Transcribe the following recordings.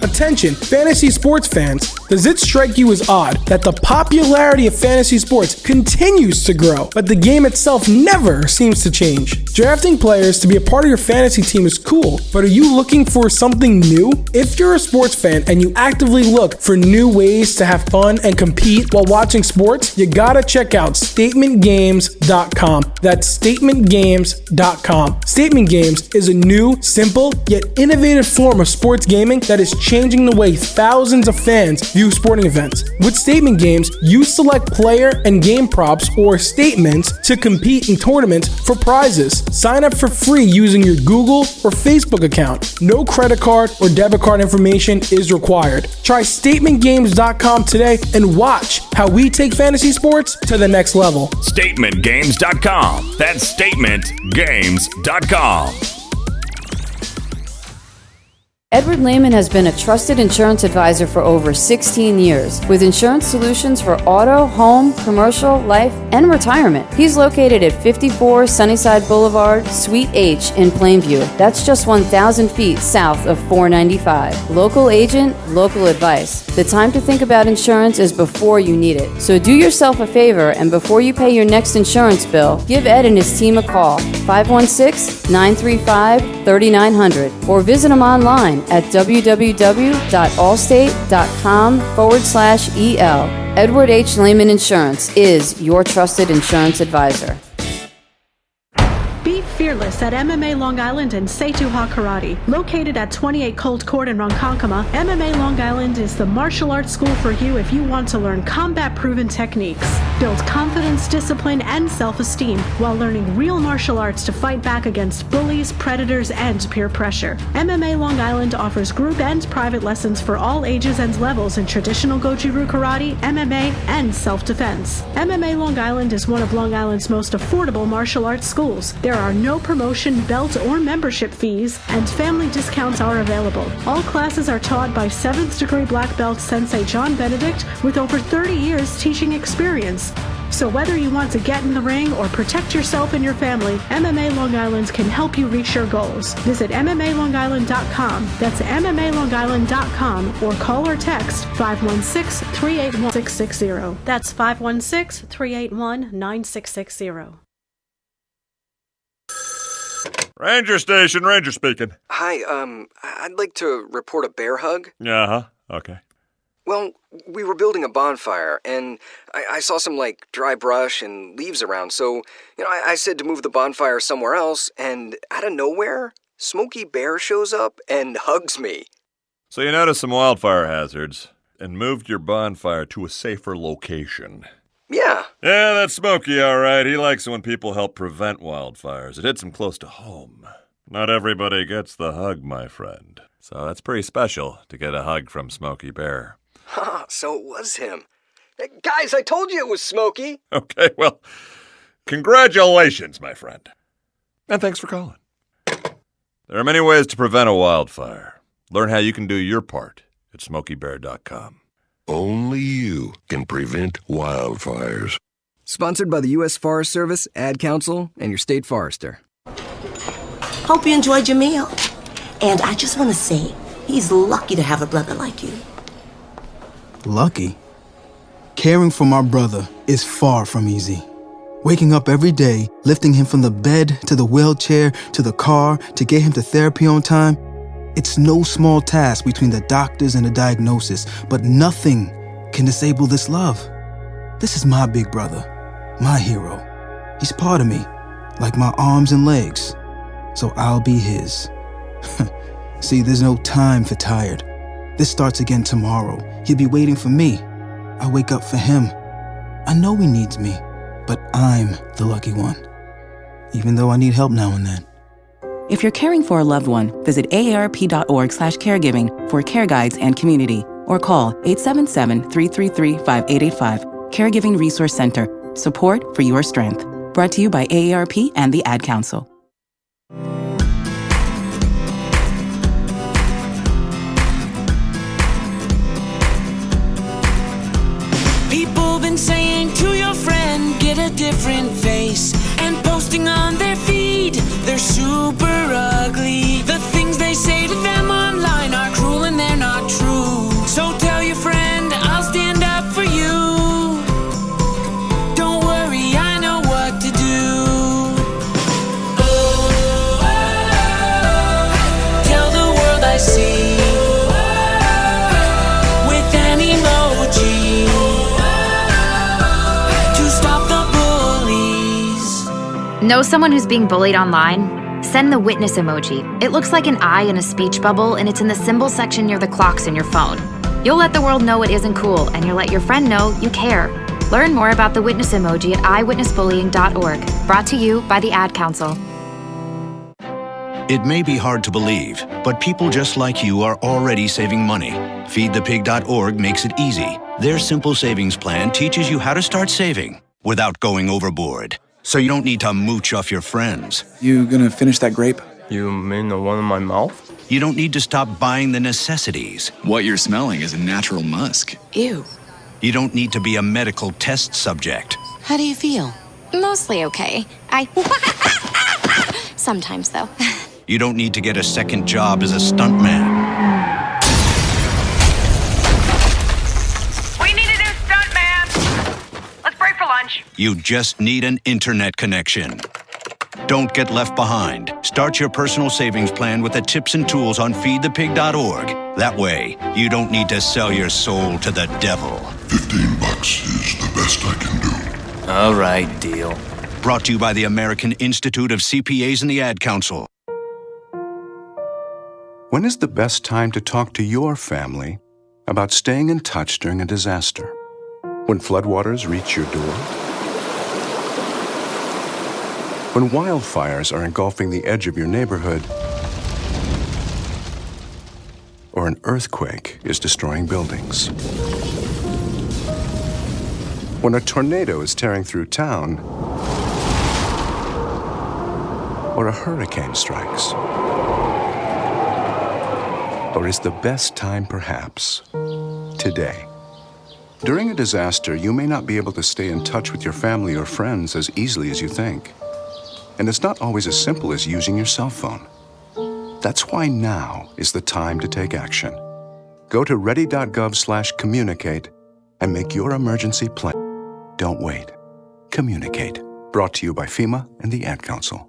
Attention, fantasy sports fans. Does it strike you as odd that the popularity of fantasy sports continues to grow, but the game itself never seems to change? Drafting players to be a part of your fantasy team is cool, but are you looking for something new? If you're a sports fan and you actively look for new ways to have fun and compete while watching sports, you gotta check out StatementGames.com. That's StatementGames.com. Statement Games is a new, simple, yet innovative form of sports gaming that is changing the way thousands of fans view sporting events. With Statement Games, you select player and game props or statements to compete in tournaments for prizes. Sign up for free using your Google or Facebook account. No credit card or debit card information is required. Try StatementGames.com today and watch how we take fantasy sports to the next level. StatementGames.com. That's StatementGames.com. Edward Lehman has been a trusted insurance advisor for over 16 years with insurance solutions for auto, home, commercial, life, and retirement. He's located at 54 Sunnyside Boulevard, Suite H in Plainview. That's just 1,000 feet south of 495. Local agent, local advice. The time to think about insurance is before you need it. So do yourself a favor and before you pay your next insurance bill, give Ed and his team a call, 516-935-3900, or visit him online at www.allstate.com/EL. Edward H. Lehman Insurance is your trusted insurance advisor. Be fearless at MMA Long Island and Setuha Karate. Located at 28 Colt Court in Ronkonkoma, MMA Long Island is the martial arts school for you if you want to learn combat-proven techniques, build confidence, discipline, and self-esteem while learning real martial arts to fight back against bullies, predators, and peer pressure. MMA Long Island offers group and private lessons for all ages and levels in traditional Goju-Ryu Karate, MMA, and self-defense. MMA Long Island is one of Long Island's most affordable martial arts schools. There are no promotion, belt, or membership fees, and family discounts are available. All classes are taught by 7th degree black belt Sensei John Benedict with over 30 years teaching experience. So whether you want to get in the ring or protect yourself and your family, MMA Long Island can help you reach your goals. Visit MMALongIsland.com. That's MMALongIsland.com or call or text 516-381-9660. That's 516-381-9660. Ranger Station, Ranger speaking. Hi, I'd like to report a bear hug. Okay. Well, we were building a bonfire, and I saw some, dry brush and leaves around, so, I said to move the bonfire somewhere else, and out of nowhere, Smokey Bear shows up and hugs me. So you noticed some wildfire hazards and moved your bonfire to a safer location. Yeah. Yeah, that's Smokey, all right. He likes it when people help prevent wildfires. It hits him close to home. Not everybody gets the hug, my friend. So that's pretty special to get a hug from Smokey Bear. So it was him. Hey, guys, I told you it was Smokey. Okay, well, congratulations, my friend. And thanks for calling. There are many ways to prevent a wildfire. Learn how you can do your part at SmokeyBear.com. Only you can prevent wildfires. Sponsored by the U.S. Forest Service, Ad Council, and your state forester. Hope you enjoyed your meal. And I just want to say, he's lucky to have a brother like you. Lucky? Caring for my brother is far from easy. Waking up every day, lifting him from the bed to the wheelchair to the car to get him to therapy on time, it's no small task between the doctors and the diagnosis, but nothing can disable this love. This is my big brother, my hero. He's part of me, like my arms and legs, so I'll be his. See, there's no time for tired. This starts again tomorrow. He'll be waiting for me. I wake up for him. I know he needs me, but I'm the lucky one, even though I need help now and then. If you're caring for a loved one, visit aarp.org/caregiving for care guides and community, or call 877-333-5885. Caregiving Resource Center. Support for your strength. Brought to you by AARP and the Ad Council. People been saying to your friend, get a different face, and posting on their feed, they're super ugly. The things they say to them online are cruel and they're not true. Know someone who's being bullied online? Send the witness emoji. It looks like an eye in a speech bubble, and it's in the symbol section near the clocks in your phone. You'll let the world know it isn't cool, and you'll let your friend know you care. Learn more about the witness emoji at iWitnessBullying.org. Brought to you by the Ad Council. It may be hard to believe, but people just like you are already saving money. FeedThePig.org makes it easy. Their simple savings plan teaches you how to start saving without going overboard. So you don't need to mooch off your friends. You gonna finish that grape? You mean the one in my mouth? You don't need to stop buying the necessities. What you're smelling is a natural musk. Ew. You don't need to be a medical test subject. How do you feel? Mostly okay. Sometimes, though. You don't need to get a second job as a stuntman. We need a new stuntman. Let's break for lunch. You just need an internet connection. Don't get left behind. Start your personal savings plan with the tips and tools on feedthepig.org. That way, you don't need to sell your soul to the devil. $15 is the best I can do. All right, deal. Brought to you by the American Institute of CPAs and the Ad Council. When is the best time to talk to your family about staying in touch during a disaster? When floodwaters reach your door? When wildfires are engulfing the edge of your neighborhood? Or an earthquake is destroying buildings? When a tornado is tearing through town? Or a hurricane strikes? Or is the best time perhaps today? During a disaster, you may not be able to stay in touch with your family or friends as easily as you think. And it's not always as simple as using your cell phone. That's why now is the time to take action. Go to ready.gov/communicate and make your emergency plan. Don't wait. Communicate. Brought to you by FEMA and the Ad Council.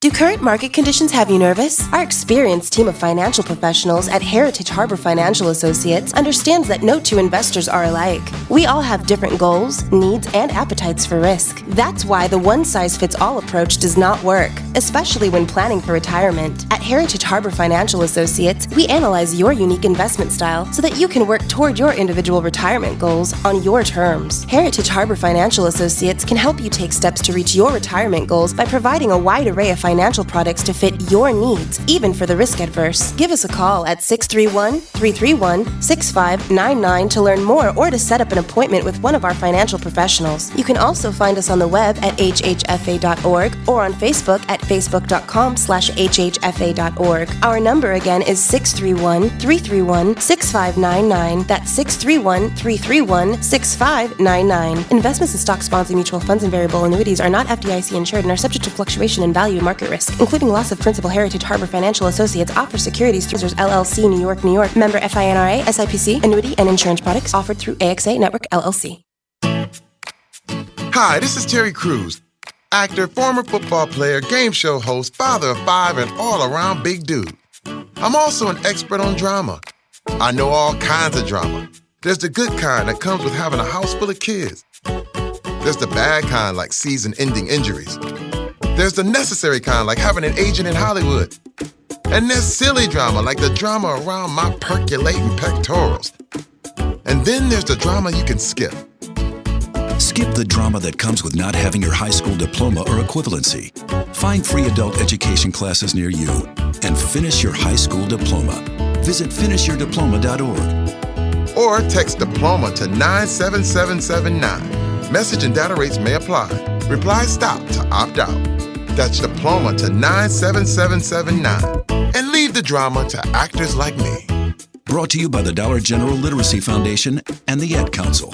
Do current market conditions have you nervous? Our experienced team of financial professionals at Heritage Harbor Financial Associates understands that no two investors are alike. We all have different goals, needs, and appetites for risk. That's why the one-size-fits-all approach does not work, especially when planning for retirement. At Heritage Harbor Financial Associates, we analyze your unique investment style so that you can work toward your individual retirement goals on your terms. Heritage Harbor Financial Associates can help you take steps to reach your retirement goals by providing a wide array of financial products to fit your needs, even for the risk adverse. Give us a call at 631-331-6599 to learn more or to set up an appointment with one of our financial professionals. You can also find us on the web at hhfa.org or on Facebook at facebook.com/hhfa.org. Our number again is 631-331-6599. That's 631-331-6599. Investments in stocks, bonds, and mutual funds and variable annuities are not FDIC insured and are subject to fluctuation in value and market risk, including loss of principal. Heritage Harbor Financial Associates offers securities through LLC, New York, New York. Member FINRA, SIPC. Annuity and insurance products offered through AXA Network, LLC. Hi, this is Terry Crews, actor, former football player, game show host, father of 5, and all-around big dude. I'm also an expert on drama. I know all kinds of drama. There's the good kind that comes with having a house full of kids. There's the bad kind like season-ending injuries. There's the necessary kind like having an agent in Hollywood. And there's silly drama like the drama around my percolating pectorals. And then there's the drama you can skip. Skip the drama that comes with not having your high school diploma or equivalency. Find free adult education classes near you and finish your high school diploma. Visit finishyourdiploma.org. Or text diploma to 97779. Message and data rates may apply. Reply STOP to opt out. That's diploma to 97779. And leave the drama to actors like me. Brought to you by the Dollar General Literacy Foundation and the Ad Council.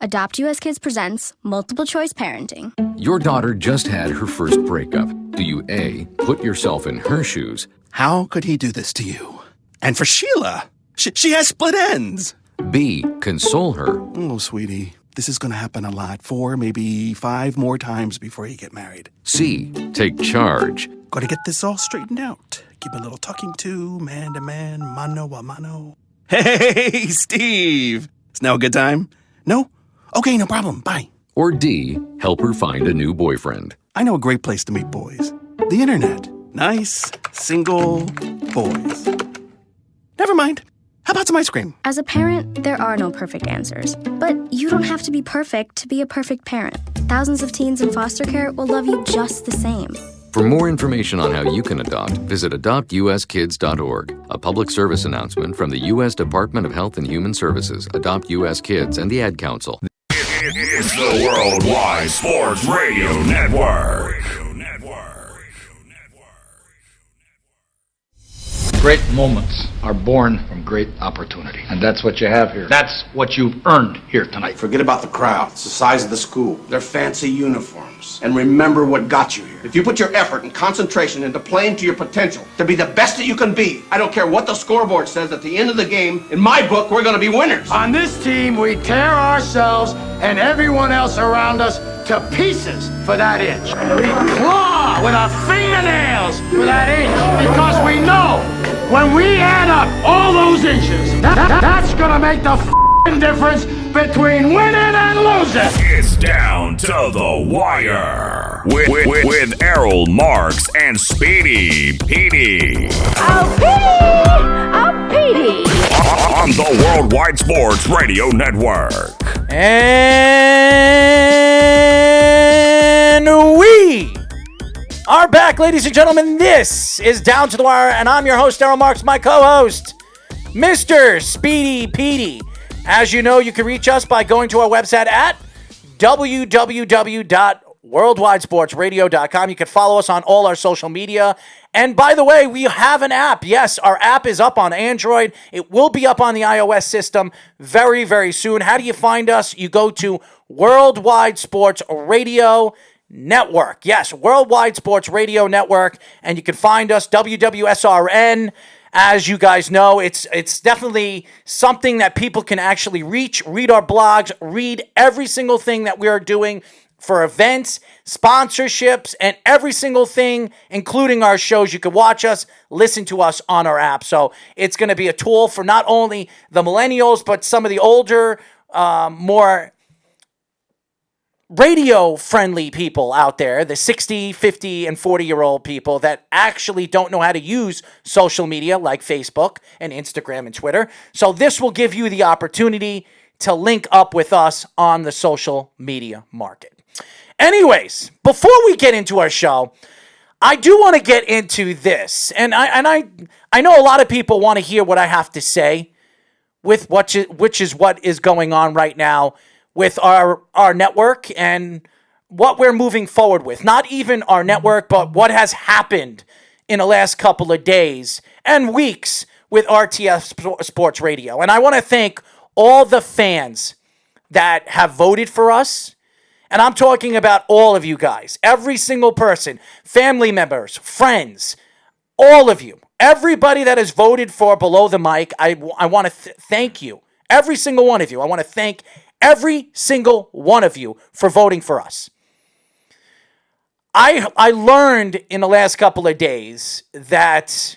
Adopt US Kids presents Multiple Choice Parenting. Your daughter just had her first breakup. Do you A, put yourself in her shoes? How could he do this to you? And for Sheila, she has split ends. B, console her. Oh, sweetie, this is going to happen a lot. 4, maybe 5 more times before you get married. C, take charge. Got to get this all straightened out. Give a little talking to, man to man, mano a mano. Hey, Steve! Is now a good time? No? Okay, no problem. Bye. Or D, help her find a new boyfriend? I know a great place to meet boys. The internet. Nice, single boys. Never mind. How about some ice cream? As a parent, there are no perfect answers. But you don't have to be perfect to be a perfect parent. Thousands of teens in foster care will love you just the same. For more information on how you can adopt, visit adoptuskids.org. A public service announcement from the U.S. Department of Health and Human Services, Adopt U.S. Kids, and the Ad Council. It's the Worldwide Sports Radio Network. Great moments are born from great opportunity. And that's what you have here. That's what you've earned here tonight. Forget about the crowd. It's the size of the school. Their fancy uniforms. And remember what got you here. If you put your effort and concentration into playing to your potential, to be the best that you can be, I don't care what the scoreboard says at the end of the game, in my book, we're going to be winners. On this team, we tear ourselves and everyone else around us to pieces for that inch. We claw with our fingernails for that inch because we know when we add up all those inches, that's gonna make the difference between winning and losing. It's down to the wire with Errol Marks and Speedy Petey. Oh, Petey! On the Worldwide Sports Radio Network. And we are back, ladies and gentlemen. This is Down to the Wire, and I'm your host, Errol Marks, my co-host, Mr. Speedy Petey. As you know, you can reach us by going to our website at www.worldwidesportsradio.com. You can follow us on all our social media. And by the way, we have an app. Yes, our app is up on Android. It will be up on the iOS system very, very soon. How do you find us? You go to Worldwide Sports Radio Network. Yes, Worldwide Sports Radio Network. And you can find us, WWSRN. As you guys know, it's definitely something that people can actually reach, read our blogs, read every single thing that we are doing for events, sponsorships, and every single thing, including our shows. You can watch us, listen to us on our app. So it's going to be a tool for not only the millennials, but some of the older, more radio-friendly people out there, the 60, 50, and 40-year-old people that actually don't know how to use social media like Facebook and Instagram and Twitter. So this will give you the opportunity to link up with us on the social media market. Anyways, before we get into our show, I do want to get into this. And I know a lot of people want to hear what I have to say with which is what is going on right now with our network and what we're moving forward with. Not even our network, but what has happened in the last couple of days and weeks with RTF Sports Radio. And I want to thank all the fans that have voted for us. And I'm talking about all of you guys, every single person, family members, friends, all of you, everybody that has voted for Below the Mic. I want to thank you, every single one of you. I want to thank every single one of you for voting for us. I learned in the last couple of days that,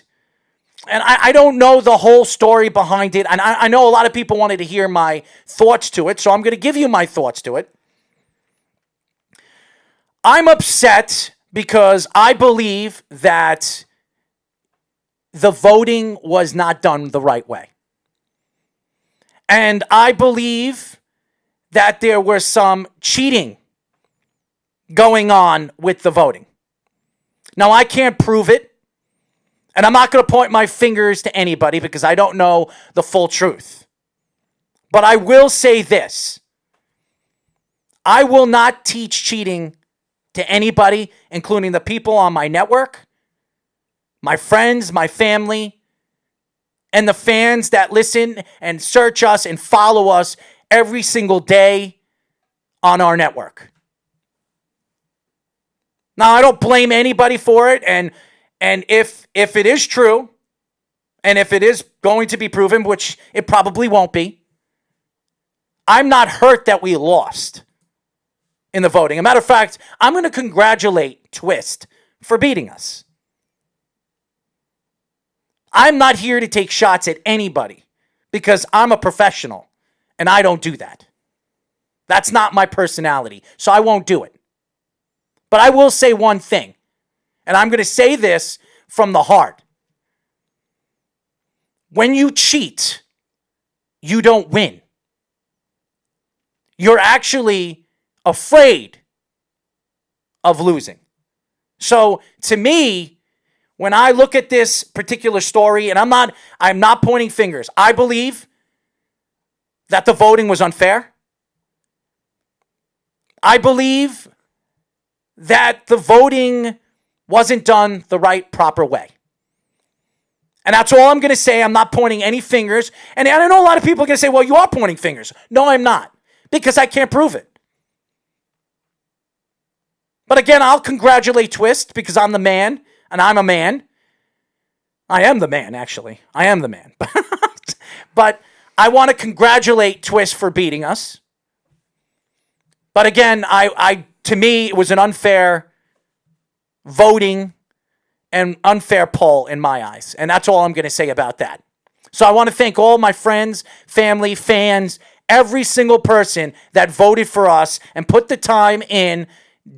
and I don't know the whole story behind it, and I know a lot of people wanted to hear my thoughts to it, so I'm going to give you my thoughts to it. I'm upset because I believe that the voting was not done the right way. And I believe that there was some cheating going on with the voting. Now, I can't prove it, and I'm not going to point my fingers to anybody because I don't know the full truth. But I will say this. I will not teach cheating to anybody, including the people on my network, my friends, my family, and the fans that listen and search us and follow us every single day on our network. Now, I don't blame anybody for it, and if it is true, and if it is going to be proven, which it probably won't be, I'm not hurt that we lost in the voting. As a matter of fact, I'm going to congratulate Twist for beating us. I'm not here to take shots at anybody because I'm a professional, and I don't do that. That's not my personality, so I won't do it. But I will say one thing, and I'm going to say this from the heart. When you cheat, you don't win. You're actually afraid of losing. So to me, when I look at this particular story, and I'm not pointing fingers, I believe that the voting was unfair. I believe that the voting wasn't done the right, proper way. And that's all I'm going to say. I'm not pointing any fingers. And I know a lot of people are going to say, well, you are pointing fingers. No, I'm not, because I can't prove it. But again, I'll congratulate Twist because I'm the man, and I'm a man. I am the man, actually. I am the man. But I want to congratulate Twist for beating us. But again, to me, it was an unfair voting and unfair poll in my eyes. And that's all I'm going to say about that. So I want to thank all my friends, family, fans, every single person that voted for us and put the time in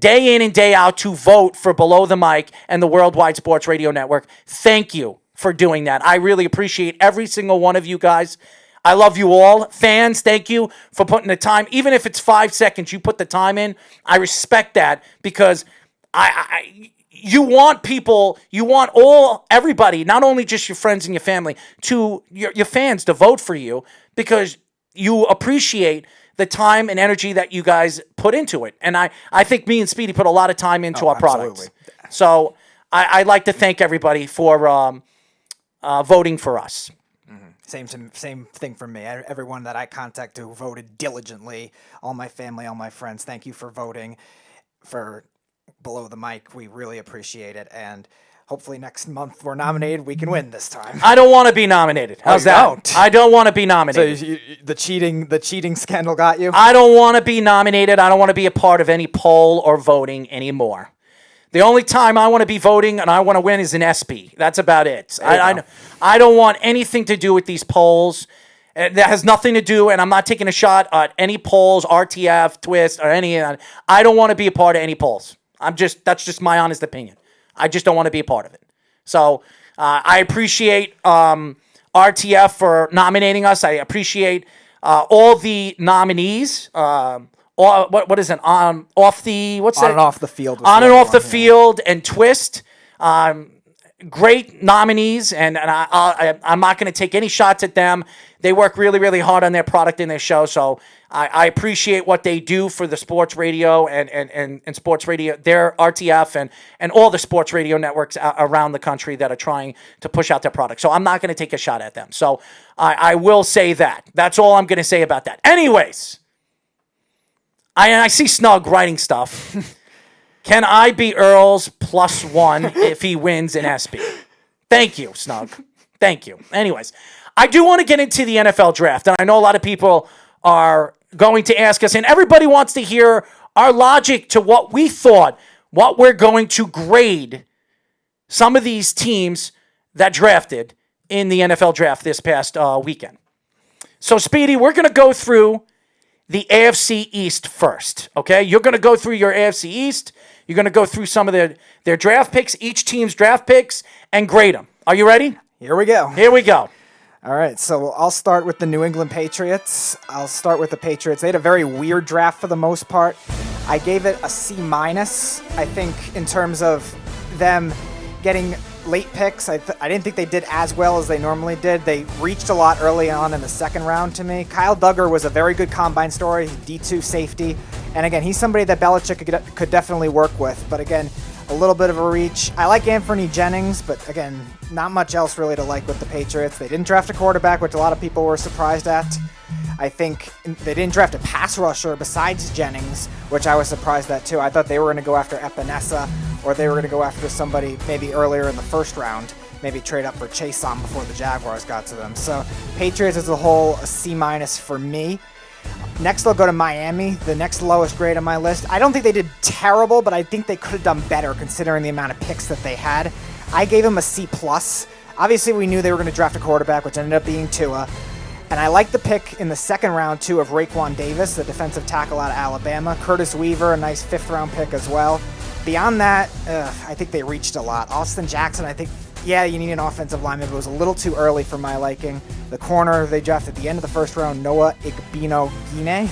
and day out to vote for Below the Mic and the Worldwide Sports Radio Network. Thank you for doing that. I really appreciate every single one of you guys. I love you all. Fans, thank you for putting the time. Even if it's 5 seconds, you put the time in. I respect that because you want people, you want everybody, not only just your friends and your family, to your fans to vote for you because you appreciate the time and energy that you guys put into it. And I think me and Speedy put a lot of time into our products. So I'd like to thank everybody for voting for us. Same thing for me. Everyone that I contacted who voted diligently, all my family, all my friends, thank you for voting for Below the Mic. We really appreciate it. And hopefully next month we're nominated. We can win this time. I don't want to be nominated. How's that? I don't want to be nominated. So the cheating scandal got you? I don't want to be nominated. I don't want to be a part of any poll or voting anymore. The only time I want to be voting and I want to win is in SB. That's about it. I don't want anything to do with these polls. That has nothing to do, and I'm not taking a shot at any polls, RTF, Twist, or any of that. I don't want to be a part of any polls. That's just my honest opinion. I just don't want to be a part of it. So I appreciate RTF for nominating us. I appreciate all the nominees. What is it? Off the what's that? On and off the field. On and off the field and Twist. Great nominees, and I'm not going to take any shots at them. They work really, really hard on their product and their show, so I appreciate what they do for the sports radio and sports radio, their RTF and all the sports radio networks around the country that are trying to push out their product. So I'm not going to take a shot at them. So I will say that. That's all I'm going to say about that. Anyways, I see Snug writing stuff. Can I be Earl's +1 if he wins in SB? Thank you, Snug. Thank you. Anyways, I do want to get into the NFL draft, and I know a lot of people are going to ask us, and everybody wants to hear our logic to what we thought, what we're going to grade some of these teams that drafted in the NFL draft this past weekend. So, Speedy, we're going to go through the AFC East first, okay? You're going to go through your AFC East. You're going to go through some of their draft picks, each team's draft picks, and grade them. Are you ready? Here we go. Here we go. All right, so I'll start with the New England Patriots. I'll start with the Patriots. They had a very weird draft for the most part. I gave it a C-, I think, in terms of them getting late picks. I didn't think they did as well as they normally did. They reached a lot early on in the second round to me. Kyle Duggar was a very good combine story, D2 safety. And again, he's somebody that Belichick could definitely work with. But again, a little bit of a reach. I like Anthony Jennings, but again, not much else really to like with the Patriots. They didn't draft a quarterback, which a lot of people were surprised at. I think they didn't draft a pass rusher besides Jennings, which I was surprised at too. I thought they were going to go after Epinesa, or they were going to go after somebody maybe earlier in the first round, maybe trade up for Chason before the Jaguars got to them. So Patriots as a whole, a C- for me. Next, I'll go to Miami, the next lowest grade on my list. I don't think they did terrible, but I think they could have done better considering the amount of picks that they had. I gave them a C+. Obviously, we knew they were going to draft a quarterback, which ended up being Tua. And I like the pick in the second round, too, of Raekwon Davis, the defensive tackle out of Alabama. Curtis Weaver, a nice fifth-round pick as well. Beyond that, I think they reached a lot. Austin Jackson, I think, yeah, you need an offensive lineman, but it was a little too early for my liking. The corner they drafted at the end of the first round, Noah Igbinoghene,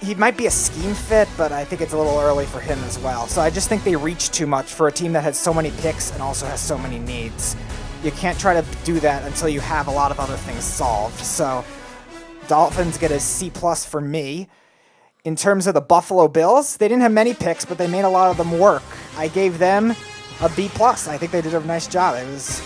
he might be a scheme fit, but I think it's a little early for him as well. So I just think they reached too much for a team that has so many picks and also has so many needs. You can't try to do that until you have a lot of other things solved. So Dolphins get a C+ for me. In terms of the Buffalo Bills, they didn't have many picks, but they made a lot of them work. I gave them a B+. I think they did a nice job. It was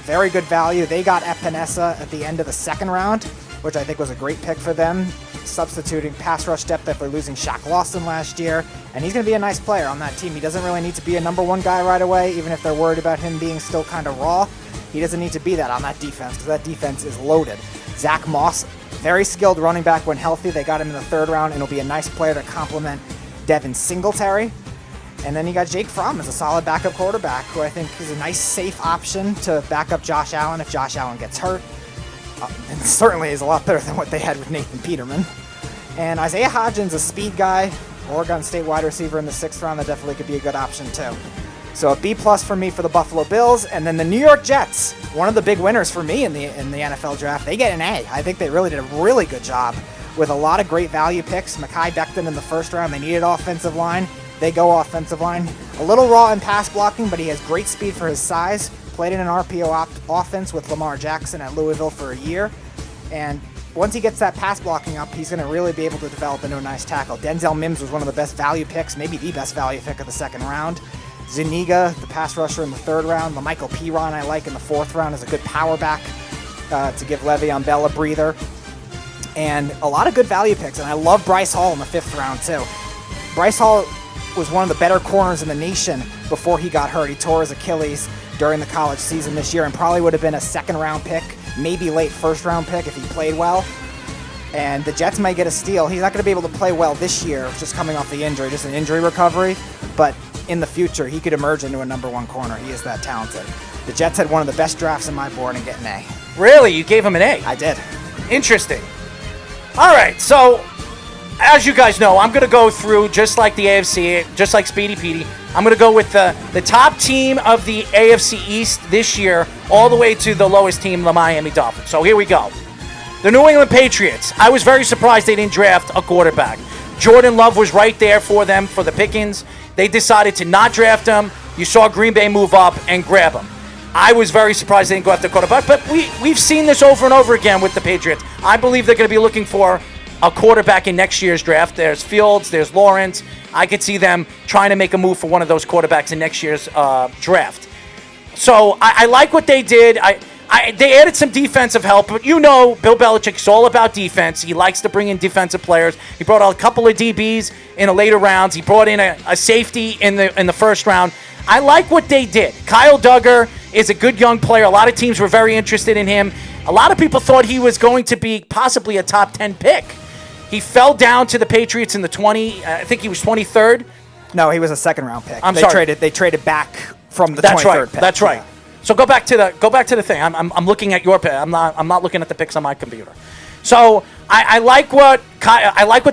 very good value. They got Epinesa at the end of the second round, which I think was a great pick for them, substituting pass rush depth after losing Shaq Lawson last year. And he's going to be a nice player on that team. He doesn't really need to be a number one guy right away, even if they're worried about him being still kind of raw. He doesn't need to be that on that defense because that defense is loaded. Zach Moss, very skilled running back when healthy. They got him in the third round, and he'll be a nice player to complement Devin Singletary. And then you got Jake Fromm as a solid backup quarterback, who I think is a nice, safe option to back up Josh Allen if Josh Allen gets hurt. And certainly is a lot better than what they had with Nathan Peterman. And Isaiah Hodgins, a speed guy, Oregon State wide receiver in the 6th round, that definitely could be a good option too. So a B+ for me for the Buffalo Bills. And then the New York Jets, one of the big winners for me in the NFL draft, they get an A. I think they really did a really good job with a lot of great value picks. Mekhi Becton in the 1st round, they needed offensive line. They go offensive line. A little raw in pass blocking, but he has great speed for his size. Played in an RPO offense with Lamar Jackson at Louisville for a year. And once he gets that pass blocking up, he's going to really be able to develop into a nice tackle. Denzel Mims was one of the best value picks, maybe the best value pick of the 2nd round. Zuniga, the pass rusher in the 3rd round. LaMichael Piron I like in the 4th round as a good power back to give Le'Veon Bell a breather. And a lot of good value picks. And I love Bryce Hall in the 5th round too. Bryce Hall was one of the better corners in the nation before he got hurt. He tore his Achilles during the college season this year and probably would have been a 2nd round pick, maybe late 1st round pick if he played well. And the Jets might get a steal. He's not going to be able to play well this year, just coming off the injury, just an injury recovery. But in the future, he could emerge into a number one corner. He is that talented. The Jets had one of the best drafts in my board and get an A. Really? You gave him an A? I did. Interesting. All right, so as you guys know, I'm going to go through, just like the AFC, just like Speedy Petey, I'm going to go with the top team of the AFC East this year all the way to the lowest team, the Miami Dolphins. So here we go. The New England Patriots. I was very surprised they didn't draft a quarterback. Jordan Love was right there for them for the pickings. They decided to not draft him. You saw Green Bay move up and grab him. I was very surprised they didn't go after quarterback, but we've seen this over and over again with the Patriots. I believe they're going to be looking for a quarterback in next year's draft. There's Fields, there's Lawrence. I could see them trying to make a move for one of those quarterbacks in next year's draft. So I like what they did. They added some defensive help, but you know Bill Belichick's all about defense. He likes to bring in defensive players. He brought out a couple of DBs in the later rounds. He brought in a safety in the 1st round. I like what they did. Kyle Duggar is a good young player. A lot of teams were very interested in him. A lot of people thought he was going to be possibly a top 10 pick. He fell down to the Patriots in the 20. I think he was 23rd. No, he was a 2nd round pick. I'm sorry. They traded back from the That's 23rd right. pick. That's right. Yeah. So go back to the thing. I'm looking at your pick. I'm not looking at the picks on my computer. So I like what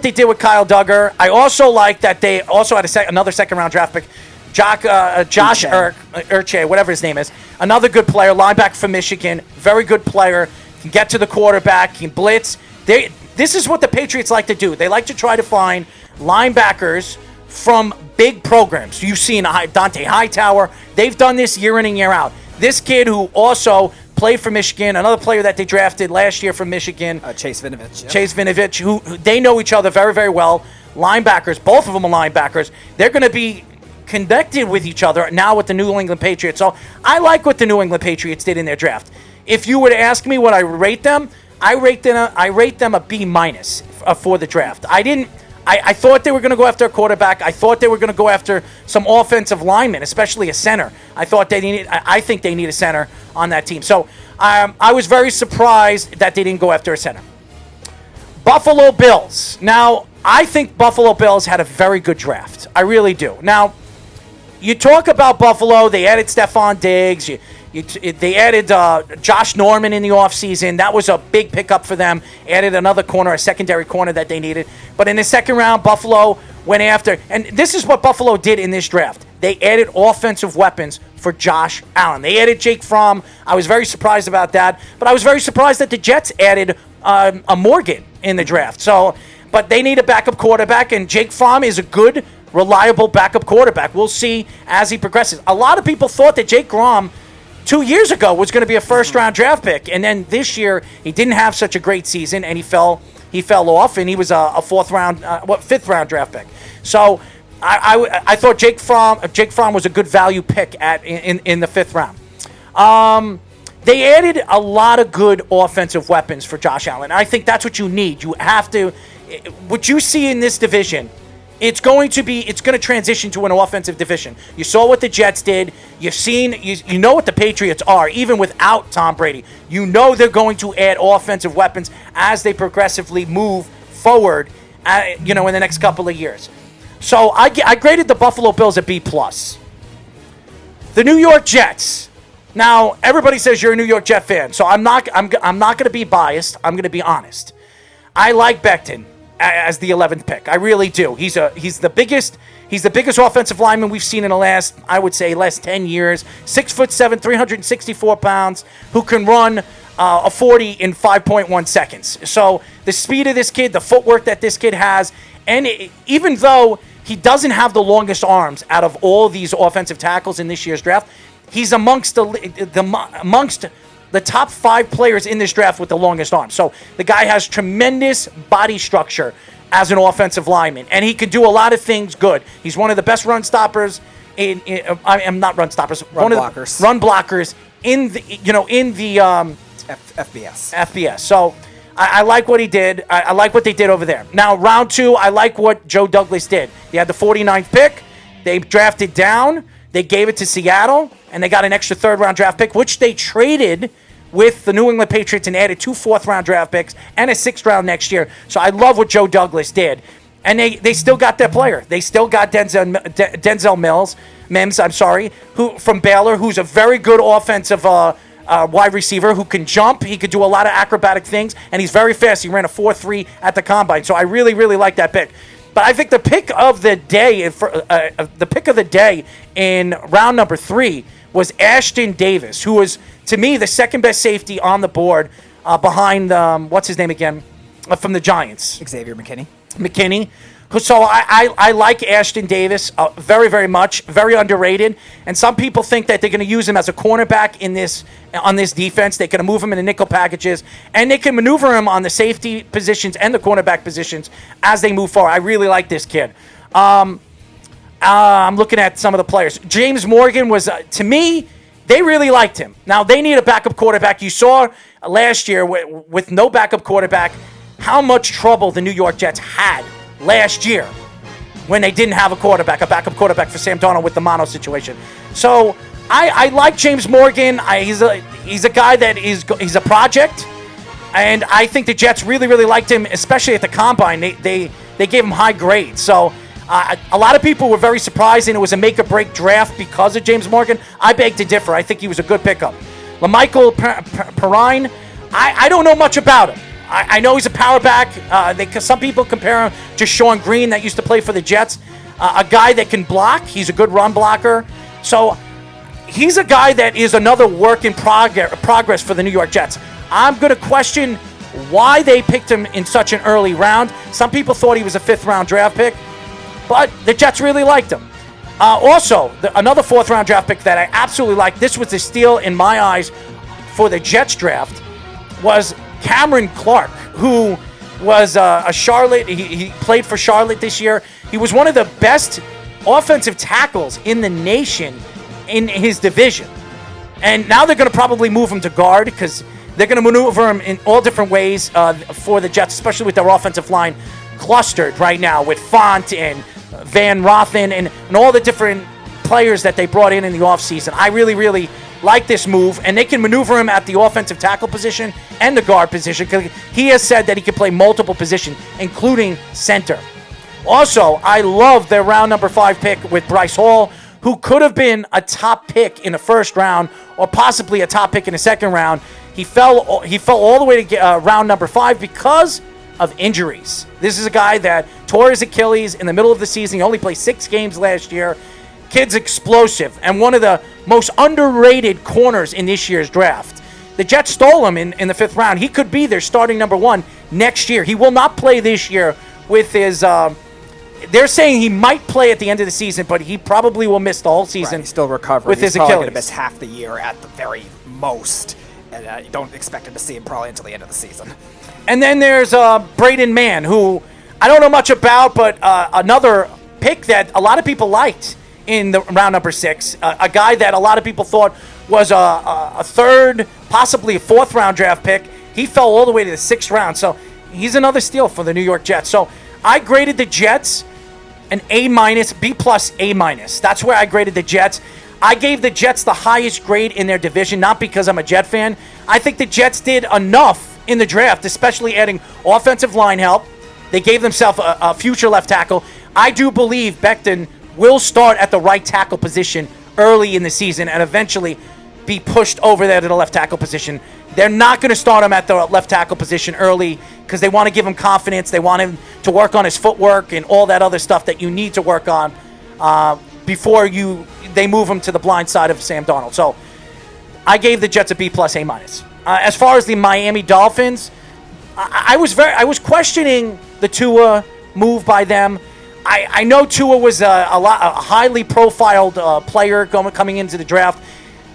they did with Kyle Duggar. I also like that they also had another 2nd round draft pick, Josh Uche, whatever his name is, another good player, linebacker from Michigan, very good player, can get to the quarterback, can blitz. This is what the Patriots like to do. They like to try to find linebackers from big programs. You've seen Dante Hightower. They've done this year in and year out. This kid who also played for Michigan, another player that they drafted last year from Michigan. Chase Vinovich. Yep. Chase Vinovich, who they know each other very, very well. Linebackers, both of them are linebackers. They're going to be connected with each other now with the New England Patriots. So I like what the New England Patriots did in their draft. If you were to ask me what I rate them, I rate them a B- for the draft. I thought they were going to go after a quarterback. I thought they were going to go after some offensive linemen, especially a center. I think they need a center on that team. So I was very surprised that they didn't go after a center. Buffalo Bills. Now, I think Buffalo Bills had a very good draft. I really do. Now, you talk about Buffalo. They added Stephon Diggs. They added Josh Norman in the offseason. That was a big pickup for them. Added another corner, a secondary corner that they needed. But in the second round, Buffalo went after, and this is what Buffalo did in this draft. They added offensive weapons for Josh Allen. They added Jake Fromm. I was very surprised about that. But I was very surprised that the Jets added a Morgan in the draft. But they need a backup quarterback, and Jake Fromm is a good, reliable backup quarterback. We'll see as he progresses. A lot of people thought that Jake Fromm 2 years ago was going to be a first-round draft pick, and then this year he didn't have such a great season, and he fell off, and he was a fifth-round draft pick. So I thought Jake Fromm was a good value pick in the fifth round. They added a lot of good offensive weapons for Josh Allen. I think that's what you need. You have to. What you see in this division, it's going to transition to an offensive division. You saw what the Jets did. You know what the Patriots are, even without Tom Brady. You know they're going to add offensive weapons as they progressively move forward, in the next couple of years. So I graded the Buffalo Bills a B+. The New York Jets. Now everybody says you're a New York Jet fan, so I'm not going to be biased. I'm going to be honest. I like Becton as the 11th pick. I really do. He's the biggest offensive lineman we've seen in the last 10 years. 6'7", 364 pounds, who can run a 40 in 5.1 seconds. So the speed of this kid, the footwork that this kid has, and even though he doesn't have the longest arms out of all these offensive tackles in this year's draft, he's amongst the top 5 players in this draft with the longest arms. So the guy has tremendous body structure as an offensive lineman, and he can do a lot of things good. He's one of the best run stoppers run blockers in the FBS. So I like what he did. I like what they did over there. Now, round 2, I like what Joe Douglas did. He had the 49th pick. They drafted down. They gave it to Seattle, and they got an extra third-round draft pick, which they traded with the New England Patriots and added 2 fourth-round draft picks and a 6th round next year. So I love what Joe Douglas did. And they still got their player. They still got Denzel Mims, who from Baylor, who's a very good offensive wide receiver who can jump. He could do a lot of acrobatic things, and he's very fast. He ran a 4.3 at the combine. So I really, really like that pick. But I think the pick of the day in round number 3 was Ashton Davis, who was, to me, the second best safety on the board behind, what's his name again, from the Giants? Xavier McKinney. So I like Ashton Davis very, very much, very underrated. And some people think that they're going to use him as a cornerback on this defense. They're going to move him into nickel packages, and they can maneuver him on the safety positions and the cornerback positions as they move forward. I really like this kid. I'm looking at some of the players. James Morgan was, to me, they really liked him. Now, they need a backup quarterback. You saw last year with no backup quarterback how much trouble the New York Jets had last year when they didn't have a backup quarterback for Sam Darnold with the mono situation. So I like James Morgan. He's a guy that he's a project, and I think the Jets really, really liked him, especially at the combine. They gave him high grades. So a lot of people were very surprised, and it was a make-or-break draft because of James Morgan. I beg to differ. I think he was a good pickup. LaMichael Perrine, I don't know much about him. I know he's a power back. Some people compare him to Sean Green that used to play for the Jets. A guy that can block. He's a good run blocker. So he's a guy that is another work in progress for the New York Jets. I'm going to question why they picked him in such an early round. Some people thought he was a 5th-round draft pick, but the Jets really liked him. Also, another 4th-round draft pick that I absolutely liked, this was a steal in my eyes for the Jets draft, was Cameron Clark, who was a Charlotte. He played for Charlotte this year. He was one of the best offensive tackles in the nation in his division. And now they're going to probably move him to guard because they're going to maneuver him in all different ways for the Jets, especially with their offensive line clustered right now with Font and Van Rothen and all the different players that they brought in the offseason. I really, really like this move, and they can maneuver him at the offensive tackle position and the guard position because he has said that he can play multiple positions, including center. Also, I love their round number 5 pick with Bryce Hall, who could have been a top pick in the first round or possibly a top pick in the second round. He fell all the way to round number 5 because of injuries. This is a guy that tore his Achilles in the middle of the season. He only played 6 games last year. Kid's explosive and one of the most underrated corners in this year's draft. The Jets stole him in the 5th round. He could be their starting number 1 next year. He will not play this year with his... they're saying he might play at the end of the season, but he probably will miss the whole season. Right, he's still recovering. With his He's probably Achilles. going to miss half the year at the very most. And you don't expect him to see him probably until the end of the season. And then there's Braden Mann, who I don't know much about, but another pick that a lot of people liked in the round number 6. A guy that a lot of people thought was a 3rd, possibly a 4th round draft pick. He fell all the way to the 6th round. So he's another steal for the New York Jets. So I graded the Jets an A-, B+, A-. That's where I graded the Jets. I gave the Jets the highest grade in their division, not because I'm a Jet fan. I think the Jets did enough in the draft, especially adding offensive line help. They gave themselves a future left tackle. I do believe Becton will start at the right tackle position early in the season and eventually be pushed over there to the left tackle position. They're not going to start him at the left tackle position early because they want to give him confidence. They want him to work on his footwork and all that other stuff that you need to work on before they move him to the blind side of Sam Darnold. So I gave the Jets a B+, A-. As far as the Miami Dolphins, I was questioning the Tua move by them. I know Tua was a highly profiled player coming into the draft.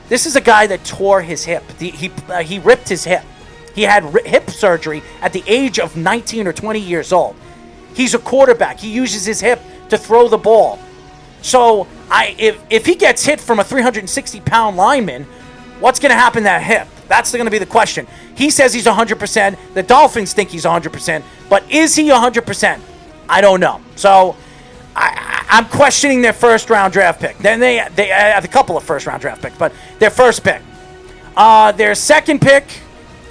This is a guy that tore his hip. He ripped his hip. He had hip surgery at the age of 19 or 20 years old. He's a quarterback. He uses his hip to throw the ball. So if he gets hit from a 360-pound lineman, what's going to happen to that hip? That's going to be the question. He says he's 100%. The Dolphins think he's 100%. But is he 100%? I don't know. So I'm questioning their first-round draft pick. Then they have a couple of first-round draft picks, but their first pick. Their second pick,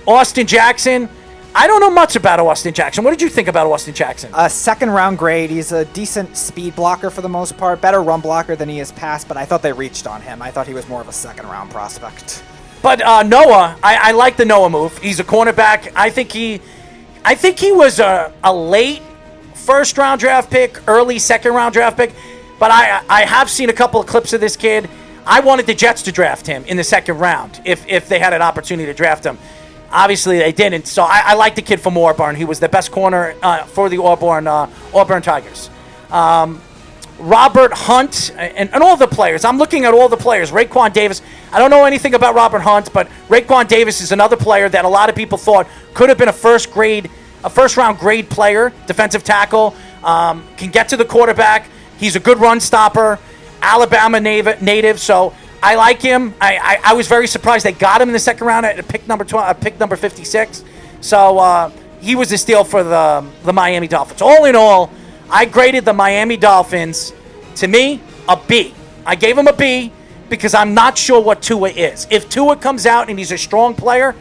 Austin Jackson. I don't know much about Austin Jackson. What did you think about Austin Jackson? A 2nd-round grade. He's a decent speed blocker for the most part. Better run blocker than he is pass, but I thought they reached on him. I thought he was more of a 2nd-round prospect. But Noah, I like the Noah move. He's a cornerback. I think he was a late first-round draft pick, early second-round draft pick. But I have seen a couple of clips of this kid. I wanted the Jets to draft him in the 2nd round if they had an opportunity to draft him. Obviously, they didn't. So I like the kid from Auburn. He was the best corner for the Auburn Tigers. Robert Hunt and all the players. I'm looking at all the players. Raekwon Davis. I don't know anything about Robert Hunt, but Raekwon Davis is another player that a lot of people thought could have been a first-round grade player, defensive tackle, can get to the quarterback. He's a good run stopper, Alabama native, so I like him. I was very surprised they got him in the 2nd round at pick number 56. So he was a steal for the Miami Dolphins. All in all, I graded the Miami Dolphins, to me, a B. I gave him a B because I'm not sure what Tua is. If Tua comes out and he's a strong player,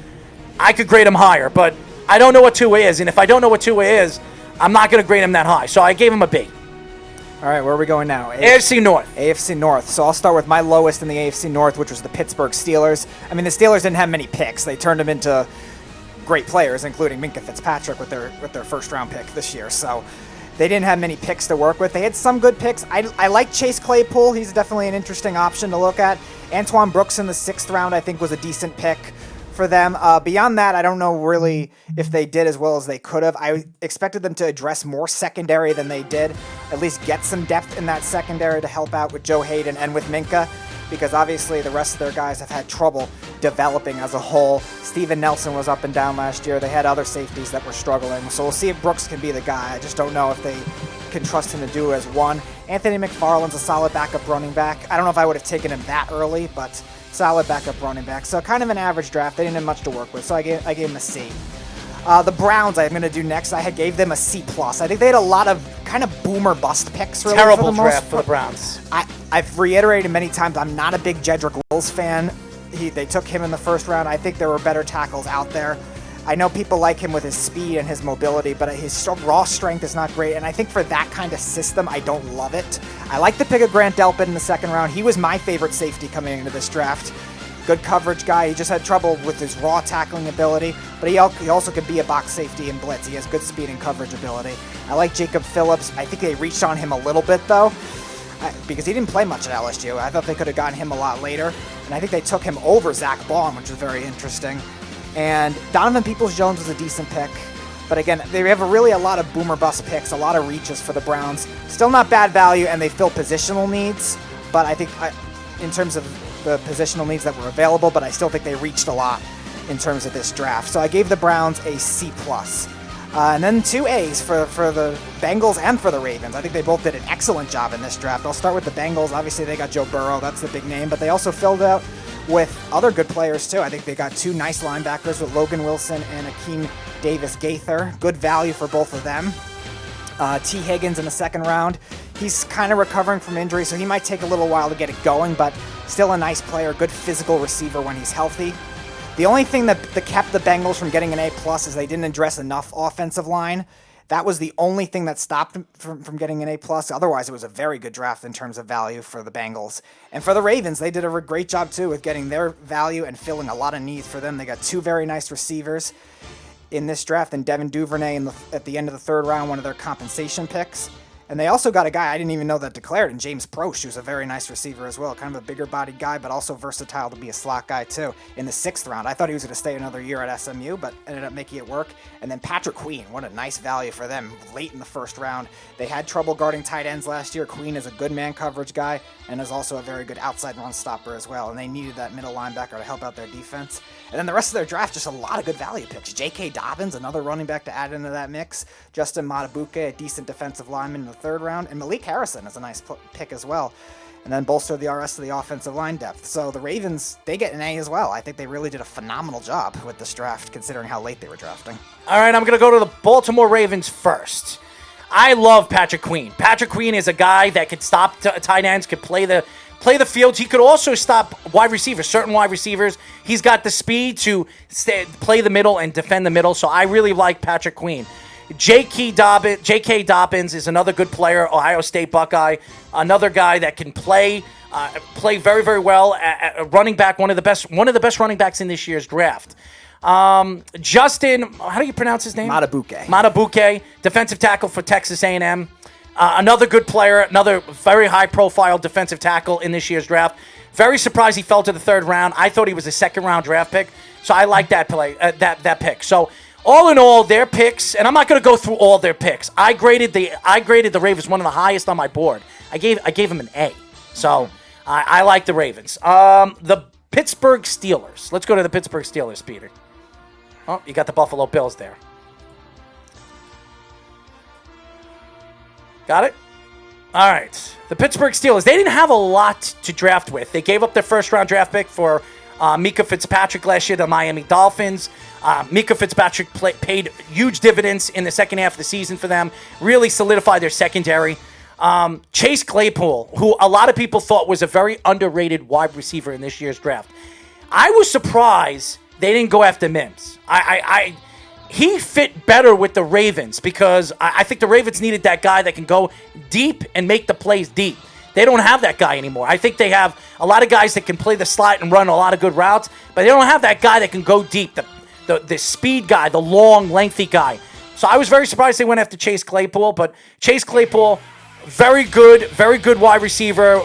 I could grade him higher, but I don't know what Tua is, and if I don't know what Tua is, I'm not going to grade him that high. So I gave him a B. All right, where are we going now? AFC North. AFC North. So I'll start with my lowest in the AFC North, which was the Pittsburgh Steelers. I mean, the Steelers didn't have many picks. They turned them into great players, including Minkah Fitzpatrick with their first-round pick this year. So they didn't have many picks to work with. They had some good picks. I like Chase Claypool. He's definitely an interesting option to look at. Antoine Brooks in the 6th round, I think, was a decent pick for them. Beyond that, I don't know really if they did as well as they could have. I expected them to address more secondary than they did, at least get some depth in that secondary to help out with Joe Hayden and with Minkah, because obviously the rest of their guys have had trouble developing as a whole. Steven Nelson was up and down last year. They had other safeties that were struggling, so we'll see if Brooks can be the guy. I just don't know if they can trust him to do it as one. Anthony McFarland's a solid backup running back. I don't know if I would have taken him that early, but solid backup running back. So kind of an average draft. They didn't have much to work with, so I gave him a C. The Browns I'm going to do next. I gave them a C+. I think they had a lot of kind of boomer bust picks. Really, Terrible draft for the Browns. I've reiterated many times I'm not a big Jedrick Wills fan. They took him in the 1st round. I think there were better tackles out there. I know people like him with his speed and his mobility, but his raw strength is not great, and I think for that kind of system, I don't love it. I like the pick of Grant Delpit in the second round. He was my favorite safety coming into this draft. Good coverage guy. He just had trouble with his raw tackling ability, but he also could be a box safety and blitz. He has good speed and coverage ability. I like Jacob Phillips. I think they reached on him a little bit, though, because he didn't play much at LSU. I thought they could have gotten him a lot later, and I think they took him over Zach Baum, which was very interesting. And Donovan Peoples-Jones was a decent pick. But again, they have a lot of boomer bust picks, a lot of reaches for the Browns. Still not bad value, and they fill positional needs. But I think in terms of the positional needs that were available, but I still think they reached a lot in terms of this draft. So I gave the Browns a C+. And then 2 A's for the Bengals and for the Ravens. I think they both did an excellent job in this draft. I'll start with the Bengals. Obviously, they got Joe Burrow. That's the big name. But they also filled out with other good players, too. I think they got 2 nice linebackers with Logan Wilson and Akeem Davis-Gaither. Good value for both of them. T. Higgins in the second round. He's kind of recovering from injury, so he might take a little while to get it going, but still a nice player, good physical receiver when he's healthy. The only thing that kept the Bengals from getting an A+ is they didn't address enough offensive line. That was the only thing that stopped them from getting an A+. Otherwise, it was a very good draft in terms of value for the Bengals. And for the Ravens, they did a great job, too, with getting their value and filling a lot of needs for them. They got 2 very nice receivers in this draft, and Devin Duvernay at the end of the third round, one of their compensation picks. And they also got a guy I didn't even know that declared, and James Proche, who's a very nice receiver as well. Kind of a bigger-bodied guy, but also versatile to be a slot guy, too, in the 6th round. I thought he was going to stay another year at SMU, but ended up making it work. And then Patrick Queen, what a nice value for them late in the first round. They had trouble guarding tight ends last year. Queen is a good man coverage guy and is also a very good outside run stopper as well. And they needed that middle linebacker to help out their defense. And then the rest of their draft, just a lot of good value picks. J.K. Dobbins, another running back to add into that mix. Justin Matabuke, a decent defensive lineman in the third round. And Malik Harrison is a nice pick as well. And then bolster the rest of the offensive line depth. So the Ravens, they get an A as well. I think they really did a phenomenal job with this draft, considering how late they were drafting. All right, I'm going to go to the Baltimore Ravens first. I love Patrick Queen. Patrick Queen is a guy that could stop tight ends, could play the fields. He could also stop wide receivers, certain wide receivers. He's got the speed to play the middle and defend the middle. So I really like Patrick Queen. J.K. Dobbins is another good player, Ohio State Buckeye. Another guy that can play very, very well at running back. One of the best running backs in this year's draft. Justin, how do you pronounce his name? Matabuke, defensive tackle for Texas A&M. Another good player, another very high-profile defensive tackle in this year's draft. Very surprised he fell to the 3rd round. I thought he was a 2nd-round draft pick, so I like that pick. So all in all, their picks, and I'm not going to go through all their picks. I graded the Ravens one of the highest on my board. I gave them an A. So I like the Ravens. The Pittsburgh Steelers. Let's go to the Pittsburgh Steelers, Peter. Oh, you got the Buffalo Bills there. Got it? All right. The Pittsburgh Steelers. They didn't have a lot to draft with. They gave up their 1st-round draft pick for Mika Fitzpatrick last year, the Miami Dolphins. Mika Fitzpatrick paid huge dividends in the second half of the season for them. Really solidified their secondary. Chase Claypool, who a lot of people thought was a very underrated wide receiver in this year's draft. I was surprised they didn't go after Mims. He fit better with the Ravens because I think the Ravens needed that guy that can go deep and make the plays deep. They don't have that guy anymore. I think they have a lot of guys that can play the slot and run a lot of good routes, but they don't have that guy that can go deep, the speed guy, the long, lengthy guy. So I was very surprised they went after Chase Claypool, but Chase Claypool, very good wide receiver.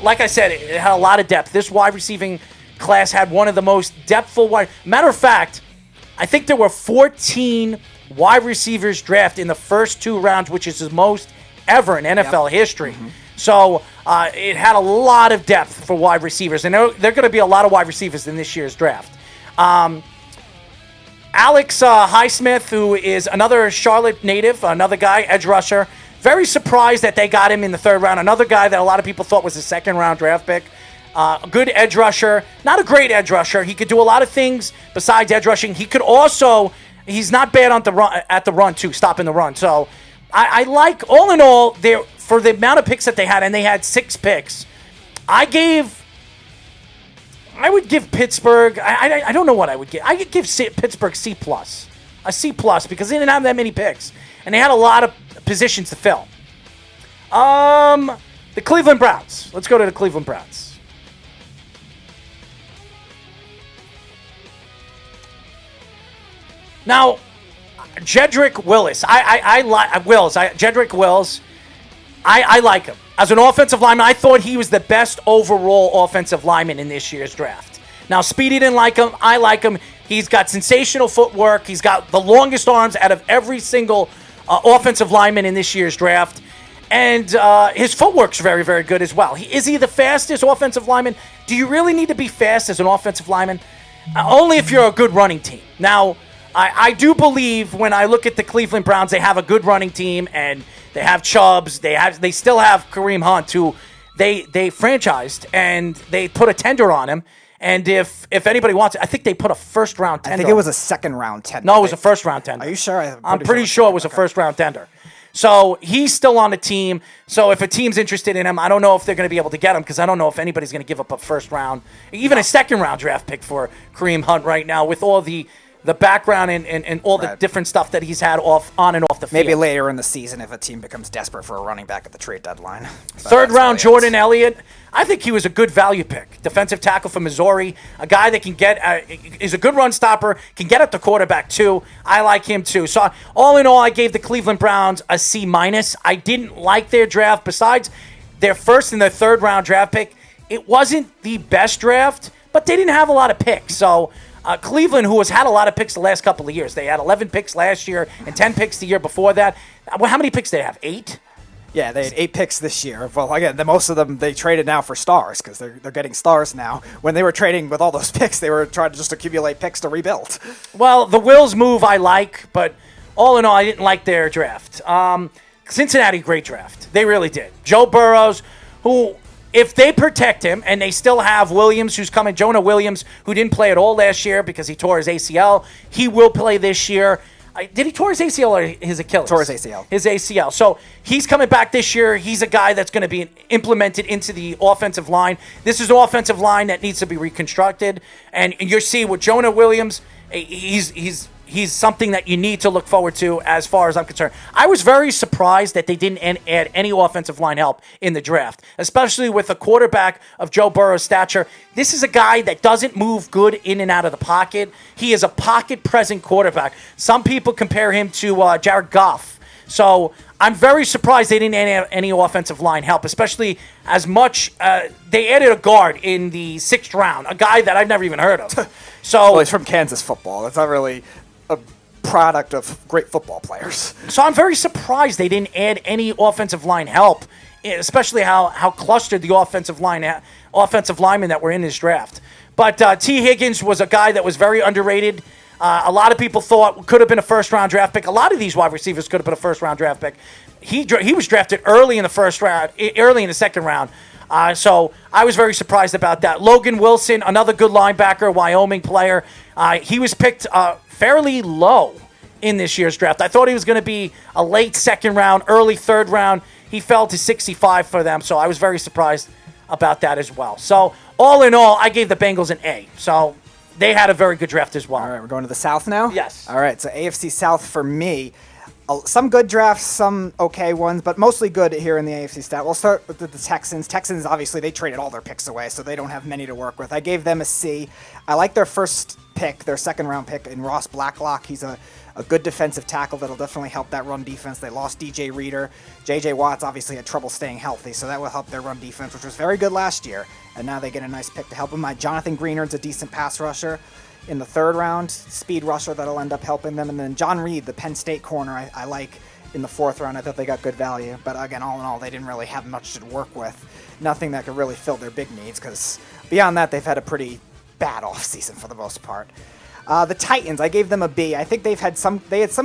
Like I said, it had a lot of depth. This wide receiving class had one of the most depthful wide. Matter of fact, I think there were 14 wide receivers drafted in the first 2 rounds, which is the most ever in NFL history. Mm-hmm. So it had a lot of depth for wide receivers, and there are going to be a lot of wide receivers in this year's draft. Alex Highsmith, who is another Charlotte native, another guy, edge rusher. Very surprised that they got him in the 3rd round. Another guy that a lot of people thought was a 2nd-round draft pick. A good edge rusher. Not a great edge rusher. He could do a lot of things besides edge rushing. He could also, he's not bad at the run, too, stopping the run. So I like, all in all, for the amount of picks that they had, and they had 6 picks, I gave I would give Pittsburgh. I don't know what I would give. I could give Pittsburgh C+, a C+, because they didn't have that many picks, and they had a lot of positions to fill. The Cleveland Browns. Let's go to the Cleveland Browns. Now, Jedrick Wills. I like him. As an offensive lineman, I thought he was the best overall offensive lineman in this year's draft. Now, Speedy didn't like him. I like him. He's got sensational footwork. He's got the longest arms out of every single offensive lineman in this year's draft. And his footwork's very, very good as well. Is he the fastest offensive lineman? Do you really need to be fast as an offensive lineman? Only if you're a good running team. Now, I do believe when I look at the Cleveland Browns, they have a good running team, and they have Chubbs. They still have Kareem Hunt, who they franchised, and they put a tender on him. And if anybody wants it, I think they put a first-round tender. I think it was a second-round tender. No, it was a first-round tender. Are you sure? I'm pretty sure it was a first-round tender. So he's still on the team. So if a team's interested in him, I don't know if they're going to be able to get him, because I don't know if anybody's going to give up a first-round, even a second-round draft pick for Kareem Hunt right now with all the background and all the different stuff that he's had on and off the field. Maybe later in the season if a team becomes desperate for a running back at the trade deadline. Third round, Jordan Elliott. I think he was a good value pick. Defensive tackle from Missouri. A guy that can is a good run stopper, can get at the quarterback too. I like him too. So all in all, I gave the Cleveland Browns a C-. I didn't like their draft. Besides their first and their third round draft pick, it wasn't the best draft, but they didn't have a lot of picks. So Cleveland, who has had a lot of picks the last couple of years. They had 11 picks last year and 10 picks the year before that. Well, how many picks did they have? 8? Yeah, they had 8 picks this year. Well, again, most of them they traded now for stars because they're getting stars now. When they were trading with all those picks, they were trying to just accumulate picks to rebuild. Well, the Wills move I like, but all in all, I didn't like their draft. Cincinnati, great draft. They really did. Joe Burrows, who... If they protect him, and they still have Williams, who's coming, Jonah Williams, who didn't play at all last year because he tore his ACL, he will play this year. Did he tore his ACL or his Achilles? Tore his ACL. His ACL. So he's coming back this year. He's a guy that's going to be implemented into the offensive line. This is an offensive line that needs to be reconstructed. And you see with Jonah Williams, he's something that you need to look forward to as far as I'm concerned. I was very surprised that they didn't add any offensive line help in the draft, especially with a quarterback of Joe Burrow's stature. This is a guy that doesn't move good in and out of the pocket. He is a pocket-present quarterback. Some people compare him to Jared Goff. So I'm very surprised they didn't add any offensive line help, especially as much they added a guard in the 6th round, a guy that I've never even heard of. Well, he's from Kansas football. It's not really a product of great football players. So I'm very surprised they didn't add any offensive line help, especially how clustered the offensive linemen that were in this draft. But T. Higgins was a guy that was very underrated. A lot of people thought could have been a first-round draft pick. A lot of these wide receivers could have been a first-round draft pick. He was drafted early in the first round, early in the second round. So I was very surprised about that. Logan Wilson, another good linebacker, Wyoming player. He was picked fairly low in this year's draft. I thought he was going to be a late second round, early third round. He fell to 65 for them, so I was very surprised about that as well. So all in all, I gave the Bengals an A. So they had a very good draft as well. All right, we're going to the South now? Yes. All right, so AFC South for me. Some good drafts, some okay ones, but mostly good here in the AFC South. We'll start with the Texans. Texans, obviously, they traded all their picks away, so they don't have many to work with. I gave them a C. I like their first pick, their second-round pick in Ross Blacklock. He's a good defensive tackle that'll definitely help that run defense. They lost DJ Reader. J.J. Watts obviously had trouble staying healthy, so that will help their run defense, which was very good last year. And now they get a nice pick to help them. Jonathan Greenard's a decent pass rusher in the third round, speed rusher that'll end up helping them. And then John Reed, the Penn State corner, I like in the fourth round. I thought they got good value. But again, all in all, they didn't really have much to work with. Nothing that could really fill their big needs, because beyond that, they've had a pretty bad offseason for the most part. The Titans, I gave them a B. I think they had some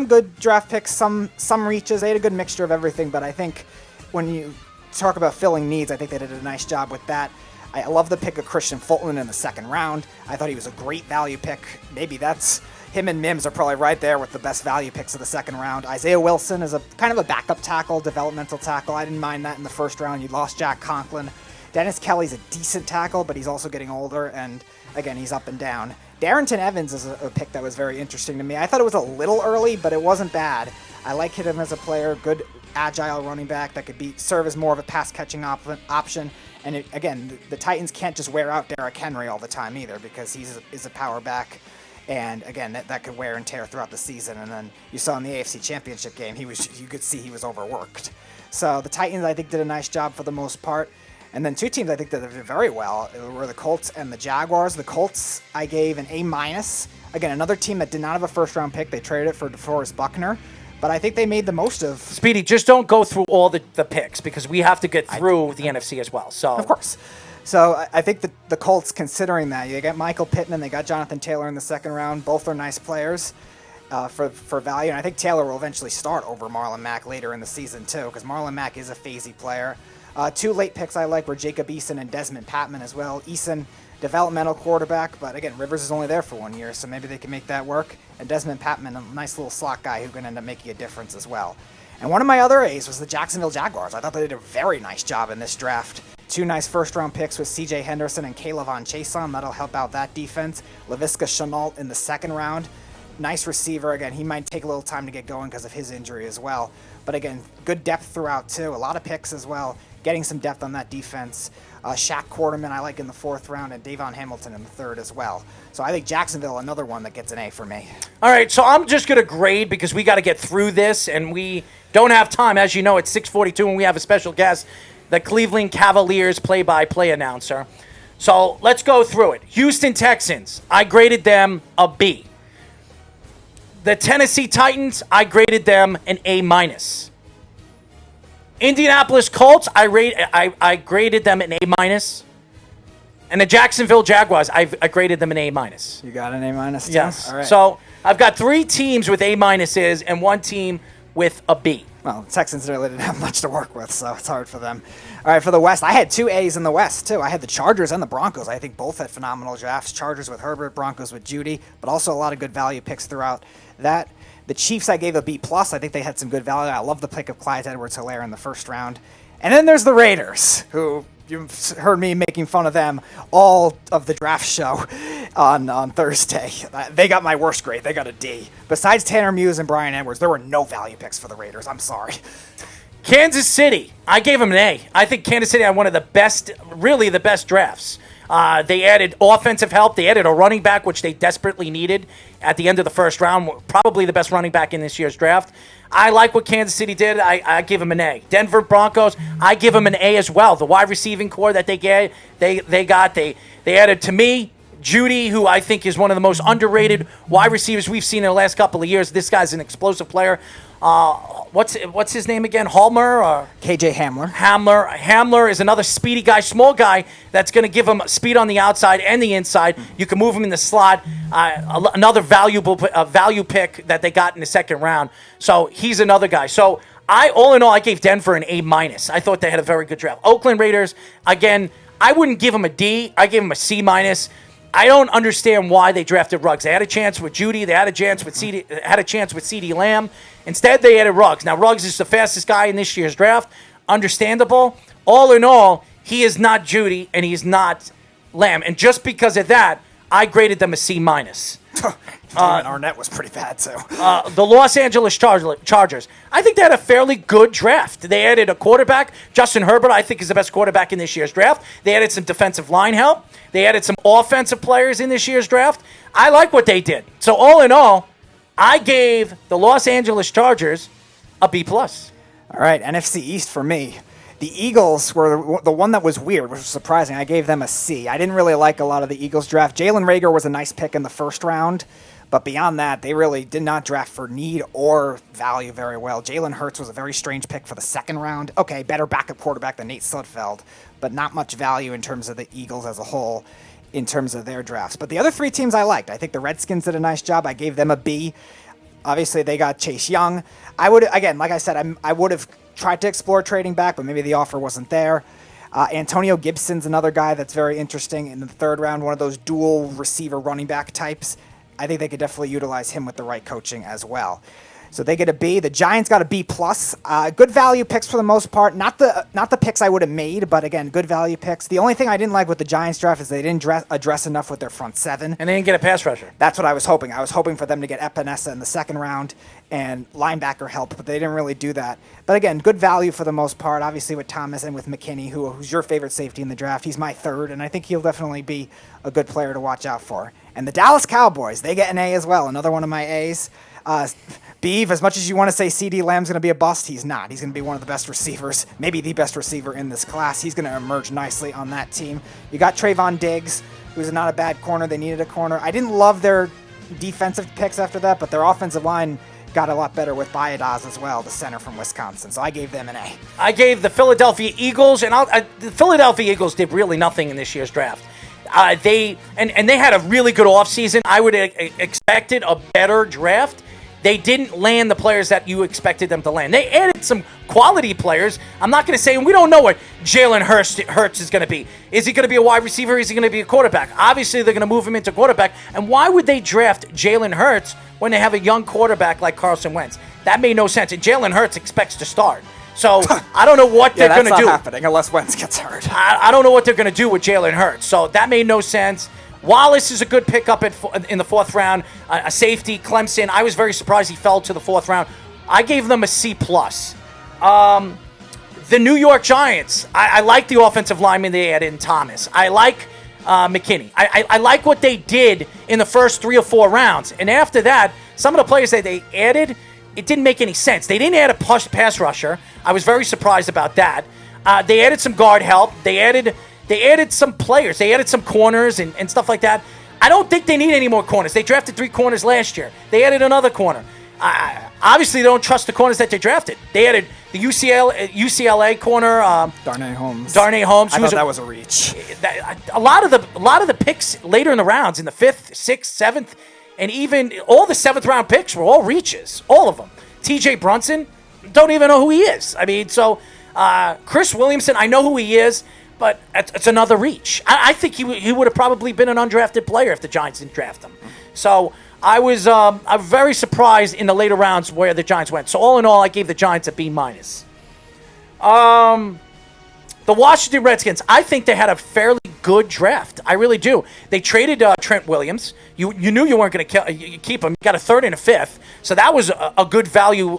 good draft picks, some reaches. They had a good mixture of everything, but I think when you talk about filling needs, I think they did a nice job with that. I love the pick of Christian Fulton in the second round. I thought he was a great value pick. Maybe that's him and Mims are probably right there with the best value picks of the second round. Isaiah Wilson is a kind of a backup tackle, developmental tackle. I didn't mind that in the first round. You lost Jack Conklin. Dennis Kelly's a decent tackle, but he's also getting older, and again, he's up and down. Darrington Evans is a pick that was very interesting to me. I thought it was a little early, but it wasn't bad. I like him as a player, good agile running back that could serve as more of a pass-catching option. And again, the Titans can't just wear out Derrick Henry all the time either, because he's a power back. And again, that could wear and tear throughout the season. And then you saw in the AFC Championship game, you could see he was overworked. So the Titans, I think, did a nice job for the most part. And then two teams I think that did very well were the Colts and the Jaguars. The Colts, I gave an A-. Again, another team that did not have a first-round pick. They traded it for DeForest Buckner. But I think they made the most of... Speedy, just don't go through all the picks, because we have to get through the NFC as well. So of course. So I think the Colts, considering that, they got Michael Pittman, they got Jonathan Taylor in the second round. Both are nice players for value. And I think Taylor will eventually start over Marlon Mack later in the season, too, because Marlon Mack is a phasey player. Two late picks I like were Jacob Eason and Desmond Patman as well. Eason, developmental quarterback, but again, Rivers is only there for 1 year, so maybe they can make that work. And Desmond Patman, a nice little slot guy who can end up making a difference as well. And one of my other A's was the Jacksonville Jaguars. I thought they did a very nice job in this draft. Two nice first-round picks with C.J. Henderson and Kayvon Chason. That'll help out that defense. Laviska Shenault in the second round. Nice receiver. Again, he might take a little time to get going because of his injury as well. But again, good depth throughout, too. A lot of picks as well. Getting some depth on that defense. Shaq Quarterman I like in the fourth round, and Davon Hamilton in the third as well. So I think Jacksonville, another one that gets an A for me. All right, so I'm just going to grade because we got to get through this, and we don't have time. As you know, it's 6:42, and we have a special guest, the Cleveland Cavaliers play-by-play announcer. So let's go through it. Houston Texans, I graded them a B. The Tennessee Titans, I graded them an A-. Indianapolis Colts, I graded them an A-. And the Jacksonville Jaguars, I graded them an A-. You got an A-? Yes. All right. So I've got three teams with A-s and one team with a B. Well, the Texans really didn't have much to work with, so it's hard for them. All right, for the West, I had two A's in the West, too. I had the Chargers and the Broncos. I think both had phenomenal drafts. Chargers with Herbert, Broncos with Judy, but also a lot of good value picks throughout that. The Chiefs, I gave a B+. I think they had some good value. I love the pick of Clyde Edwards-Helaire in the first round. And then there's the Raiders, who you've heard me making fun of them all of the draft show on Thursday. They got my worst grade. They got a D. Besides Tanner Muse and Brian Edwards, there were no value picks for the Raiders. I'm sorry. Kansas City, I gave them an A. I think Kansas City had one of the best, really the best drafts. They added offensive help. They added a running back, which they desperately needed at the end of the first round. Probably the best running back in this year's draft. I like what Kansas City did. I give them an A. Denver Broncos, I give them an A as well. The wide receiving core that they added, to me, Judy, who I think is one of the most underrated wide receivers we've seen in the last couple of years. This guy's an explosive player. What's his name again? Halmer or KJ Hamler? Hamler is another speedy guy, small guy that's going to give him speed on the outside and the inside. You can move him in the slot. Another value pick that they got in the second round. So he's another guy. So all in all, I gave Denver an A-. I thought they had a very good draft. Oakland Raiders, again, I wouldn't give them a D. I gave them a C-. I don't understand why they drafted Ruggs. They had a chance with Judy. They had a chance with CeeDee Lamb. Instead, they added Ruggs. Now, Ruggs is the fastest guy in this year's draft. Understandable. All in all, he is not Judy, and he's not Lamb. And just because of that, I graded them a C-. Arnett was pretty bad, too. The Los Angeles Chargers, I think they had a fairly good draft. They added a quarterback. Justin Herbert, I think, is the best quarterback in this year's draft. They added some defensive line help. They added some offensive players in this year's draft. I like what they did. So all in all, I gave the Los Angeles Chargers a B+. All right, NFC East for me. The Eagles were the one that was weird, which was surprising. I gave them a C. I didn't really like a lot of the Eagles draft. Jalen Reagor was a nice pick in the first round, but beyond that, they really did not draft for need or value very well. Jalen Hurts was a very strange pick for the second round. Okay, better backup quarterback than Nate Sudfeld, but not much value in terms of the Eagles as a whole in terms of their drafts. But the other three teams I liked. I think the Redskins did a nice job. I gave them a B. Obviously, they got Chase Young. I would, again, like I said, I would have tried to explore trading back, but maybe the offer wasn't there. Antonio Gibson's another guy that's very interesting in the third round, one of those dual receiver running back types. I think they could definitely utilize him with the right coaching as well. So they get a B. The Giants got a B+. Good value picks for the most part. Not the picks I would have made, but again, good value picks. The only thing I didn't like with the Giants draft is they didn't address enough with their front seven. And they didn't get a pass rusher. That's what I was hoping. I was hoping for them to get Epinesa in the second round and linebacker help, but they didn't really do that. But again, good value for the most part. Obviously with Thomas and with McKinney, who's your favorite safety in the draft. He's my third, and I think he'll definitely be a good player to watch out for. And the Dallas Cowboys, they get an A as well. Another one of my A's. Beeve, as much as you want to say CD Lamb's going to be a bust, he's not. He's going to be one of the best receivers, maybe the best receiver in this class. He's going to emerge nicely on that team. You got Trayvon Diggs, who's not a bad corner. They needed a corner. I didn't love their defensive picks after that, but their offensive line got a lot better with Bayadas as well, the center from Wisconsin. So I gave them an A. I gave the Philadelphia Eagles, and the Philadelphia Eagles did really nothing in this year's draft. They had a really good offseason. I would have expected a better draft. They didn't land the players that you expected them to land. They added some quality players. I'm not going to say, and we don't know what Jalen Hurts is going to be. Is he going to be a wide receiver? Is he going to be a quarterback? Obviously, they're going to move him into quarterback. And why would they draft Jalen Hurts when they have a young quarterback like Carson Wentz? That made no sense. And Jalen Hurts expects to start. So I don't know what they're going to do. That's not happening unless Wentz gets hurt. I don't know what they're going to do with Jalen Hurts. So that made no sense. Wallace is a good pickup in the fourth round. A safety, Clemson. I was very surprised he fell to the fourth round. I gave them a C+. The New York Giants. I like the offensive lineman they added in Thomas. I like McKinney. I like what they did in the first 3 or 4 rounds. And after that, some of the players that they added, it didn't make any sense. They didn't add a pass rusher. I was very surprised about that. They added some guard help. They added some players. They added some corners and stuff like that. I don't think they need any more corners. They drafted 3 corners last year. They added another corner. Obviously, they don't trust the corners that they drafted. They added the UCLA corner. Darnay Holmes. I thought that was a reach. A lot of the picks later in the rounds, in the 5th, 6th, 7th, and even all the 7th round picks were all reaches. All of them. T.J. Brunson, don't even know who he is. I mean, so Chris Williamson, I know who he is. But it's another reach. I think he would have probably been an undrafted player if the Giants didn't draft him. So I was very surprised in the later rounds where the Giants went. So all in all, I gave the Giants a B-. The Washington Redskins, I think they had a fairly good draft. I really do. They traded Trent Williams. You knew you weren't going to keep him. You got a 3rd and a 5th. So that was a good value.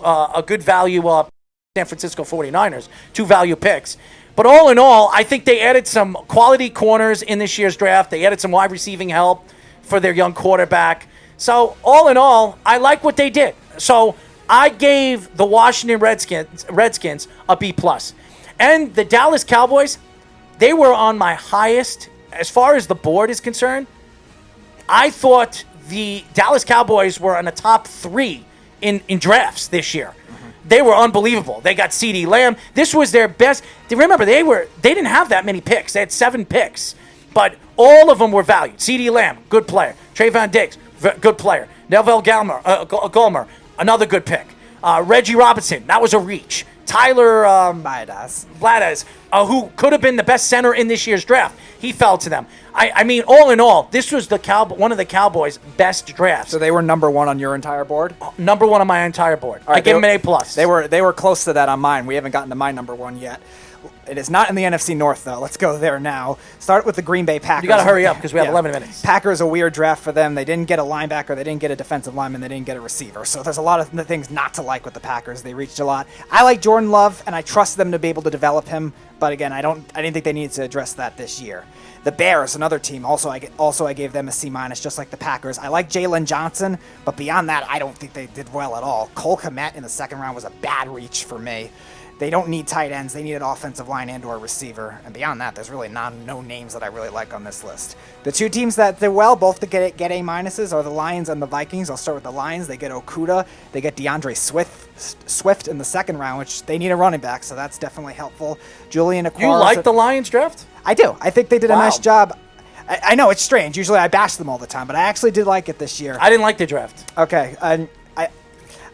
San Francisco 49ers, 2 value picks. But all in all, I think they added some quality corners in this year's draft. They added some wide receiving help for their young quarterback. So all in all, I like what they did. So I gave the Washington Redskins a B+. And the Dallas Cowboys, they were on my highest. As far as the board is concerned, I thought the Dallas Cowboys were in the top 3 in drafts this year. They were unbelievable. They got CD Lamb. This was their best. Remember, they didn't have that many picks. They had 7 picks, but all of them were valued. CD Lamb, good player. Trayvon Diggs, good player. Neville Gulmer, another good pick. Reggie Robinson, that was a reach. Tyler Bladas, who could have been the best center in this year's draft. He fell to them. I mean, all in all, this was one of the Cowboys' best drafts. So they were number 1 on your entire board? Number 1 on my entire board. Right, I gave them an A+. They were close to that on mine. We haven't gotten to my number 1 yet. It is not in the NFC North, though. Let's go there now. Start with the Green Bay Packers. You got to hurry up because we have 11 minutes. Packers, a weird draft for them. They didn't get a linebacker. They didn't get a defensive lineman. They didn't get a receiver. So there's a lot of things not to like with the Packers. They reached a lot. I like Jordan Love, and I trust them to be able to develop him. But again, I didn't think they needed to address that this year. The Bears, another team, also I gave them a C-, just like the Packers. I like Jalen Johnson, but beyond that, I don't think they did well at all. Cole Kmet in the second round was a bad reach for me. They don't need tight ends. They need an offensive line and or a receiver. And beyond that, there's really no names that I really like on this list. The 2 teams that did well, both to get A- are the Lions and the Vikings. I'll start with the Lions. They get Okudah. They get DeAndre Swift in the second round, which they need a running back, so that's definitely helpful. Julian Okwara. You like the Lions draft? I do. I think they did a nice job. I know it's strange. Usually I bash them all the time, but I actually did like it this year. I didn't like the draft. Okay.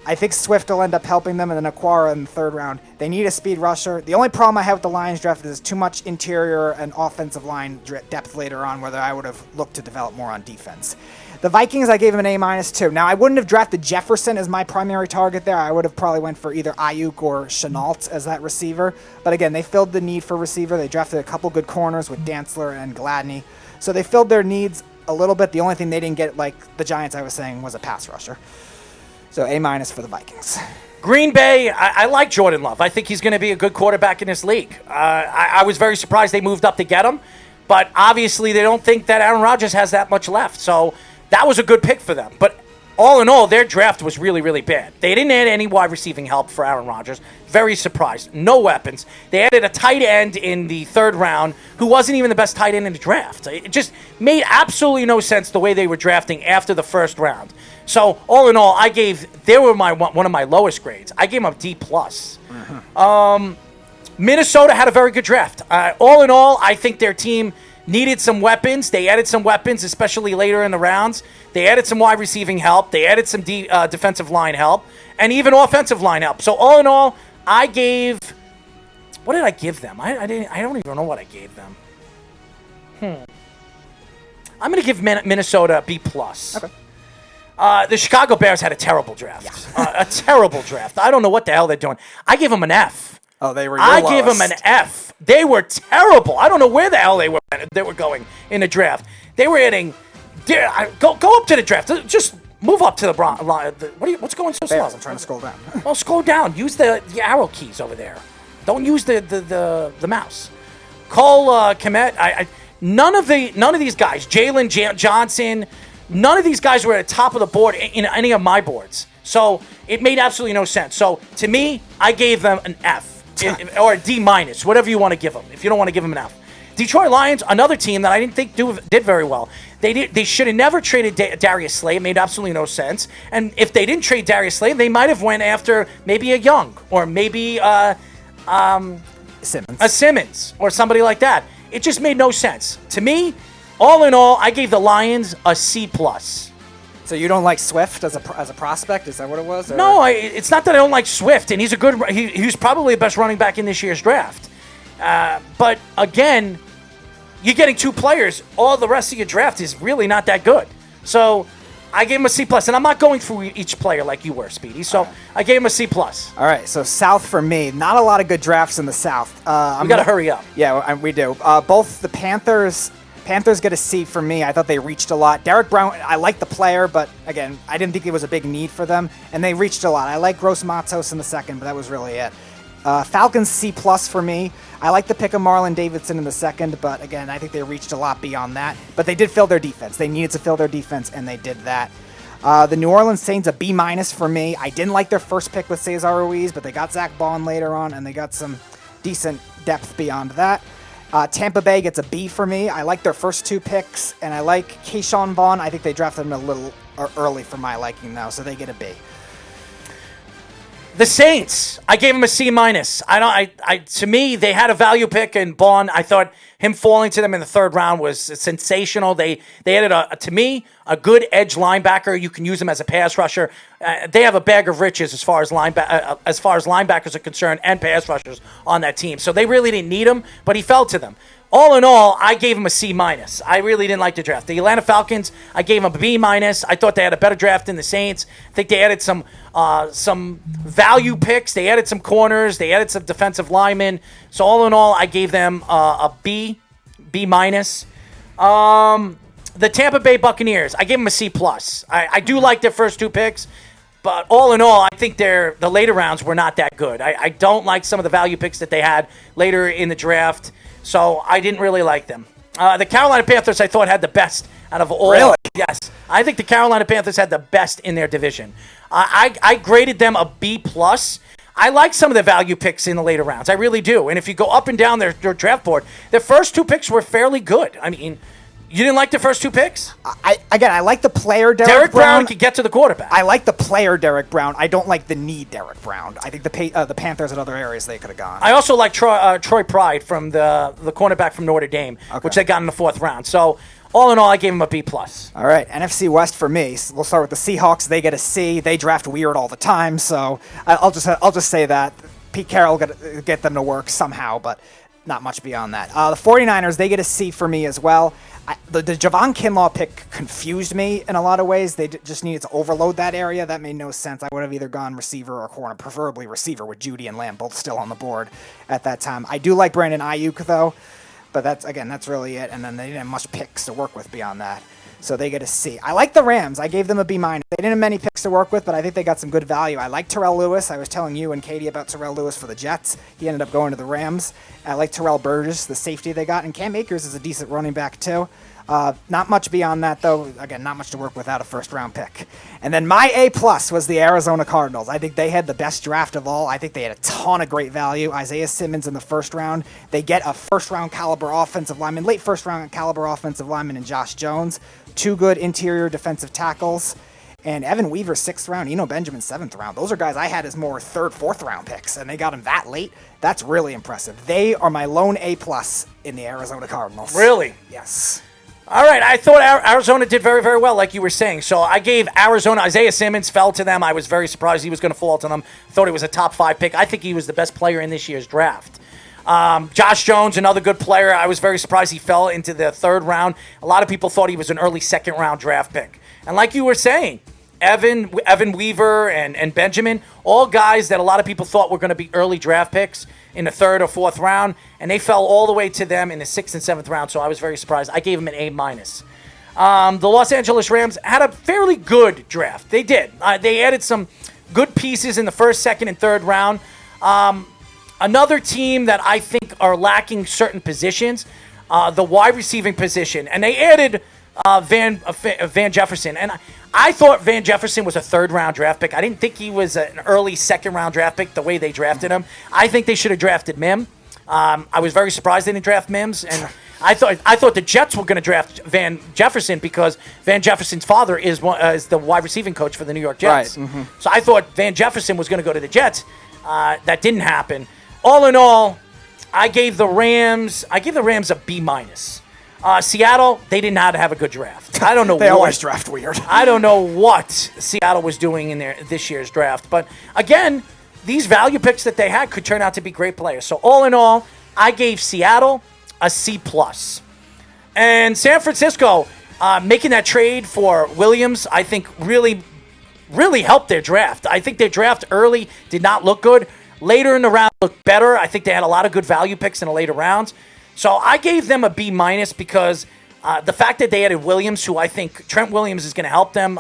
I think Swift will end up helping them, and then Okwara in the 3rd round. They need a speed rusher. The only problem I have with the Lions draft is too much interior and offensive line depth later on, whether I would have looked to develop more on defense. The Vikings, I gave them an A- too. Now, I wouldn't have drafted Jefferson as my primary target there. I would have probably went for either Ayuk or Chenault as that receiver. But again, they filled the need for receiver. They drafted a couple good corners with Dantzler and Gladney. So they filled their needs a little bit. The only thing they didn't get, like the Giants I was saying, was a pass rusher. So A- for the Vikings. Green Bay, I like Jordan Love. I think he's going to be a good quarterback in this league. I was very surprised they moved up to get him. But obviously they don't think that Aaron Rodgers has that much left. So that was a good pick for them. But all in all, their draft was really, really bad. They didn't add any wide receiving help for Aaron Rodgers. Very surprised. No weapons. They added a tight end in the 3rd round who wasn't even the best tight end in the draft. It just made absolutely no sense the way they were drafting after the 1st round. So all in all, they were one of my lowest grades. I gave them a D+. Minnesota had a very good draft. All in all, I think their team needed some weapons. They added some weapons, especially later in the rounds. They added some wide receiving help. They added some defensive line help and even offensive line help. So all in all, I gave. What did I give them? I don't even know what I gave them. I'm going to give Minnesota a B+. Okay. The Chicago Bears had a terrible draft. A terrible draft. I don't know what the hell they're doing. I gave them an F. Oh, they were. I gave them an F. They were terrible. I don't know where the hell they were going in the draft. They were hitting. Go up to the draft. Just move up to the line. What's going so slow? I'm trying to scroll down. Well, scroll down. Use the arrow keys over there. Don't use the mouse. Cole Kmet. None of these guys. Jalen Johnson. None of these guys were at the top of the board in any of my boards. So it made absolutely no sense. So to me, I gave them an F. Or a D-, whatever you want to give them, if you don't want to give them an F. Detroit Lions, another team that I didn't think did very well. They should have never traded Darius Slay. It made absolutely no sense. And if they didn't trade Darius Slay, they might have went after maybe a Young or maybe Simmons or somebody like that. It just made no sense. To me, all in all, I gave the Lions a C+. So you don't like Swift as a prospect? Is that what it was? Or? No, it's not that I don't like Swift, and he's probably the best running back in this year's draft. But again, you're getting 2 players. All the rest of your draft is really not that good. So I gave him a C+, and I'm not going through each player like you were, Speedy. So I gave him a C+. All right, so South for me. Not a lot of good drafts in the South. We got to hurry up. Yeah, we do. Both the Panthers get a C for me. I thought they reached a lot. Derek Brown, I like the player, but again, I didn't think it was a big need for them, and they reached a lot. I like Gross Matos in the 2nd, but that was really it. Falcons C+ for me. I like the pick of Marlon Davidson in the 2nd, but again, I think they reached a lot beyond that. But they did fill their defense. They needed to fill their defense, and they did that. The New Orleans Saints, a B- for me. I didn't like their first pick with Cesar Ruiz, but they got Zach Bond later on, and they got some decent depth beyond that. Tampa Bay gets a B for me. I like their first 2 picks, and I like Keyshawn Vaughn. I think they drafted him a little early for my liking now, so they get a B. The Saints, I gave them a C-. To me, they had a value pick in Bond. I thought him falling to them in the 3rd round was sensational. They added to me a good edge linebacker. You can use him as a pass rusher. They have a bag of riches as far as linebackers are concerned and pass rushers on that team. So they really didn't need him, but he fell to them. All in all, I gave him a C-. I really didn't like the draft. The Atlanta Falcons, I gave them a B-. I thought they had a better draft than the Saints. I think they added some value picks. They added some corners. They added some defensive linemen. So all in all, I gave them a B-. The Tampa Bay Buccaneers, I gave them a C+. I do like their first 2 picks. But all in all, I think the later rounds were not that good. I don't like some of the value picks that they had later in the draft. So I didn't really like them. The Carolina Panthers, I thought, had the best out of all. Really? Yes. I think the Carolina Panthers had the best in their division. I graded them a B+. I like some of the value picks in the later rounds. I really do. And if you go up and down their draft board, their first 2 picks were fairly good. I mean, you didn't like the first 2 picks? I like the player Derek Brown could get to the quarterback. I like the player Derek Brown. I don't like the need Derek Brown. I think the Panthers and other areas they could have gone. I also like Troy Pride from the cornerback from Notre Dame, which they got in the 4th round. So all in all, I gave him a B+. All right, NFC West for me. We'll start with the Seahawks. They get a C. They draft weird all the time, so I'll just say that Pete Carroll get them to work somehow, but not much beyond that. The 49ers, they get a C for me as well. The Javon Kinlaw pick confused me in a lot of ways. They just needed to overload that area. That made no sense. I would have either gone receiver or corner, preferably receiver with Judy and Lamb both still on the board at that time. I do like Brandon Ayuk, though, but that's really it. And then they didn't have much picks to work with beyond that. So they get a C. I like the Rams. I gave them a B-. They didn't have many picks to work with, but I think they got some good value. I like Terrell Lewis. I was telling you and Katie about Terrell Lewis for the Jets. He ended up going to the Rams. I like Terrell Burgess, the safety they got. And Cam Akers is a decent running back, too. Not much beyond that, though. Again, not much to work without a first-round pick. And then my A+ was the Arizona Cardinals. I think they had the best draft of all. I think they had a ton of great value. Isaiah Simmons in the first round. They get a first-round caliber offensive lineman, late first-round caliber offensive lineman in Josh Jones. 2 good interior defensive tackles. And Evan Weaver, 6th round. Eno Benjamin, 7th round. Those are guys I had as more 3rd, 4th round picks, and they got him that late. That's really impressive. They are my lone A+ in the Arizona Cardinals. Really? Yes. All right, I thought Arizona did very, very well, like you were saying. So I gave Arizona, Isaiah Simmons fell to them. I was very surprised he was going to fall to them. Thought he was a top 5 pick. I think he was the best player in this year's draft. Josh Jones, another good player. I was very surprised he fell into the 3rd round. A lot of people thought he was an early 2nd round draft pick. And like you were saying, Evan Weaver and Benjamin, all guys that a lot of people thought were going to be early draft picks in the 3rd or 4th round, and they fell all the way to them in the 6th and 7th round, so I was very surprised. I gave them an A-. The Los Angeles Rams had a fairly good draft. They did. They added some good pieces in the 1st, 2nd, and 3rd round. Another team that I think are lacking certain positions, the wide receiving position, and they added Van Jefferson. And I thought Van Jefferson was a 3rd round draft pick. I didn't think he was an early 2nd round draft pick the way they drafted him. I think they should have drafted Mim. I was very surprised they didn't draft Mims, and I thought the Jets were going to draft Van Jefferson because Van Jefferson's father is the wide receiving coach for the New York Jets. Right. Mm-hmm. So I thought Van Jefferson was going to go to the Jets. That didn't happen. All in all, I gave the Rams a B-. Seattle, they did not have a good draft. I don't know they always draft weird. I don't know what Seattle was doing in this year's draft. But again, these value picks that they had could turn out to be great players. So all in all, I gave Seattle a C+. And San Francisco, making that trade for Williams, I think really, really helped their draft. I think their draft early did not look good. Later in the round looked better. I think they had a lot of good value picks in the later rounds. So I gave them a B- because the fact that they added Williams, who I think Trent Williams is going to help them.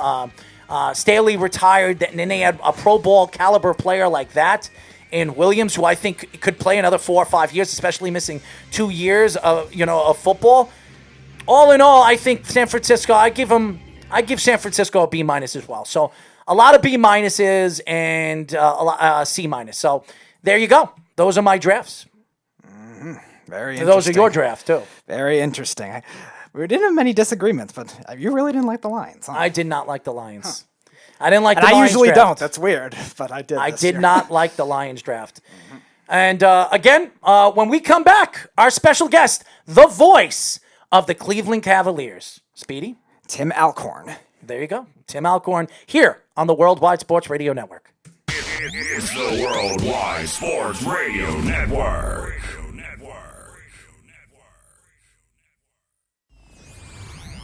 Staley retired, and then they had a Pro Bowl caliber player like that in Williams, who I think could play another 4 or 5 years, especially missing 2 years of football. All in all, I think San Francisco. I give San Francisco a B- as well. So a lot of B- and a C-. So there you go. Those are my drafts. Very interesting. Those are your drafts, too. Very interesting. We didn't have many disagreements, but you really didn't like the Lions, huh? I did not like the Lions. Huh. I didn't like the Lions draft. I usually don't. draft. That's weird, but I did. I did not like the Lions draft. Mm-hmm. And again, when we come back, our special guest, the voice of the Cleveland Cavaliers. Speedy? Tim Alcorn. There you go. Tim Alcorn here on the Worldwide Sports Radio Network. It's the Worldwide Sports Radio Network.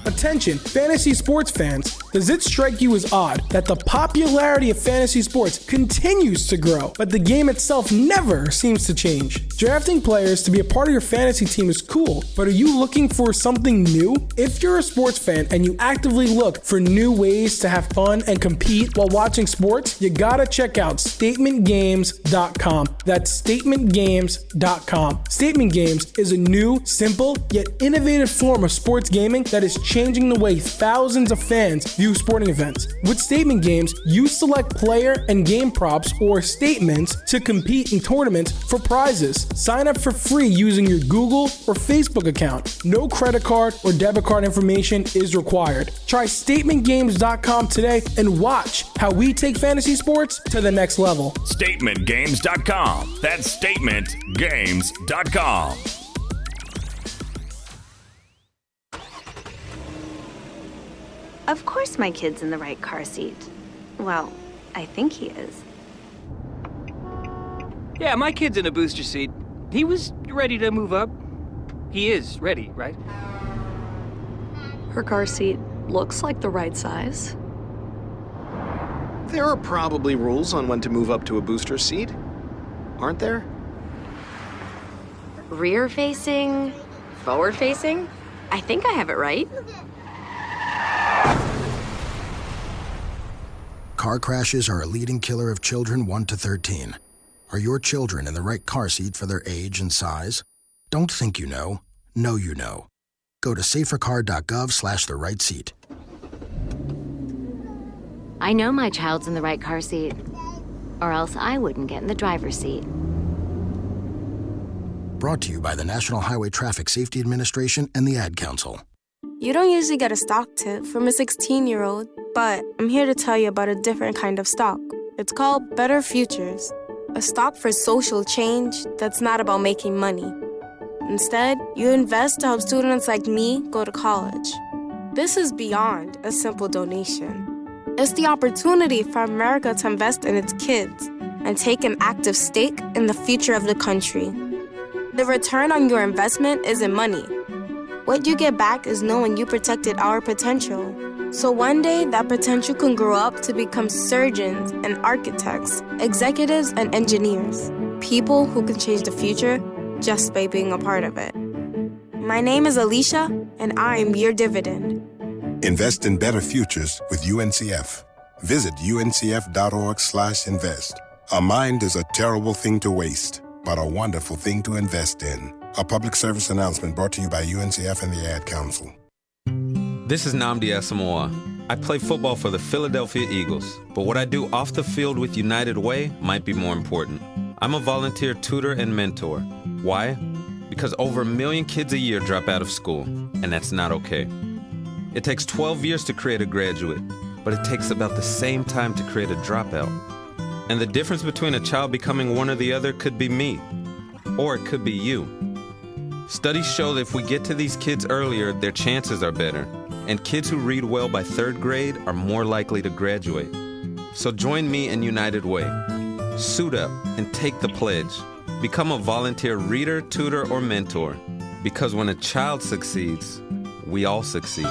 Attention, fantasy sports fans. Does it strike you as odd that the popularity of fantasy sports continues to grow, but the game itself never seems to change? Drafting players to be a part of your fantasy team is cool, but are you looking for something new? If you're a sports fan and you actively look for new ways to have fun and compete while watching sports, you gotta check out StatementGames.com. That's StatementGames.com. Statement Games is a new, simple, yet innovative form of sports gaming that is changing the way thousands of fans view sporting events. With Statement Games, you select player and game props or statements to compete in tournaments for prizes. Sign up for free using your Google or Facebook account. No credit card or debit card information is required. Try StatementGames.com today and watch how we take fantasy sports to the next level. StatementGames.com. That's StatementGames.com. Of course my kid's in the right car seat. Well, I think he is. Yeah, my kid's in a booster seat. He was ready to move up. He is ready, right? Her car seat looks like the right size. There are probably rules on when to move up to a booster seat, aren't there? Rear facing, forward facing? I think I have it right. Car crashes are a leading killer of children 1 to 13. Are your children in the right car seat for their age and size? Don't think you know you know. Go to safercar.gov/the right seat. I know my child's in the right car seat, or else I wouldn't get in the driver's seat. Brought to you by the National Highway Traffic Safety Administration and the Ad Council. You don't usually get a stock tip from a 16-year-old, but I'm here to tell you about a different kind of stock. It's called Better Futures, a stock for social change that's not about making money. Instead, you invest to help students like me go to college. This is beyond a simple donation. It's the opportunity for America to invest in its kids and take an active stake in the future of the country. The return on your investment isn't money. What you get back is knowing you protected our potential. So one day, that potential can grow up to become surgeons and architects, executives and engineers, people who can change the future just by being a part of it. My name is Alicia, and I'm your dividend. Invest in better futures with UNCF. Visit uncf.org/invest. A mind is a terrible thing to waste, but a wonderful thing to invest in. A public service announcement brought to you by UNCF and the Ad Council. This is Nnamdi Asamoah. I play football for the Philadelphia Eagles, but what I do off the field with United Way might be more important. I'm a volunteer tutor and mentor. Why? Because over 1 million kids a year drop out of school, and that's not okay. It takes 12 years to create a graduate, but it takes about the same time to create a dropout. And the difference between a child becoming one or the other could be me, or it could be you. Studies show that if we get to these kids earlier, their chances are better, and kids who read well by 3rd grade are more likely to graduate. So join me in United Way. Suit up and take the pledge. Become a volunteer reader, tutor, or mentor, because when a child succeeds, we all succeed.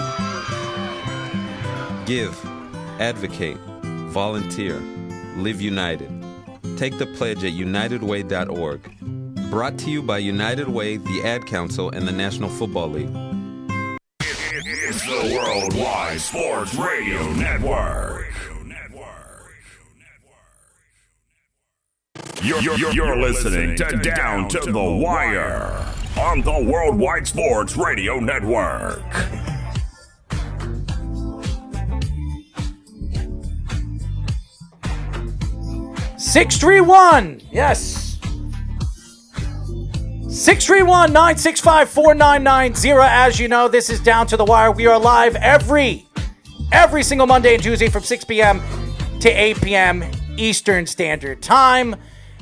Give, advocate, volunteer, live united. Take the pledge at unitedway.org. Brought to you by United Way, the Ad Council, and the National Football League. It's the Worldwide Sports Radio Network. You're listening to Down to the Wire on the Worldwide Sports Radio Network. Yes. 631-965-4990. As you know, this is Down to the Wire. We are live every single Monday and Tuesday from 6 p.m. to 8 p.m. Eastern Standard Time.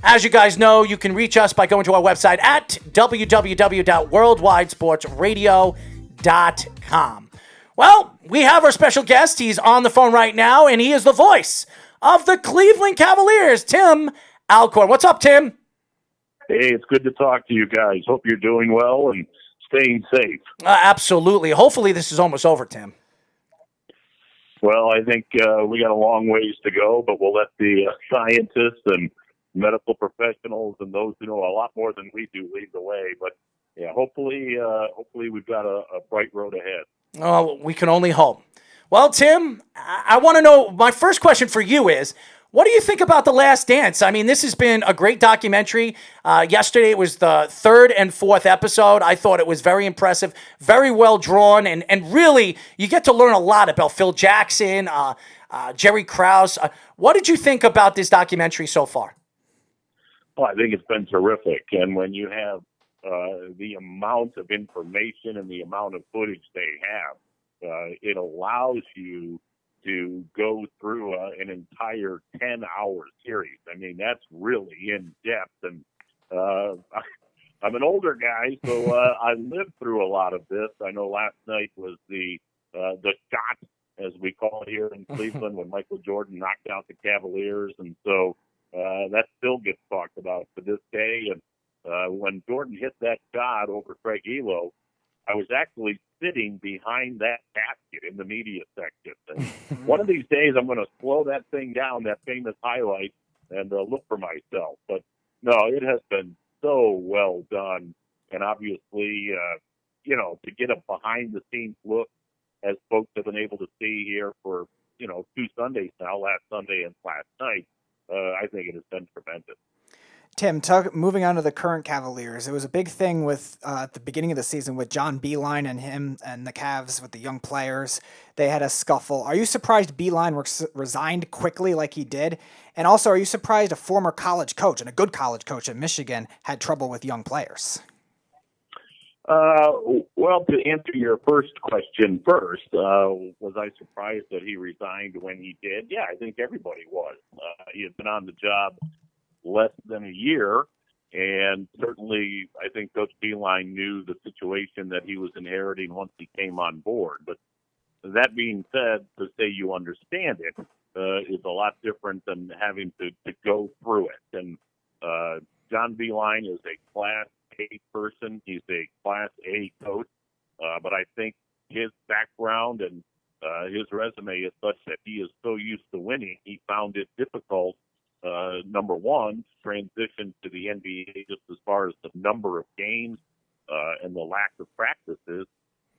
As you guys know, you can reach us by going to our website at www.worldwidesportsradio.com. Well, we have our special guest. He's on the phone right now, and he is the voice of the Cleveland Cavaliers, Tim Alcorn. What's up, Tim? Hey, it's good to talk to you guys. Hope you're doing well and staying safe. Absolutely. Hopefully this is almost over, Tim. Well, I think we got a long ways to go, but we'll let the scientists and medical professionals and those who know a lot more than we do lead the way. But yeah, hopefully we've got a bright road ahead. Oh, we can only hope. Well, Tim, I want to know, my first question for you is, what do you think about The Last Dance? I mean, this has been a great documentary. Yesterday it was the 3rd and 4th episode. I thought it was very impressive, very well drawn, and really, you get to learn a lot about Phil Jackson, Jerry Krause. What did you think about this documentary so far? Well, I think it's been terrific. And when you have the amount of information and the amount of footage they have, it allows you to go through an entire 10-hour series. I mean, that's really in-depth. And I'm an older guy, so I lived through a lot of this. I know last night was the shot, as we call it here in Cleveland, when Michael Jordan knocked out the Cavaliers. And so that still gets talked about to this day. And when Jordan sitting behind that basket in the media section. And one of these days, I'm going to slow that thing down, that famous highlight, and look for myself. But no, it has been so well done. And obviously, to get a behind-the-scenes look, as folks have been able to see here for, 2 Sundays now, last Sunday and last night, I think it has been tremendous. Tim, moving on to the current Cavaliers, it was a big thing with at the beginning of the season with John Beeline and him and the Cavs with the young players. They had a scuffle. Are you surprised Beeline resigned quickly like he did? And also, are you surprised a former college coach and a good college coach at Michigan had trouble with young players? Well, to answer your first question first, was I surprised that he resigned when he did? Yeah, I think everybody was. He had been on the job less than a year, and certainly I think Coach Beeline knew the situation that he was inheriting once he came on board. But that being said, to say you understand it is a lot different than having to go through it. And John Beeline is a Class A person. He's a Class A coach. But I think his background and his resume is such that he is so used to winning, he found it difficult, number one, transition to the NBA just as far as the number of games and the lack of practices.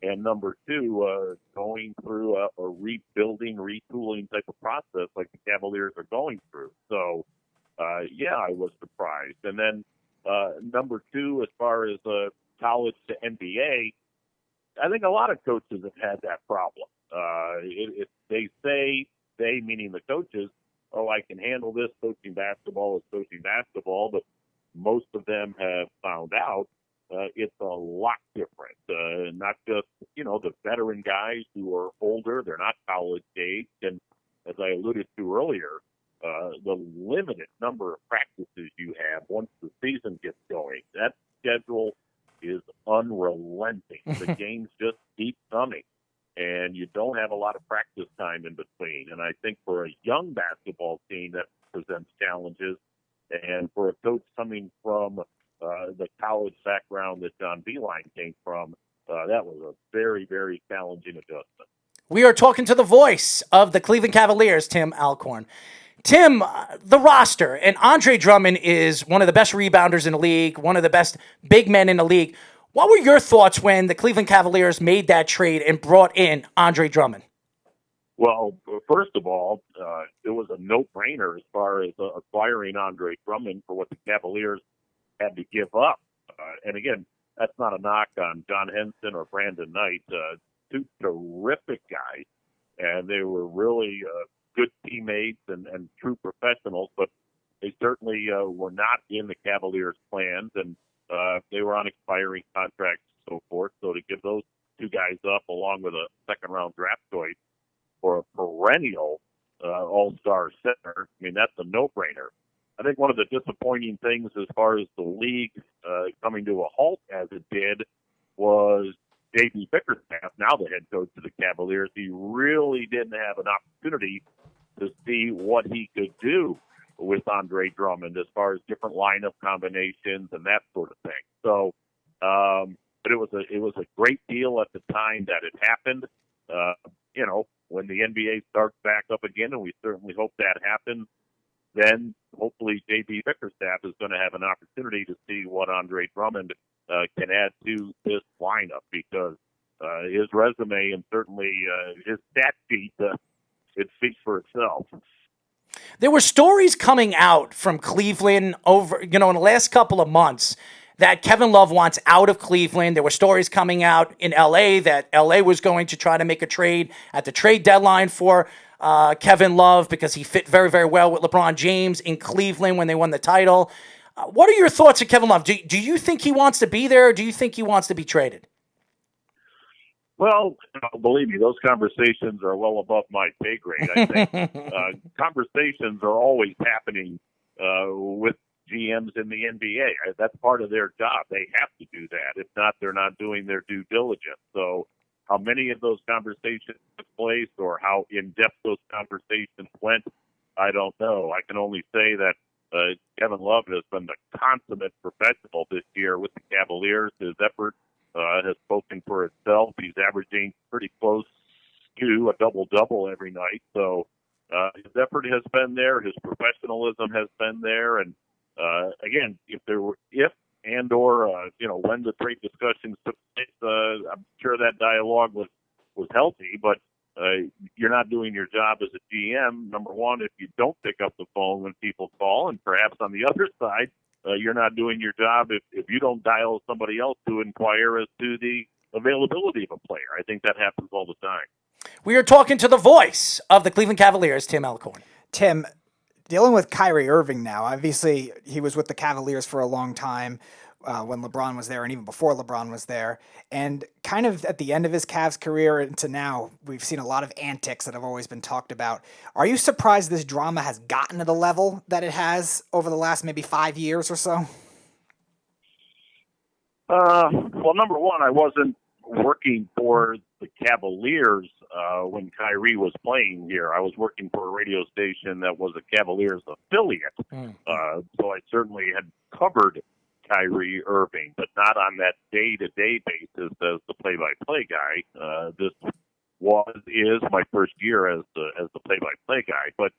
And number two, going through a rebuilding, retooling type of process like the Cavaliers are going through. So, yeah, I was surprised. And then number two, as far as college to NBA, I think a lot of coaches have had that problem. They say, they meaning the coaches, oh, I can handle this. Coaching basketball is coaching basketball, but most of them have found out it's a lot different. Not just, the veteran guys who are older, they're not college age. And as I alluded to earlier, the limited number of practices you have once the season gets going, that schedule is unrelenting. The games just keep coming, and you don't have a lot of practice time in between. And I think for a young basketball team, that presents challenges. And for a coach coming from the college background that John Beeline came from, that was a very, very challenging adjustment. We are talking to the voice of the Cleveland Cavaliers, Tim Alcorn. Tim, the roster, and Andre Drummond is one of the best rebounders in the league, one of the best big men in the league. What were your thoughts when the Cleveland Cavaliers made that trade and brought in Andre Drummond? Well, first of all, it was a no-brainer as far as acquiring Andre Drummond for what the Cavaliers had to give up. And again, that's not a knock on John Henson or Brandon Knight, two terrific guys, and they were really good teammates and true professionals, but they certainly were not in the Cavaliers' plans, and they were on expiring contracts and so forth. So to give those two guys up along with a second-round draft choice for a perennial all-star center, I mean, that's a no-brainer. I think one of the disappointing things as far as the league coming to a halt as it did was J.B. Bickerstaff, now the head coach of the Cavaliers. He really didn't have an opportunity to see what he could do with Andre Drummond as far as different lineup combinations and that sort of thing. So, but it was a great deal at the time that it happened. When the NBA starts back up again, and we certainly hope that happens, then hopefully J.B. Bickerstaff is going to have an opportunity to see what Andre Drummond can add to this lineup, because his resume and certainly his stat sheet, it speaks for itself. There were stories coming out from Cleveland over, in the last couple of months that Kevin Love wants out of Cleveland. There were stories coming out in L.A. that L.A. was going to try to make a trade at the trade deadline for Kevin Love because he fit very, very well with LeBron James in Cleveland when they won the title. What are your thoughts on Kevin Love? Do you think he wants to be there, or do you think he wants to be traded? Well, believe me, those conversations are well above my pay grade, I think. Conversations are always happening with GMs in the NBA. That's part of their job. They have to do that. If not, they're not doing their due diligence. So how many of those conversations took place or how in-depth those conversations went, I don't know. I can only say that Kevin Love has been the consummate professional this year with the Cavaliers. His effort has spoken for itself. He's averaging pretty close to a double-double every night. So his effort has been there. His professionalism has been there. And, again, when the trade discussions took place, I'm sure that dialogue was healthy, but you're not doing your job as a GM, number one, if you don't pick up the phone when people call, and perhaps on the other side, you're not doing your job if you don't dial somebody else to inquire as to the availability of a player. I think that happens all the time. We are talking to the voice of the Cleveland Cavaliers, Tim Alcorn. Tim, dealing with Kyrie Irving now, obviously he was with the Cavaliers for a long time when LeBron was there and even before LeBron was there. And kind of at the end of his Cavs career into now, we've seen a lot of antics that have always been talked about. Are you surprised this drama has gotten to the level that it has over the last maybe 5 years or so? Well, number one, I wasn't working for the Cavaliers when Kyrie was playing here. I was working for a radio station that was a Cavaliers affiliate. So I certainly had covered Kyrie Irving, but not on that day-to-day basis as the play-by-play guy. This is my first year as the play-by-play guy. But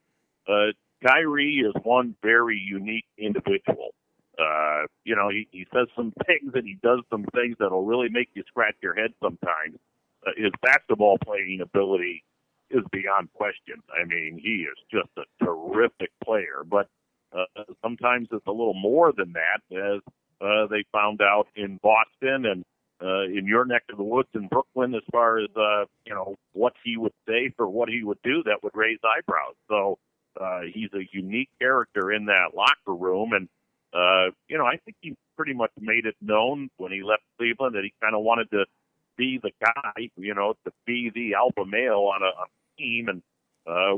Kyrie is one very unique individual. He says some things and he does some things that'll really make you scratch your head sometimes. His basketball playing ability is beyond question. I mean, he is just a terrific player, but sometimes it's a little more than that, as they found out in Boston and in your neck of the woods in Brooklyn, as far as what he would say or what he would do that would raise eyebrows. So he's a unique character in that locker room, and I think he pretty much made it known when he left Cleveland that he kind of wanted to be the guy, to be the alpha male on a team. And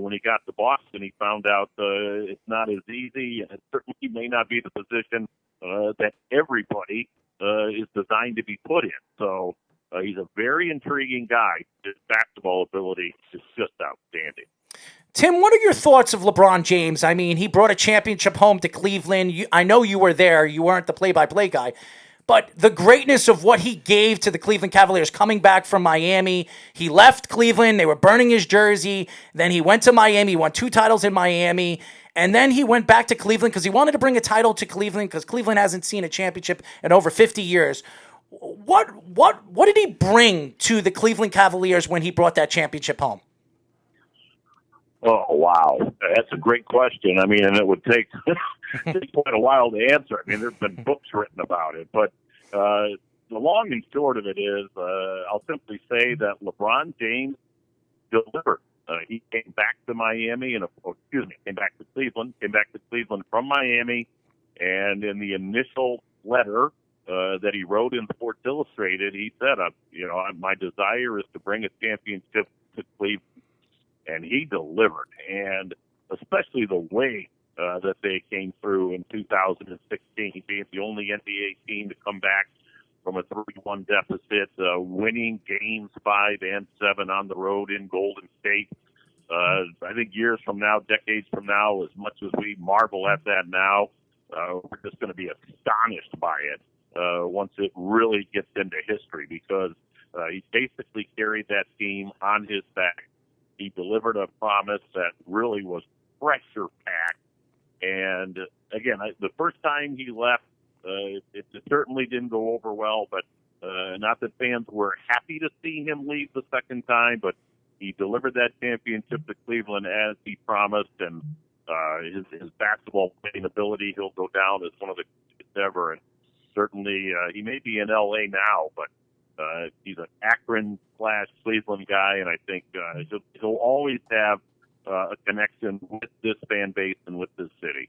when he got to Boston, he found out it's not as easy, and it certainly may not be the position that everybody is designed to be put in. So he's a very intriguing guy. His basketball ability is just outstanding. Tim, what are your thoughts of LeBron James? I mean, he brought a championship home to Cleveland. I know you were there. You weren't the play-by-play guy. But the greatness of what he gave to the Cleveland Cavaliers coming back from Miami, he left Cleveland. They were burning his jersey. Then he went to Miami. He won 2 titles in Miami. And then he went back to Cleveland because he wanted to bring a title to Cleveland because Cleveland hasn't seen a championship in over 50 years. What did he bring to the Cleveland Cavaliers when he brought that championship home? Oh, wow. That's a great question. I mean, and it would take quite a while to answer. I mean, there's been books written about it. But the long and short of it is, I'll simply say that LeBron James delivered. He came back to Miami, came back to Cleveland from Miami, and in the initial letter that he wrote in Sports Illustrated, he said, my desire is to bring a championship to Cleveland. And he delivered, and especially the way that they came through in 2016, being the only NBA team to come back from a 3-1 deficit, winning games 5 and 7 on the road in Golden State. I think years from now, decades from now, as much as we marvel at that now, we're just going to be astonished by it once it really gets into history, because he basically carried that team on his back. He delivered a promise that really was pressure-packed. And, again, the first time he left, it certainly didn't go over well, but not that fans were happy to see him leave the second time, but he delivered that championship to Cleveland as he promised, and his basketball playing ability, he'll go down as one of the greatest ever. And certainly he may be in L.A. now, but he's an Akron/Cleveland guy, and I think he'll always have a connection with this fan base and with this city.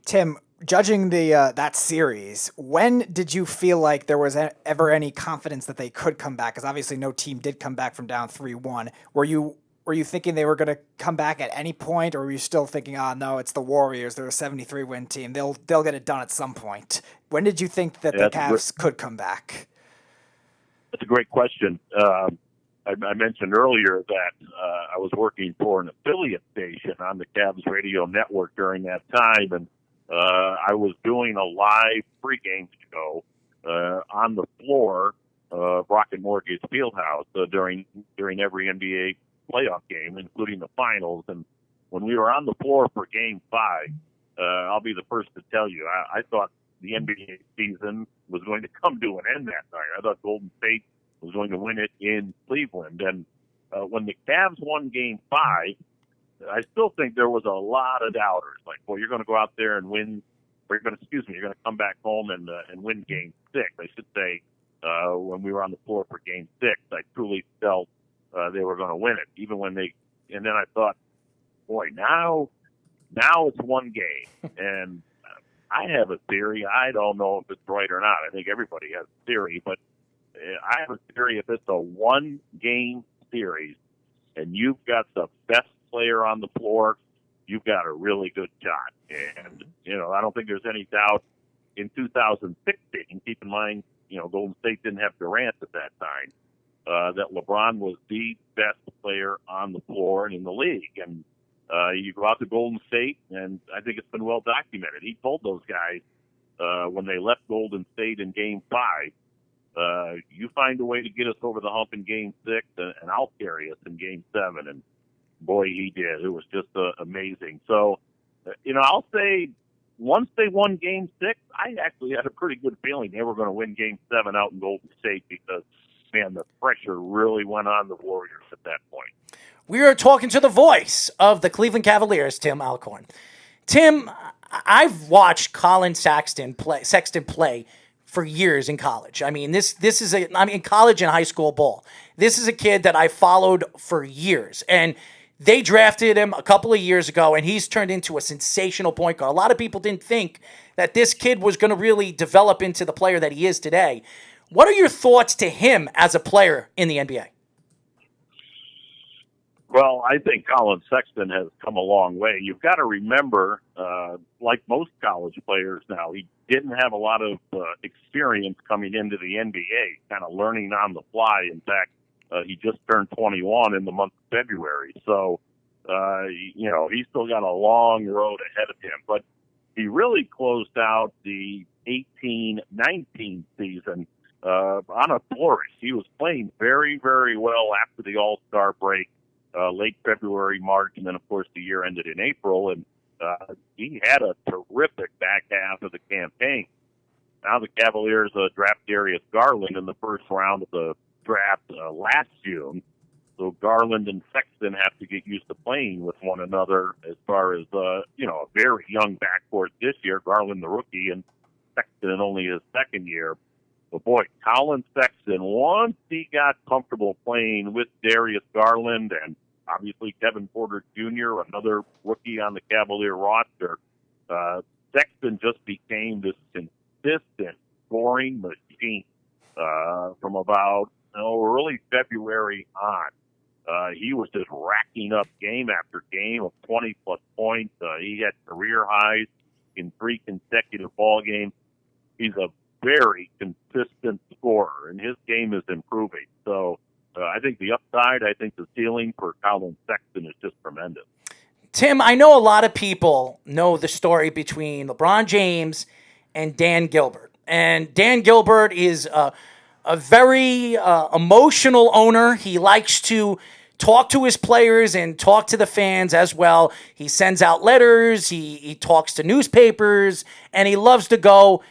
Tim, judging that series, when did you feel like there was ever any confidence that they could come back? Because obviously no team did come back from down 3-1. Were you thinking they were going to come back at any point, or were you still thinking, no, it's the Warriors, they're a 73-win team, they'll get it done at some point? When did you think that the Cavs could come back? That's a great question. I mentioned earlier that I was working for an affiliate station on the Cavs radio network during that time, and I was doing a live pregame show on the floor of Rocket Mortgage Fieldhouse during every NBA playoff game, including the finals. And when we were on the floor for Game 5, I'll be the first to tell you, I thought the NBA season was going to come to an end that night. I thought Golden State was going to win it in Cleveland. And when the Cavs won Game 5, I still think there was a lot of doubters. Like, well, you're going to go out there and win, or you're going to come back home and win Game 6. I should say, when we were on the floor for Game 6, I truly felt they were going to win it. Even when and then I thought, boy, now it's one game. And I have a theory. I don't know if it's right or not. I think everybody has a theory, but I have a theory if it's a one-game series and you've got the best player on the floor, you've got a really good shot. And, I don't think there's any doubt in 2016, keep in mind, Golden State didn't have Durant at that time, that LeBron was the best player on the floor and in the league. And you go out to Golden State, and I think it's been well documented. He told those guys when they left Golden State in Game 5, you find a way to get us over the hump in Game 6, and I'll carry us in Game 7. And, boy, he did. It was just amazing. So, I'll say once they won Game 6, I actually had a pretty good feeling they were going to win Game 7 out in Golden State because, man, the pressure really went on the Warriors at that point. We are talking to the voice of the Cleveland Cavaliers, Tim Alcorn. Tim, I've watched Colin Sexton play for years in college. I mean, this is college and high school ball. This is a kid that I followed for years, and they drafted him a couple of years ago, and he's turned into a sensational point guard. A lot of people didn't think that this kid was going to really develop into the player that he is today. What are your thoughts to him as a player in the NBA? Well, I think Colin Sexton has come a long way. You've got to remember, like most college players now, he didn't have a lot of experience coming into the NBA, kind of learning on the fly. In fact, he just turned 21 in the month of February. So, he's still got a long road ahead of him. But he really closed out the 18-19 season on a flourish. He was playing very, very well after the All-Star break. Late February, March, and then, of course, the year ended in April, and he had a terrific back half of the campaign. Now the Cavaliers draft Darius Garland in the first round of the draft last June, so Garland and Sexton have to get used to playing with one another as far as, a very young backcourt this year, Garland the rookie, and Sexton in only his second year. But, boy, Colin Sexton, once he got comfortable playing with Darius Garland and obviously Kevin Porter Jr., another rookie on the Cavalier roster, Sexton just became this consistent scoring machine from about early February on. He was just racking up game after game of 20-plus points. He had career highs in 3 consecutive ball games. He's a very consistent scorer, and his game is improving. So I think the upside, I think the ceiling for Colin Sexton is just tremendous. Tim, I know a lot of people know the story between LeBron James and Dan Gilbert. And Dan Gilbert is a very emotional owner. He likes to talk to his players and talk to the fans as well. He sends out letters. He talks to newspapers, and he loves to go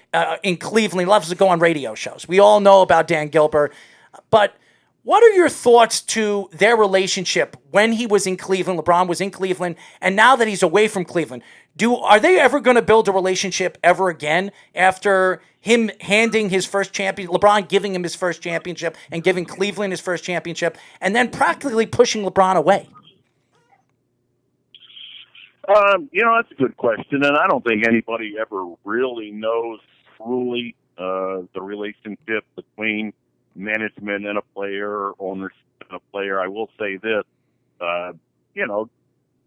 in Cleveland. He loves to go on radio shows. We all know about Dan Gilbert. But what are your thoughts to their relationship when he was in Cleveland, LeBron was in Cleveland, and now that he's away from Cleveland? Are they ever going to build a relationship ever again after him handing his first LeBron giving him his first championship and giving Cleveland his first championship and then practically pushing LeBron away? That's a good question, and I don't think anybody ever really knows truly the relationship between management and a player, ownership and a player. I will say this,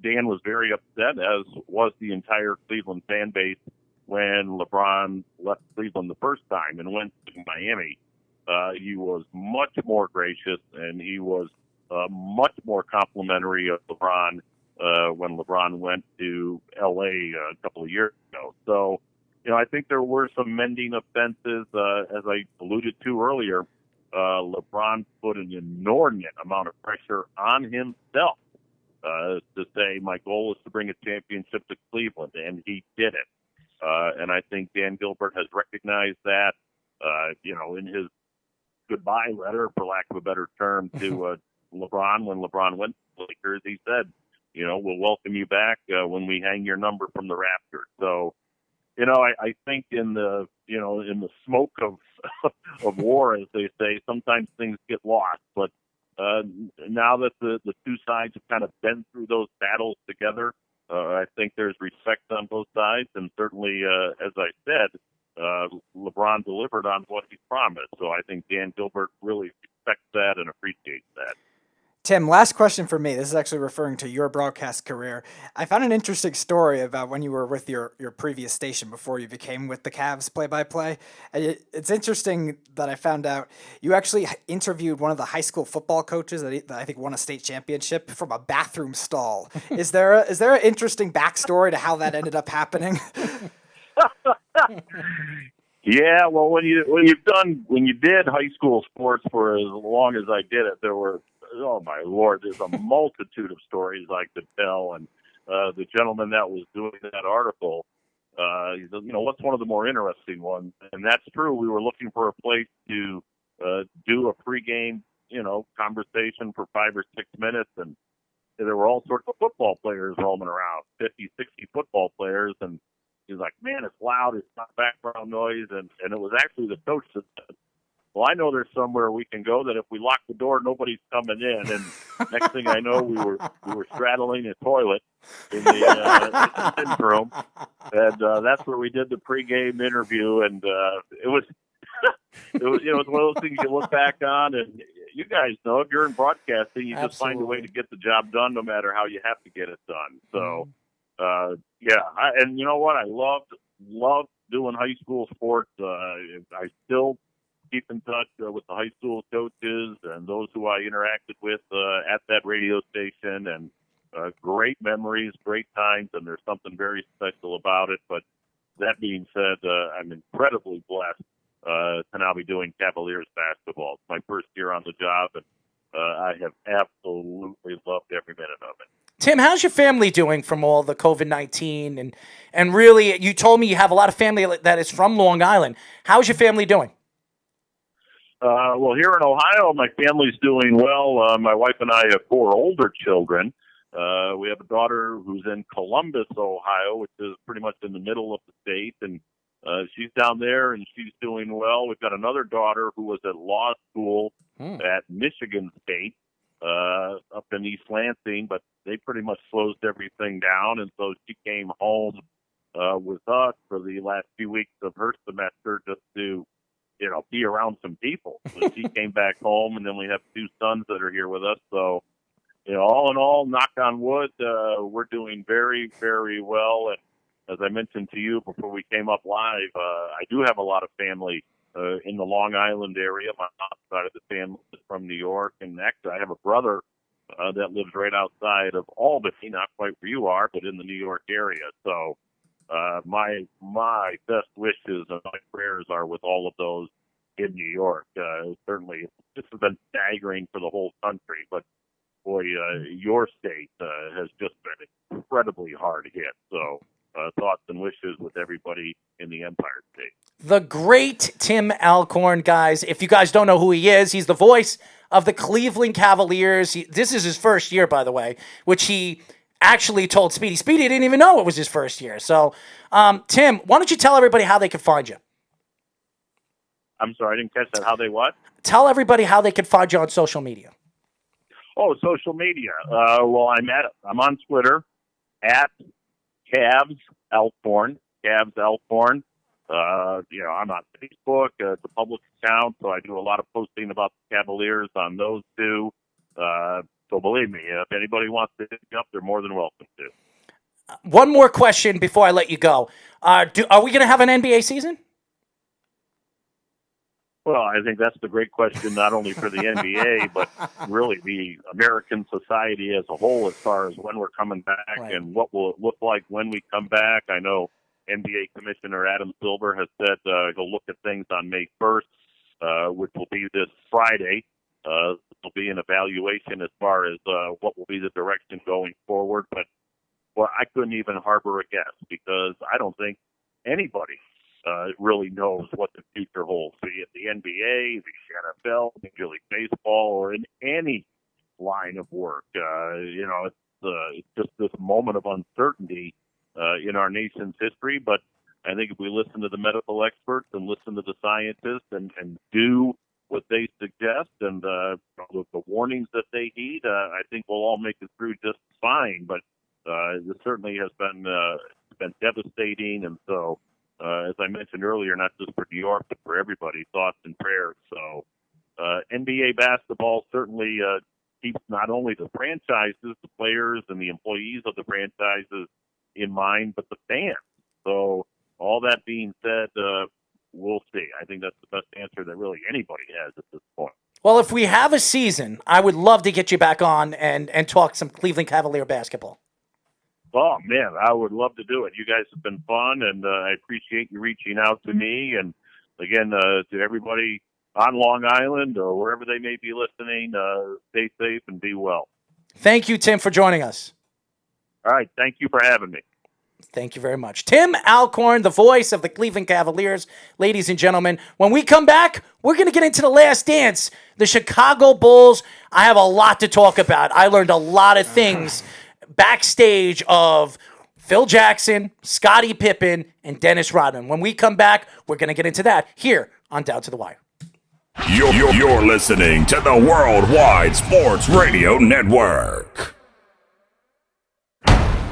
Dan was very upset, as was the entire Cleveland fan base, when LeBron left Cleveland the first time and went to Miami. He was much more gracious, and he was much more complimentary of LeBron when LeBron went to L.A. a couple of years ago. So, I think there were some mending of fences, as I alluded to earlier. LeBron put an inordinate amount of pressure on himself to say, my goal is to bring a championship to Cleveland, and he did it. And I think Dan Gilbert has recognized that, in his goodbye letter, for lack of a better term, to LeBron when LeBron went to the Lakers. He said, we'll welcome you back when we hang your number from the rafters. So, I think in the smoke of of war, as they say, sometimes things get lost. But now that the two sides have kind of been through those battles together, I think there's respect on both sides. And certainly, as I said, LeBron delivered on what he promised. So I think Dan Gilbert really respects that and appreciates that. Tim, last question for me. This is actually referring to your broadcast career. I found an interesting story about when you were with your previous station before you became with the Cavs play-by-play. It's interesting that I found out you actually interviewed one of the high school football coaches that I think won a state championship from a bathroom stall. Is there an interesting backstory to how that ended up happening? Yeah, well, when you did high school sports for as long as I did it, there were, oh my Lord, there's a multitude of stories I could tell. And the gentleman that was doing that article, he said, what's one of the more interesting ones? And that's true. We were looking for a place to do a pregame, conversation for 5 or 6 minutes, and there were all sorts of football players roaming around, 50, 60 football players, and he's like, man, it's loud, it's not background noise, and it was actually the coach that said, well, I know there's somewhere we can go that if we lock the door, nobody's coming in. And next thing I know, we were straddling a toilet in the men's room, and that's where we did the pregame interview. And it was it was one of those things you look back on, and you guys know if you're in broadcasting, you just find a way to get the job done, no matter how you have to get it done. So. And you know what? I loved doing high school sports. I still keep in touch with the high school coaches and those who I interacted with at that radio station, and great memories, great times, and there's something very special about it. But that being said, I'm incredibly blessed to now be doing Cavaliers basketball. It's my first year on the job, and I have absolutely loved every minute of it. Tim, how's your family doing from all the COVID-19? And really, you told me you have a lot of family that is from Long Island. How's your family doing? Well, here in Ohio, my family's doing well. My wife and I have 4 older children. We have a daughter who's in Columbus, Ohio, which is pretty much in the middle of the state, and she's down there, and she's doing well. We've got another daughter who was at law school at Michigan State, up in East Lansing, but they pretty much closed everything down, and so she came home with us for the last few weeks of her semester just to, be around some people. So she came back home, and then we have 2 sons that are here with us. So, all in all, knock on wood, we're doing very, very well. And as I mentioned to you before we came up live, I do have a lot of family in the Long Island area. My mom's side of the family is from New York, and actually I have a brother that lives right outside of Albany, not quite where you are, but in the New York area. So my best wishes and my prayers are with all of those in New York. Certainly, this has been staggering for the whole country, but boy, your state has just been incredibly hard hit. So thoughts and wishes with everybody in the Empire State. The great Tim Alcorn, guys. If you guys don't know who he is, he's the voice of the Cleveland Cavaliers. This is his first year, by the way, which he actually told Speedy. Speedy didn't even know it was his first year. So, Tim, why don't you tell everybody how they can find you? I'm sorry, I didn't catch that. How they what? Tell everybody how they can find you on social media. Oh, social media. Well, I'm on Twitter at Cavs Alcorn. I'm on Facebook. It's a public account, so I do a lot of posting about the Cavaliers on those 2. So believe me, if anybody wants to hit me up, they're more than welcome to. One more question before I let you go. Are we going to have an NBA season? Well, I think that's the great question, not only for the NBA, but really the American society as a whole, as far as when we're coming back and what will it look like when we come back. I know NBA Commissioner Adam Silver has said he'll look at things on May 1st, which will be this Friday. There'll be an evaluation as far as what will be the direction going forward. But I couldn't even harbor a guess because I don't think anybody really knows what the future holds, be it the NBA, the NFL, Major League Baseball, or in any line of work. It's just this moment of uncertainty in our nation's history. But I think if we listen to the medical experts and listen to the scientists and do what they suggest and the warnings that they heed, I think we'll all make it through just fine. But this certainly has been devastating, and so as I mentioned earlier, not just for New York but for everybody, thoughts and prayers. So NBA basketball certainly keeps not only the franchises, the players, and the employees of the franchises in mind, but the fans. So all that being said, we'll see. I think that's the best answer that really anybody has at this point. Well, if we have a season, I would love to get you back on and talk some Cleveland Cavalier basketball. Oh, man, I would love to do it. You guys have been fun, and I appreciate you reaching out to me. And, again, to everybody on Long Island or wherever they may be listening, stay safe and be well. Thank you, Tim, for joining us. All right. Thank you for having me. Thank you very much. Tim Alcorn, the voice of the Cleveland Cavaliers. Ladies and gentlemen, when we come back, we're going to get into the last dance. The Chicago Bulls. I have a lot to talk about. I learned a lot of things backstage of Phil Jackson, Scottie Pippen, and Dennis Rodman. When we come back, we're going to get into that here on Down to the Wire. You're listening to the Worldwide Sports Radio Network.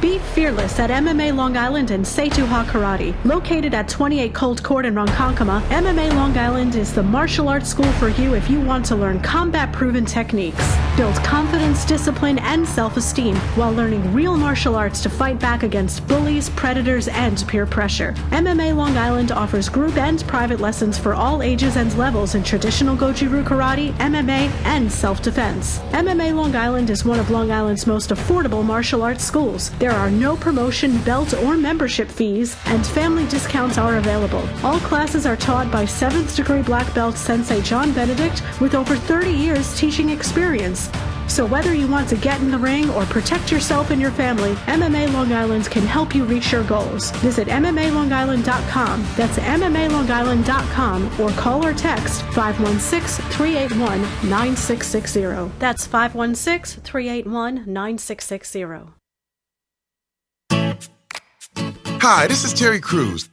Be fearless at MMA Long Island and Seituha Karate. Located at 28 Colt Court in Ronkonkoma, MMA Long Island is the martial arts school for you if you want to learn combat-proven techniques, build confidence, discipline, and self-esteem while learning real martial arts to fight back against bullies, predators, and peer pressure. MMA Long Island offers group and private lessons for all ages and levels in traditional Goju-Ryu Karate, MMA, and self-defense. MMA Long Island is one of Long Island's most affordable martial arts schools. There are no promotion, belt, or membership fees, and family discounts are available. All classes are taught by 7th degree black belt Sensei John Benedict with over 30 years teaching experience. So whether you want to get in the ring or protect yourself and your family, MMA Long Island can help you reach your goals. Visit MMALongIsland.com. That's MMALongIsland.com or call or text 516-381-9660. That's 516-381-9660. Hi, this is Terry Crews,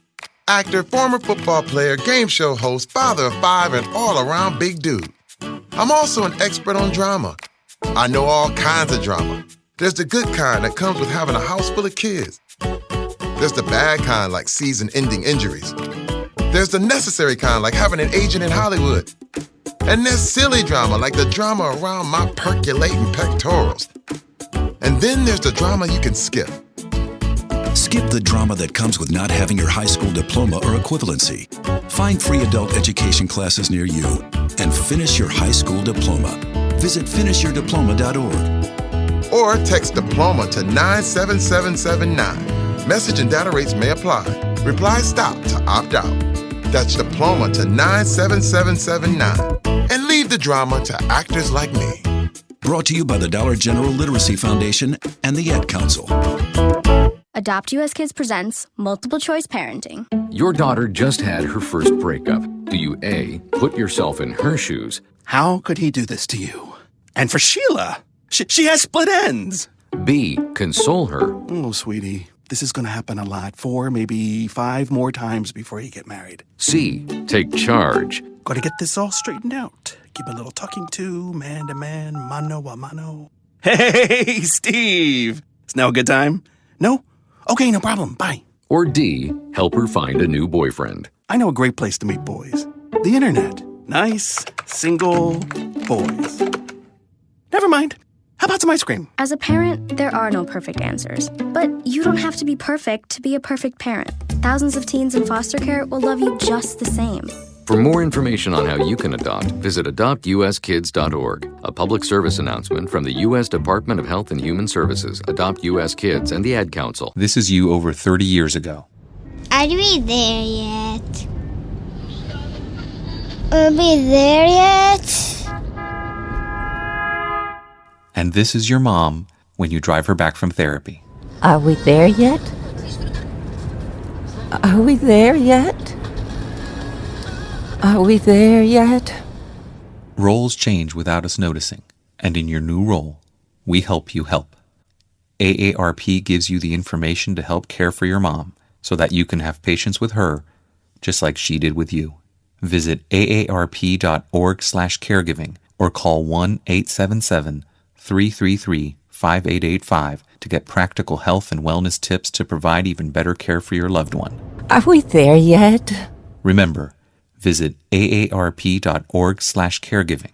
actor, former football player, game show host, father of 5, and all-around big dude. I'm also an expert on drama. I know all kinds of drama. There's the good kind that comes with having a house full of kids. There's the bad kind like season-ending injuries. There's the necessary kind like having an agent in Hollywood. And there's silly drama like the drama around my percolating pectorals. And then there's the drama you can skip. Skip the drama that comes with not having your high school diploma or equivalency. Find free adult education classes near you and finish your high school diploma. Visit finishyourdiploma.org. Or text diploma to 97779. Message and data rates may apply. Reply STOP to opt out. That's diploma to 97779. And leave the drama to actors like me. Brought to you by the Dollar General Literacy Foundation and the Ad Council. Adopt US Kids presents Multiple Choice Parenting. Your daughter just had her first breakup. Do you A, put yourself in her shoes? How could he do this to you? And for Sheila, she has split ends. B, console her. Oh, sweetie, this is going to happen a lot. 4, maybe 5 more times before you get married. C, take charge. Got to get this all straightened out. Give a little talking to, man to man, mano a mano. Hey, Steve! Is now a good time? No? Okay, no problem. Bye. Or D, help her find a new boyfriend. I know a great place to meet boys. The internet. Nice, single boys. Never mind. How about some ice cream? As a parent, there are no perfect answers. But you don't have to be perfect to be a perfect parent. Thousands of teens in foster care will love you just the same. For more information on how you can adopt, visit adoptuskids.org. A public service announcement from the U.S. Department of Health and Human Services, Adopt U.S. Kids, and the Ad Council. This is you over 30 years ago. Are we there yet? Are we there yet? And this is your mom when you drive her back from therapy. Are we there yet? Are we there yet? Are we there yet? Roles change without us noticing, and in your new role, we help you help. AARP gives you the information to help care for your mom so that you can have patience with her, just like she did with you. Visit aarp.org/caregiving or call 1-877-333-5885 to get practical health and wellness tips to provide even better care for your loved one. Are we there yet? Remember, visit aarp.org/caregiving.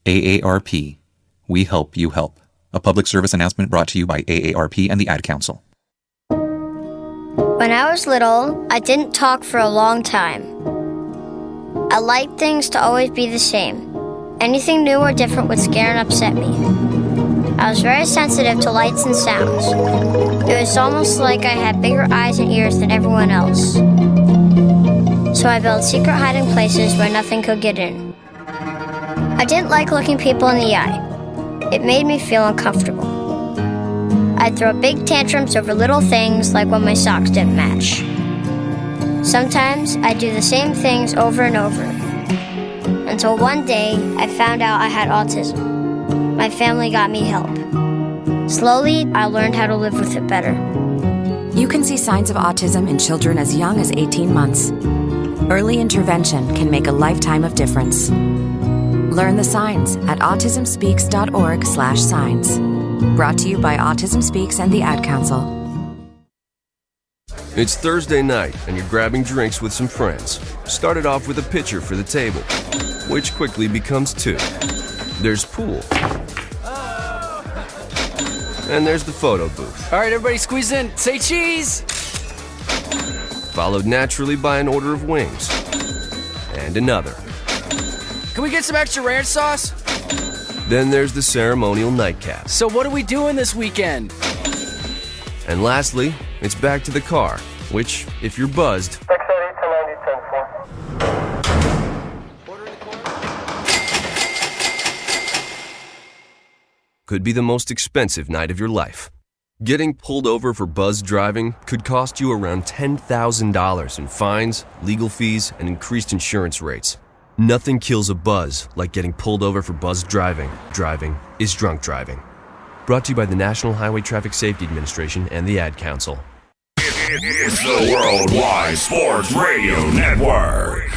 AARP, we help you help. A public service announcement brought to you by AARP and the Ad Council. When I was little, I didn't talk for a long time. I liked things to always be the same. Anything new or different would scare and upset me. I was very sensitive to lights and sounds. It was almost like I had bigger eyes and ears than everyone else. So I built secret hiding places where nothing could get in. I didn't like looking people in the eye. It made me feel uncomfortable. I'd throw big tantrums over little things like when my socks didn't match. Sometimes I'd do the same things over and over. Until one day, I found out I had autism. My family got me help. Slowly, I learned how to live with it better. You can see signs of autism in children as young as 18 months. Early intervention can make a lifetime of difference. Learn the signs at autismspeaks.org/signs. Brought to you by Autism Speaks and the Ad Council. It's Thursday night, and you're grabbing drinks with some friends. Started off with a pitcher for the table, which quickly becomes two. There's pool. And there's the photo booth. All right, everybody squeeze in. Say cheese! Followed naturally by an order of wings. And another. Can we get some extra ranch sauce? Then there's the ceremonial nightcap. So what are we doing this weekend? And lastly, it's back to the car, which, if you're buzzed, could be the most expensive night of your life. Getting pulled over for buzz driving could cost you around $10,000 in fines, legal fees, and increased insurance rates. Nothing kills a buzz like getting pulled over for buzz driving. Driving is drunk driving. Brought to you by the National Highway Traffic Safety Administration and the Ad Council. It's the Worldwide Sports Radio Network.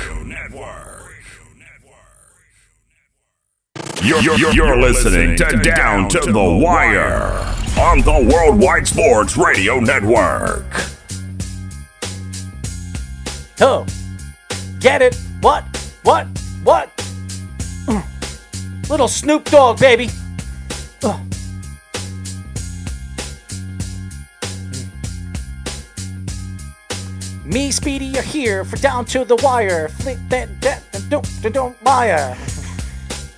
You're listening to Down to the Wire on the Worldwide Sports Radio Network. Oh, get it? What? Little Snoop Dogg, baby. Me, Speedy, are here for Down to the Wire. Flick that, don't wire.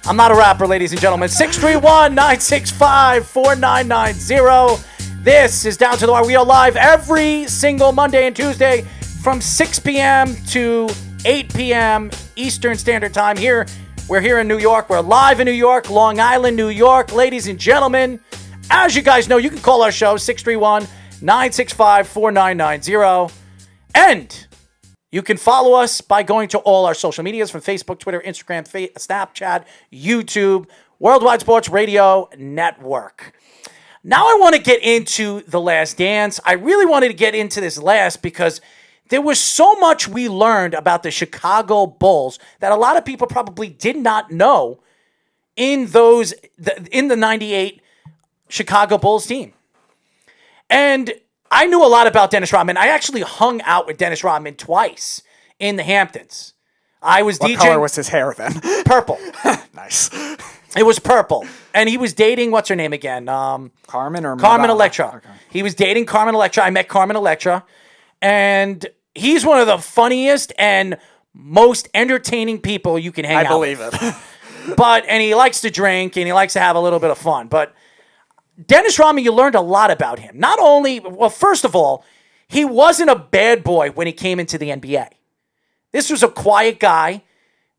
I'm not a rapper, ladies and gentlemen. 631-965-4990. This is Down to the Wire. We are live every single Monday and Tuesday from 6 p.m. to 8 p.m. Eastern Standard Time here. We're here in New York. We're live in New York, Long Island, New York. Ladies and gentlemen, as you guys know, you can call our show, 631-965-4990. And you can follow us by going to all our social medias from Facebook, Twitter, Instagram, Snapchat, YouTube, Worldwide Sports Radio Network. Now I want to get into The Last Dance. I really wanted to get into this last because there was so much we learned about the Chicago Bulls that a lot of people probably did not know in the 98 Chicago Bulls team. And I knew a lot about Dennis Rodman. I actually hung out with Dennis Rodman twice in the Hamptons. I was DJing. What color was his hair then? Purple. Nice. It was purple. And he was dating, what's her name again? Carmen or Carmen Madonna? Electra. Okay. He was dating Carmen Electra. I met Carmen Electra. And he's one of the funniest and most entertaining people you can hang out with. I believe it. And he likes to drink and he likes to have a little bit of fun. But Dennis Rodman, you learned a lot about him. Not only, well, first of all, He wasn't a bad boy when he came into the NBA. This was a quiet guy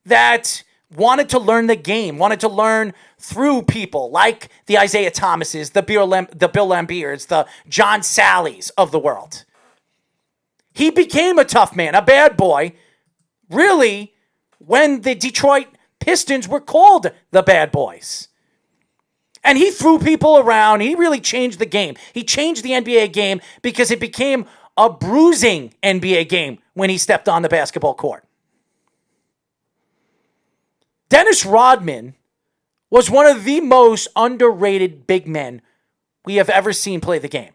that wanted to learn the game, wanted to learn through people like the Isaiah Thomases, the Bill Lambiers, the John Sallys of the world. He became a tough man, a bad boy, really, when the Detroit Pistons were called the Bad Boys. And he threw people around. He really changed the game. He changed the NBA game because it became a bruising NBA game when he stepped on the basketball court. Dennis Rodman was one of the most underrated big men we have ever seen play the game.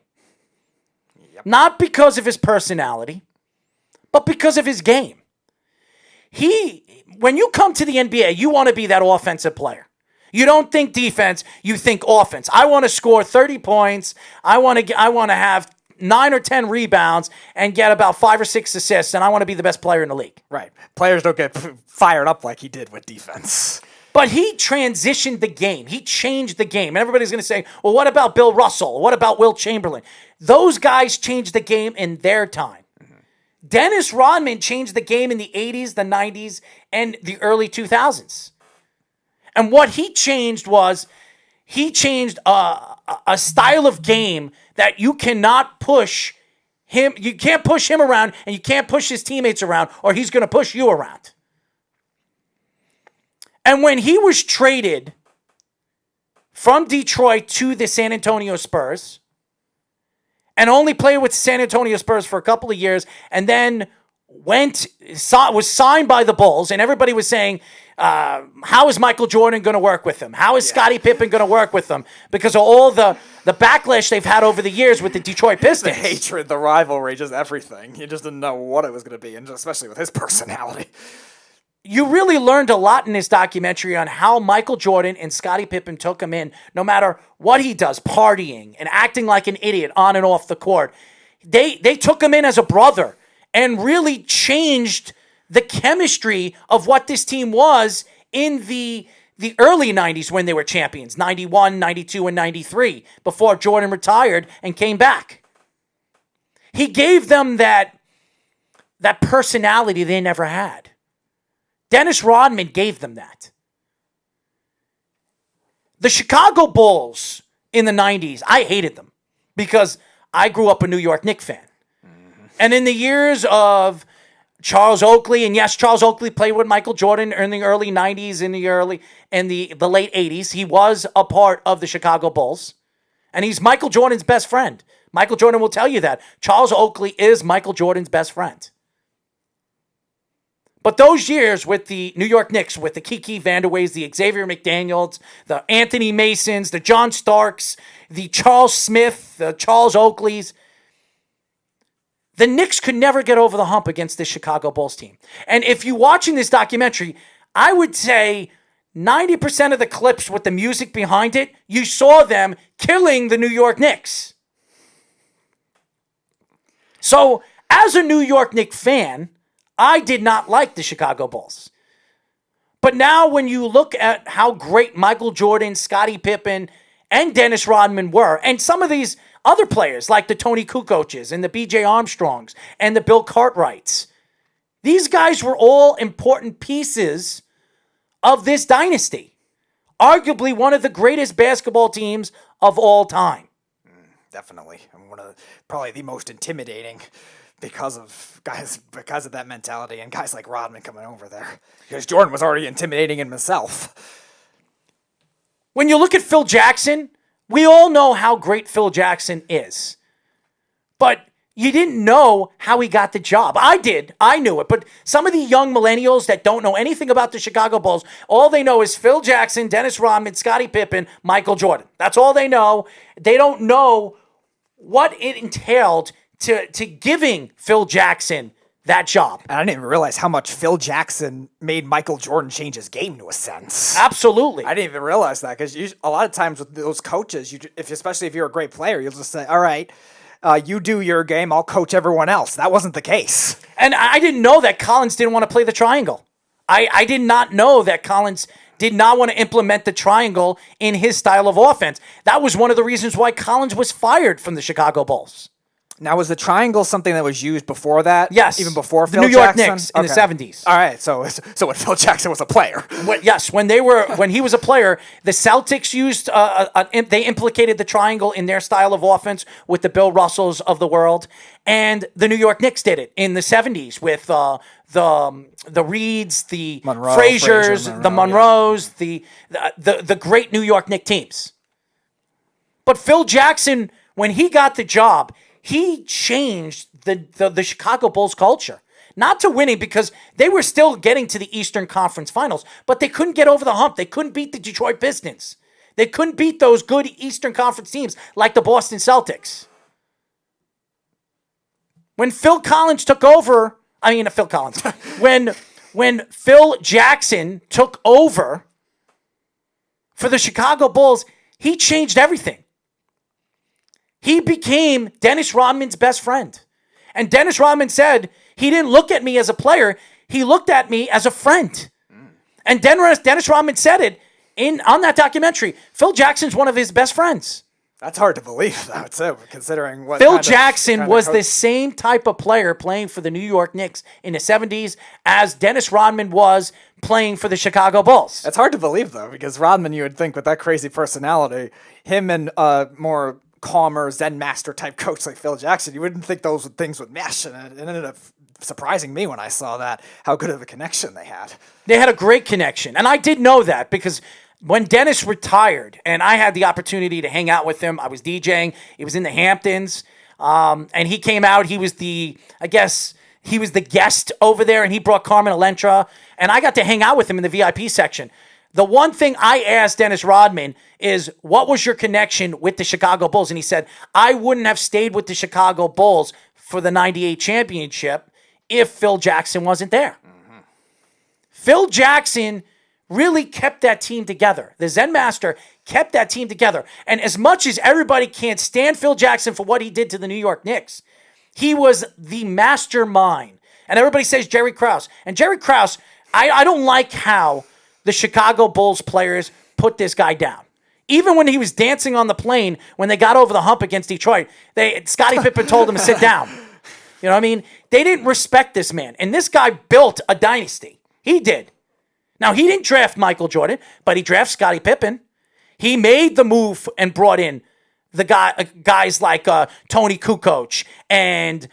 Not because of his personality, but because of his game. When you come to the NBA, you want to be that offensive player. You don't think defense, you think offense. I want to score 30 points. I want to have 9 or 10 rebounds and get about 5 or 6 assists, and I want to be the best player in the league. Right. Players don't get fired up like he did with defense. But he transitioned the game. He changed the game. And everybody's going to say, well, what about Bill Russell? What about Will Chamberlain? Those guys changed the game in their time. Mm-hmm. Dennis Rodman changed the game in the 80s, the 90s, and the early 2000s. And what he changed was he changed a style of game that you cannot push him. You can't push him around, and you can't push his teammates around, or he's going to push you around. And when he was traded from Detroit to the San Antonio Spurs, and only played with San Antonio Spurs for a couple of years, and then was signed by the Bulls, and everybody was saying, how is Michael Jordan going to work with him? How is Scottie Pippen going to work with them? Because of all the backlash they've had over the years with the Detroit Pistons. The hatred, the rivalry, just everything. You just didn't know what it was going to be, and especially with his personality. You really learned a lot in this documentary on how Michael Jordan and Scottie Pippen took him in, no matter what he does, partying and acting like an idiot on and off the court. They took him in as a brother and really changed the chemistry of what this team was in the early 90s when they were champions, 91, 92, and 93, before Jordan retired and came back. He gave them that personality they never had. Dennis Rodman gave them that. The Chicago Bulls in the 90s, I hated them because I grew up a New York Knicks fan. Mm-hmm. And in the years of Charles Oakley, and yes, Charles Oakley played with Michael Jordan in the early 90s, in the late 80s. He was a part of the Chicago Bulls. And he's Michael Jordan's best friend. Michael Jordan will tell you that. Charles Oakley is Michael Jordan's best friend. But those years with the New York Knicks, with the Kiki Vanderways, the Xavier McDaniels, the Anthony Masons, the John Starks, the Charles Smith, the Charles Oakleys, the Knicks could never get over the hump against the Chicago Bulls team. And if you're watching this documentary, I would say 90% of the clips with the music behind it, you saw them killing the New York Knicks. So, as a New York Knicks fan, I did not like the Chicago Bulls. But now when you look at how great Michael Jordan, Scottie Pippen, and Dennis Rodman were, and some of these other players like the Tony Kukocs and the B.J. Armstrongs and the Bill Cartwrights, these guys were all important pieces of this dynasty. Arguably one of the greatest basketball teams of all time. Definitely. One of probably the most intimidating because of that mentality and guys like Rodman coming over there. Because Jordan was already intimidating in himself. When you look at Phil Jackson, we all know how great Phil Jackson is. But you didn't know how he got the job. I did. I knew it. But some of the young millennials that don't know anything about the Chicago Bulls, all they know is Phil Jackson, Dennis Rodman, Scottie Pippen, Michael Jordan. That's all they know. They don't know what it entailed to giving Phil Jackson that job. And I didn't even realize how much Phil Jackson made Michael Jordan change his game to a sense. Absolutely. I didn't even realize that because a lot of times with those coaches, especially if you're a great player, you'll just say, all right, you do your game, I'll coach everyone else. That wasn't the case. And I didn't know that Collins didn't want to play the triangle. I did not know that Collins did not want to implement the triangle in his style of offense. That was one of the reasons why Collins was fired from the Chicago Bulls. Now, was the triangle something that was used before that? Yes. Even before the Phil New York Jackson? Knicks in the 70s. All right, so when Phil Jackson was a player. When he was a player, the Celtics used, they implicated the triangle in their style of offense with the Bill Russells of the world. And the New York Knicks did it in the 70s with the Reeds, the Fraziers, the Monroes, the great New York Knicks teams. But Phil Jackson, when he got the job, he changed the Chicago Bulls culture. Not to winning, because they were still getting to the Eastern Conference Finals, but they couldn't get over the hump. They couldn't beat the Detroit Pistons. They couldn't beat those good Eastern Conference teams like the Boston Celtics. When Phil Jackson took over for the Chicago Bulls, he changed everything. He became Dennis Rodman's best friend. And Dennis Rodman said he didn't look at me as a player. He looked at me as a friend. And Dennis Rodman said it on that documentary. Phil Jackson's one of his best friends. That's hard to believe, I would say, considering what Phil Jackson was the same type of player playing for the New York Knicks in the 70s as Dennis Rodman was playing for the Chicago Bulls. That's hard to believe, though, because Rodman, you would think with that crazy personality, him and more calmer Zen master type coach like Phil Jackson, you wouldn't think those things would mesh, and it ended up surprising me when I saw that, how good of a connection they had. They had a great connection, and I did know that because when Dennis retired and I had the opportunity to hang out with him, I was DJing, it was in the Hamptons, and he came out, he was the guest over there, and he brought Carmen Elentra, and I got to hang out with him in the VIP section. The one thing I asked Dennis Rodman is, what was your connection with the Chicago Bulls? And he said, I wouldn't have stayed with the Chicago Bulls for the 98 championship if Phil Jackson wasn't there. Mm-hmm. Phil Jackson really kept that team together. The Zen Master kept that team together. And as much as everybody can't stand Phil Jackson for what he did to the New York Knicks, he was the mastermind. And everybody says Jerry Krause. And Jerry Krause, I don't like how the Chicago Bulls players put this guy down. Even when he was dancing on the plane, when they got over the hump against Detroit, Scottie Pippen told him to sit down. You know what I mean? They didn't respect this man. And this guy built a dynasty. He did. Now, he didn't draft Michael Jordan, but he drafted Scottie Pippen. He made the move and brought in the guys like Tony Kukoc and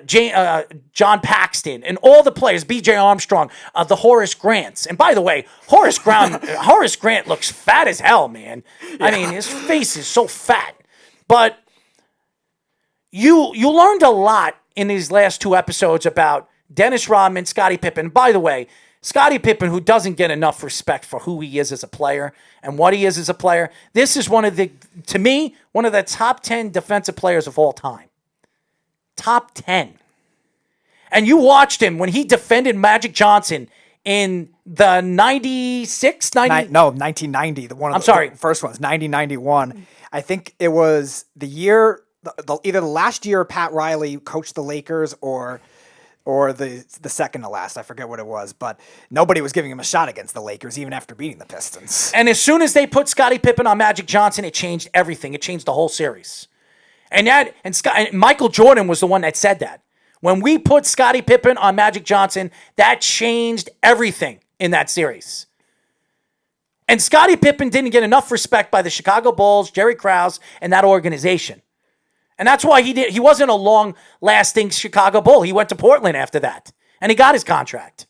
John Paxton and all the players, B.J. Armstrong, the Horace Grants. And by the way, Horace Grant looks fat as hell, man. Yeah. I mean, his face is so fat. But you learned a lot in these last two episodes about Dennis Rodman, Scottie Pippen. By the way, Scottie Pippen, who doesn't get enough respect for who he is as a player and what he is as a player, this is one of the top 10 defensive players of all time. Top 10. And you watched him when he defended Magic Johnson in the 1990. The first one's 90-91. I think it was the year, either the last year Pat Riley coached the Lakers or the second to last. I forget what it was, but nobody was giving him a shot against the Lakers, even after beating the Pistons. And as soon as they put Scottie Pippen on Magic Johnson, it changed everything. It changed the whole series. And Michael Jordan was the one that said that. When we put Scottie Pippen on Magic Johnson, that changed everything in that series. And Scottie Pippen didn't get enough respect by the Chicago Bulls, Jerry Krause, and that organization. And that's why he wasn't a long-lasting Chicago Bull. He went to Portland after that, and he got his contract.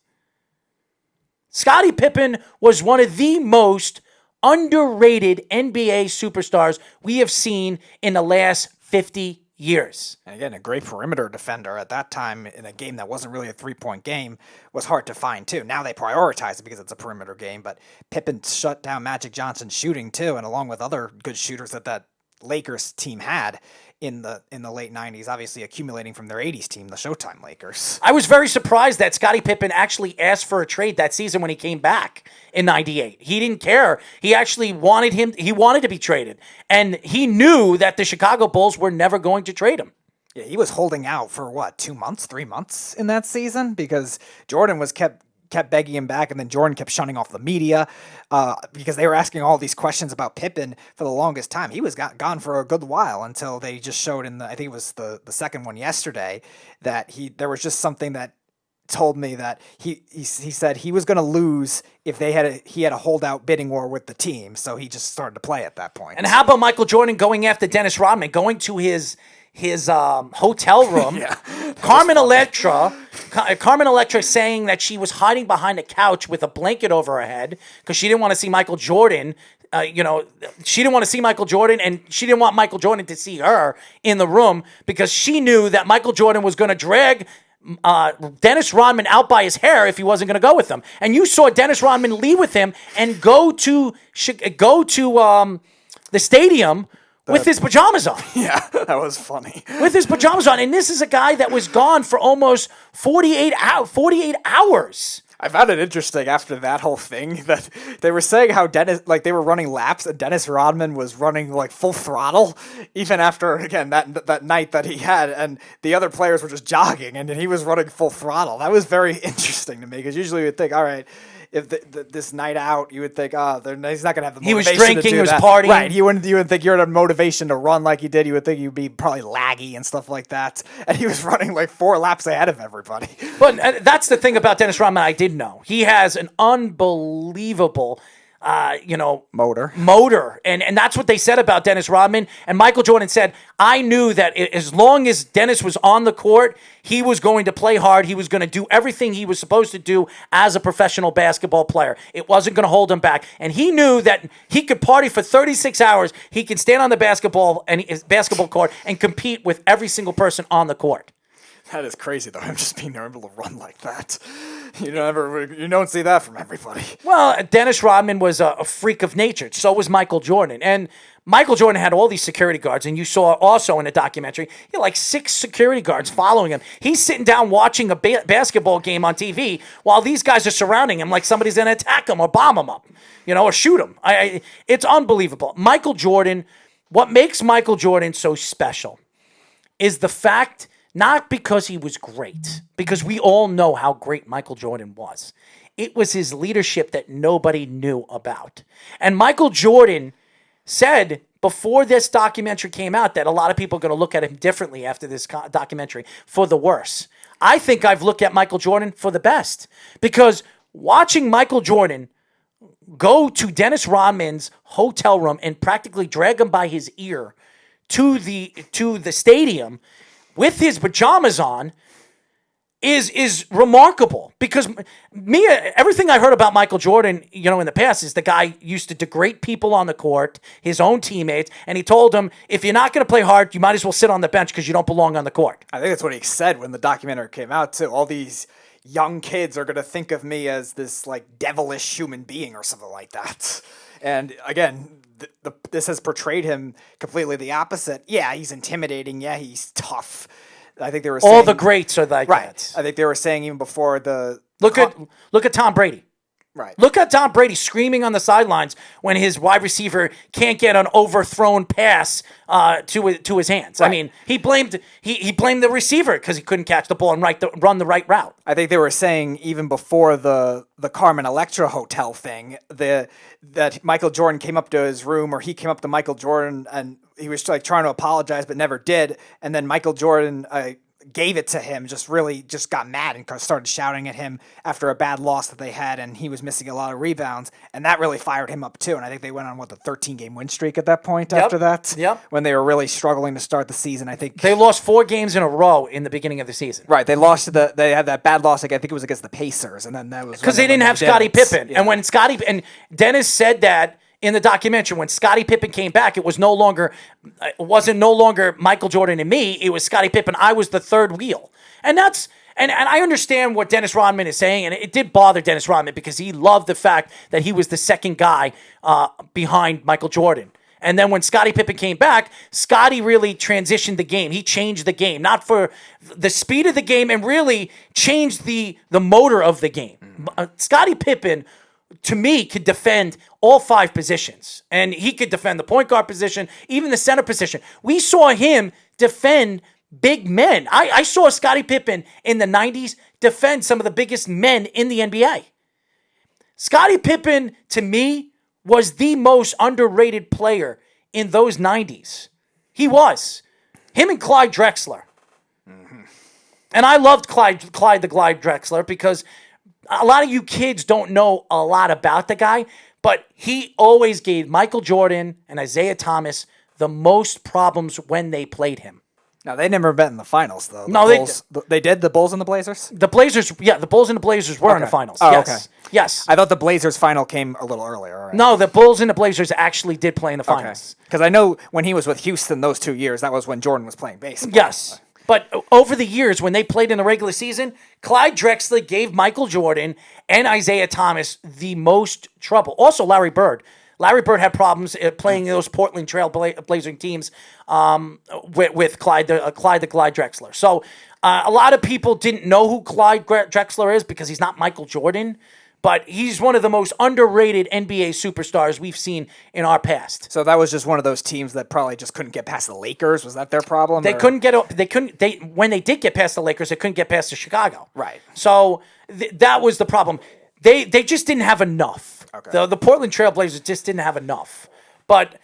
Scottie Pippen was one of the most underrated NBA superstars we have seen in the last 50 years. And again, a great perimeter defender at that time in a game that wasn't really a three-point game was hard to find, too. Now they prioritize it because it's a perimeter game, but Pippen shut down Magic Johnson's shooting, too, and along with other good shooters that Lakers team had in the late 90s, obviously accumulating from their 80s team, the Showtime Lakers. I was very surprised that Scottie Pippen actually asked for a trade that season when he came back in 98. He didn't care. He actually wanted to be traded. And he knew that the Chicago Bulls were never going to trade him. Yeah, he was holding out for 2 months, 3 months in that season because Jordan was kept kept begging him back, and then Jordan kept shunning off the media because they were asking all these questions about Pippen for the longest time. He was gone for a good while until they just showed I think it was the second one yesterday, that there was just something that told me that he said he was going to lose if he had a holdout bidding war with the team, so he just started to play at that point. And how about Michael Jordan going after Dennis Rodman, going to his hotel room? Carmen Electra saying that she was hiding behind a couch with a blanket over her head because she didn't want to see Michael Jordan. She didn't want to see Michael Jordan, and she didn't want Michael Jordan to see her in the room because she knew that Michael Jordan was going to drag Dennis Rodman out by his hair if he wasn't going to go with him. And you saw Dennis Rodman leave with him and go to the stadium with his pajamas on. Yeah, that was funny. With his pajamas on. And this is a guy that was gone for almost 48 hours. I found it interesting after that whole thing that they were saying how they were running laps and Dennis Rodman was running like full throttle even after, again, that night that he had, and the other players were just jogging and he was running full throttle. That was very interesting to me because usually you would think, all right, if this night out, you would think, he's not going to have the motivation. He was drinking, he was partying. Right. You wouldn't think you're a motivation to run like he did. You would think you'd be probably laggy and stuff like that. And he was running like 4 laps ahead of everybody. But that's the thing about Dennis Rodman I did know. He has an unbelievable motor. And that's what they said about Dennis Rodman. And Michael Jordan said, I knew that as long as Dennis was on the court, he was going to play hard. He was going to do everything he was supposed to do as a professional basketball player. It wasn't going to hold him back. And he knew that he could party for 36 hours. He could stand on the basketball court and compete with every single person on the court. That is crazy, though. Him just being able to run like that. You don't see that from everybody. Well, Dennis Rodman was a freak of nature. So was Michael Jordan. And Michael Jordan had all these security guards, and you saw also in the documentary, he had like 6 security guards following him. He's sitting down watching a basketball game on TV while these guys are surrounding him like somebody's going to attack him or bomb him up, or shoot him. It's unbelievable. Michael Jordan, what makes Michael Jordan so special is the fact, not because he was great, because we all know how great Michael Jordan was. It was his leadership that nobody knew about. And Michael Jordan said before this documentary came out that a lot of people are going to look at him differently after this documentary, for the worse. I think I've looked at Michael Jordan for the best, because watching Michael Jordan go to Dennis Rodman's hotel room and practically drag him by his ear to the stadium with his pajamas on is remarkable, because everything I heard about Michael Jordan, in the past, is the guy used to degrade people on the court, his own teammates, and he told them, if you're not going to play hard, you might as well sit on the bench because you don't belong on the court. I think that's what he said when the documentary came out too. All these young kids are going to think of me as this like devilish human being or something like that. And again, this has portrayed him completely the opposite. Yeah, he's intimidating. Yeah, he's tough. I think they were saying, all the greats are like that. I think they were saying even before the look at Tom Brady. Right. Look at Tom Brady screaming on the sidelines when his wide receiver can't get an overthrown pass to his hands. Right. I mean, he blamed the receiver because he couldn't catch the ball and run the right route. I think they were saying even before the Carmen Electra hotel thing, that Michael Jordan came up to his room, or he came up to Michael Jordan and he was like trying to apologize but never did, and then Michael Jordan gave it to him, just got mad and started shouting at him after a bad loss that they had, and he was missing a lot of rebounds, and that really fired him up too. And I think they went on the 13-game win streak at that point. After that, when they were really struggling to start the season. I think they lost 4 games in a row in the beginning of the season. Right, they lost they had that bad loss. I think it was against the Pacers, and then that was because they didn't have Scottie Pippen. Yeah. And when and Dennis said that in the documentary, when Scottie Pippen came back, it wasn't no longer Michael Jordan and me. It was Scottie Pippen. I was the third wheel. And I understand what Dennis Rodman is saying, and it did bother Dennis Rodman because he loved the fact that he was the second guy behind Michael Jordan. And then when Scottie Pippen came back, Scottie really transitioned the game. He changed the game, not for the speed of the game, and really changed the motor of the game. Scottie Pippen, to me, could defend all 5 positions. And he could defend the point guard position, even the center position. We saw him defend big men. I saw Scottie Pippen in the 90s defend some of the biggest men in the NBA. Scottie Pippen, to me, was the most underrated player in those 90s. He was. Him and Clyde Drexler. And I loved Clyde the Glide Drexler because a lot of you kids don't know a lot about the guy, but he always gave Michael Jordan and Isaiah Thomas the most problems when they played him. Now, they never met in the finals, though. No, they did? The Bulls and the Blazers? The Blazers, yeah, the Bulls and the Blazers were in the finals. Oh, yes. okay. Yes. I thought the Blazers final came a little earlier. All right. No, the Bulls and the Blazers actually did play in the finals. Because I know when he was with Houston those 2 years, that was when Jordan was playing baseball. Yes. But over the years, when they played in the regular season, Clyde Drexler gave Michael Jordan and Isaiah Thomas the most trouble. Also, Larry Bird. Larry Bird had problems playing those Portland Trail Blazing teams with Clyde the Glide Drexler. So a lot of people didn't know who Clyde Drexler is because he's not Michael Jordan. But he's one of the most underrated NBA superstars we've seen in our past. So that was just one of those teams that probably just couldn't get past the Lakers. Was that their problem? They couldn't get. When they did get past the Lakers, they couldn't get past the Chicago. Right. So that was the problem. They just didn't have enough. Okay. The Portland Trail Blazers just didn't have enough. But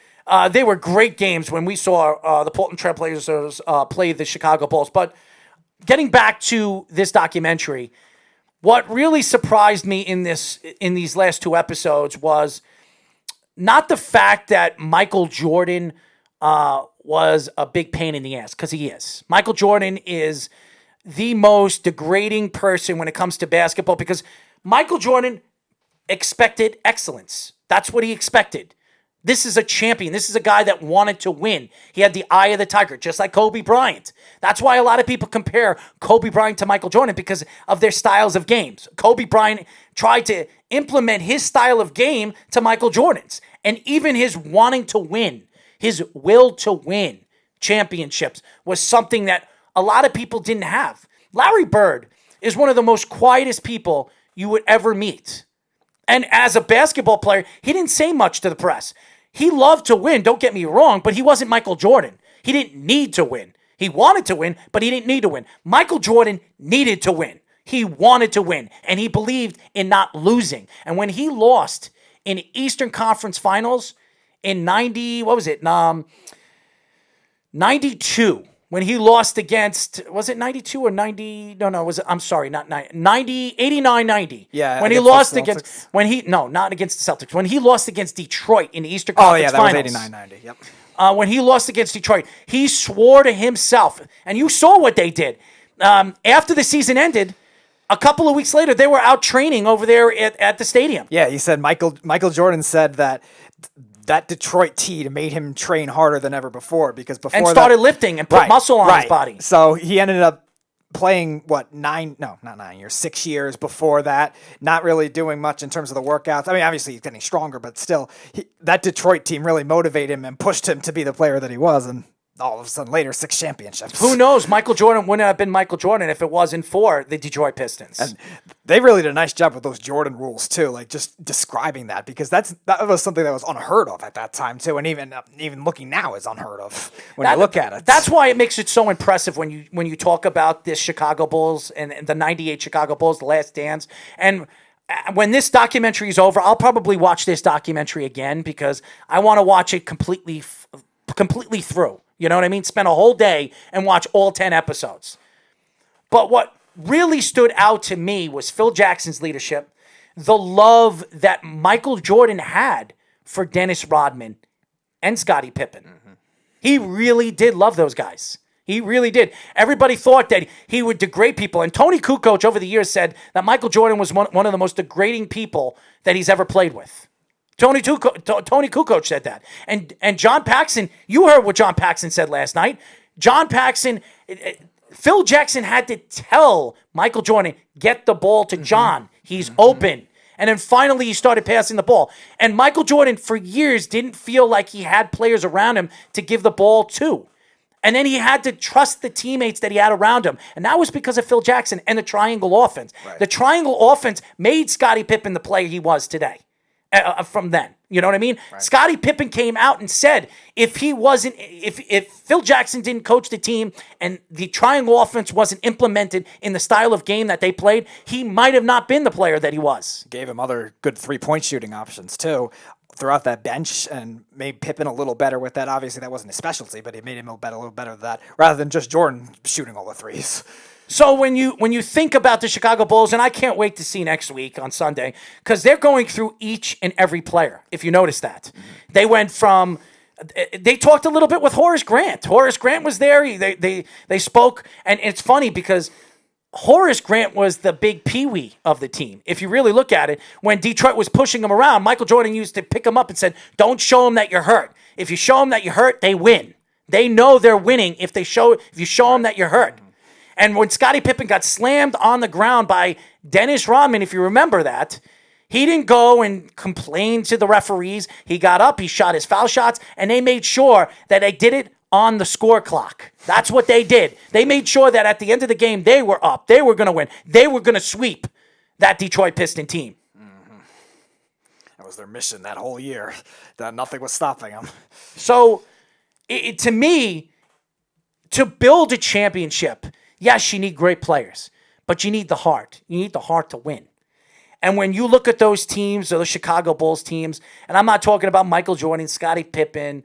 they were great games when we saw the Portland Trail Blazers play the Chicago Bulls. But getting back to this documentary. What really surprised me in these last two episodes was not the fact that Michael Jordan was a big pain in the ass, because he is. Michael Jordan is the most degrading person when it comes to basketball because Michael Jordan expected excellence. That's what he expected. This is a champion. This is a guy that wanted to win. He had the eye of the tiger, just like Kobe Bryant. That's why a lot of people compare Kobe Bryant to Michael Jordan because of their styles of games. Kobe Bryant tried to implement his style of game to Michael Jordan's. And even his wanting to win, his will to win championships was something that a lot of people didn't have. Larry Bird is one of the most quietest people you would ever meet. And as a basketball player, he didn't say much to the press. He loved to win, don't get me wrong, but he wasn't Michael Jordan. He didn't need to win. He wanted to win, but he didn't need to win. Michael Jordan needed to win. He wanted to win, and he believed in not losing. And when he lost in Eastern Conference Finals in 92, when he lost against, was it 92 or 90? No, it was, I'm sorry, not 90, 89, 90. Yeah. When he lost against, not against the Celtics. When he lost against Detroit in the Eastern Conference Finals. Oh, yeah, that was 89, 90, yep. When he lost against Detroit, he swore to himself, and you saw what they did. After the season ended, a couple of weeks later, they were out training over there at the stadium. Yeah, he said, Michael Jordan said that Detroit team made him train harder than ever before because before and started lifting and put muscle on his body. So he ended up playing 6 years before that, not really doing much in terms of the workouts. I mean, obviously he's getting stronger, but still, that Detroit team really motivated him and pushed him to be the player that he was. And all of a sudden later, 6 championships. Who knows? Michael Jordan wouldn't have been Michael Jordan if it wasn't for the Detroit Pistons. And they really did a nice job with those Jordan rules too, like just describing that, because that was something that was unheard of at that time too, and even looking now is unheard of when you look at it. That's why it makes it so impressive when you talk about this Chicago Bulls and the '98 Chicago Bulls, The Last Dance, and when this documentary is over, I'll probably watch this documentary again because I want to watch it completely through. You know what I mean? Spend a whole day and watch all 10 episodes. But what really stood out to me was Phil Jackson's leadership, the love that Michael Jordan had for Dennis Rodman and Scottie Pippen. Mm-hmm. He really did love those guys. He really did. Everybody thought that he would degrade people. And Tony Kukoc over the years said that Michael Jordan was one of the most degrading people that he's ever played with. Tony Kukoc said that. And John Paxson, you heard what John Paxson said last night. John Paxson, Phil Jackson had to tell Michael Jordan, get the ball to John. He's open. And then finally he started passing the ball. And Michael Jordan for years didn't feel like he had players around him to give the ball to. And then he had to trust the teammates that he had around him. And that was because of Phil Jackson and the triangle offense. Right. The triangle offense made Scottie Pippen the player he was today. from then. You know what I mean? Right. Scottie Pippen came out and said if Phil Jackson didn't coach the team and the triangle offense wasn't implemented in the style of game that they played, he might have not been the player that he was. Gave him other good 3-point shooting options too throughout that bench and made Pippen a little better with that. Obviously, that wasn't his specialty, but it made him a little better with that rather than just Jordan shooting all the threes. So when you think about the Chicago Bulls, and I can't wait to see next week on Sunday, because they're going through each and every player, if you notice that. They went from, they talked a little bit with Horace Grant. Horace Grant was there. They spoke, and it's funny because Horace Grant was the big peewee of the team. If you really look at it, when Detroit was pushing him around, Michael Jordan used to pick him up and said, don't show them that you're hurt. If you show them that you're hurt, they win. They know they're winning if you show them that you're hurt. And when Scottie Pippen got slammed on the ground by Dennis Rodman, if you remember that, he didn't go and complain to the referees. He got up, he shot his foul shots, and they made sure that they did it on the score clock. That's what they did. They made sure that at the end of the game, they were up. They were going to win. They were going to sweep that Detroit Piston team. Mm-hmm. That was their mission that whole year, that nothing was stopping them. So, to me, to build a championship, yes, you need great players, but you need the heart. You need the heart to win. And when you look at those teams, or the Chicago Bulls teams, and I'm not talking about Michael Jordan, Scottie Pippen,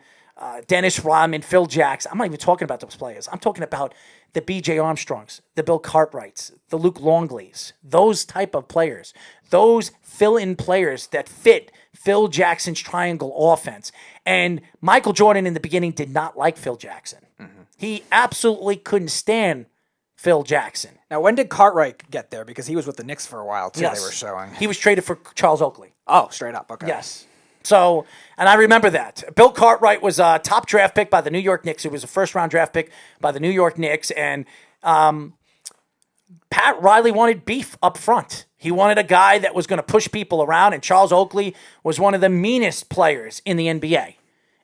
Dennis Rodman, Phil Jackson. I'm not even talking about those players. I'm talking about the B.J. Armstrongs, the Bill Cartwrights, the Luke Longleys, those type of players, those fill-in players that fit Phil Jackson's triangle offense. And Michael Jordan in the beginning did not like Phil Jackson. Mm-hmm. He absolutely couldn't stand Phil Jackson. Now, when did Cartwright get there? Because he was with the Knicks for a while, too, yes. They were showing. He was traded for Charles Oakley. Oh, straight up, okay. Yes. So, and I remember that. Bill Cartwright was a top draft pick by the New York Knicks. It was a first-round draft pick by the New York Knicks. And Pat Riley wanted beef up front. He wanted a guy that was going to push people around, and Charles Oakley was one of the meanest players in the NBA.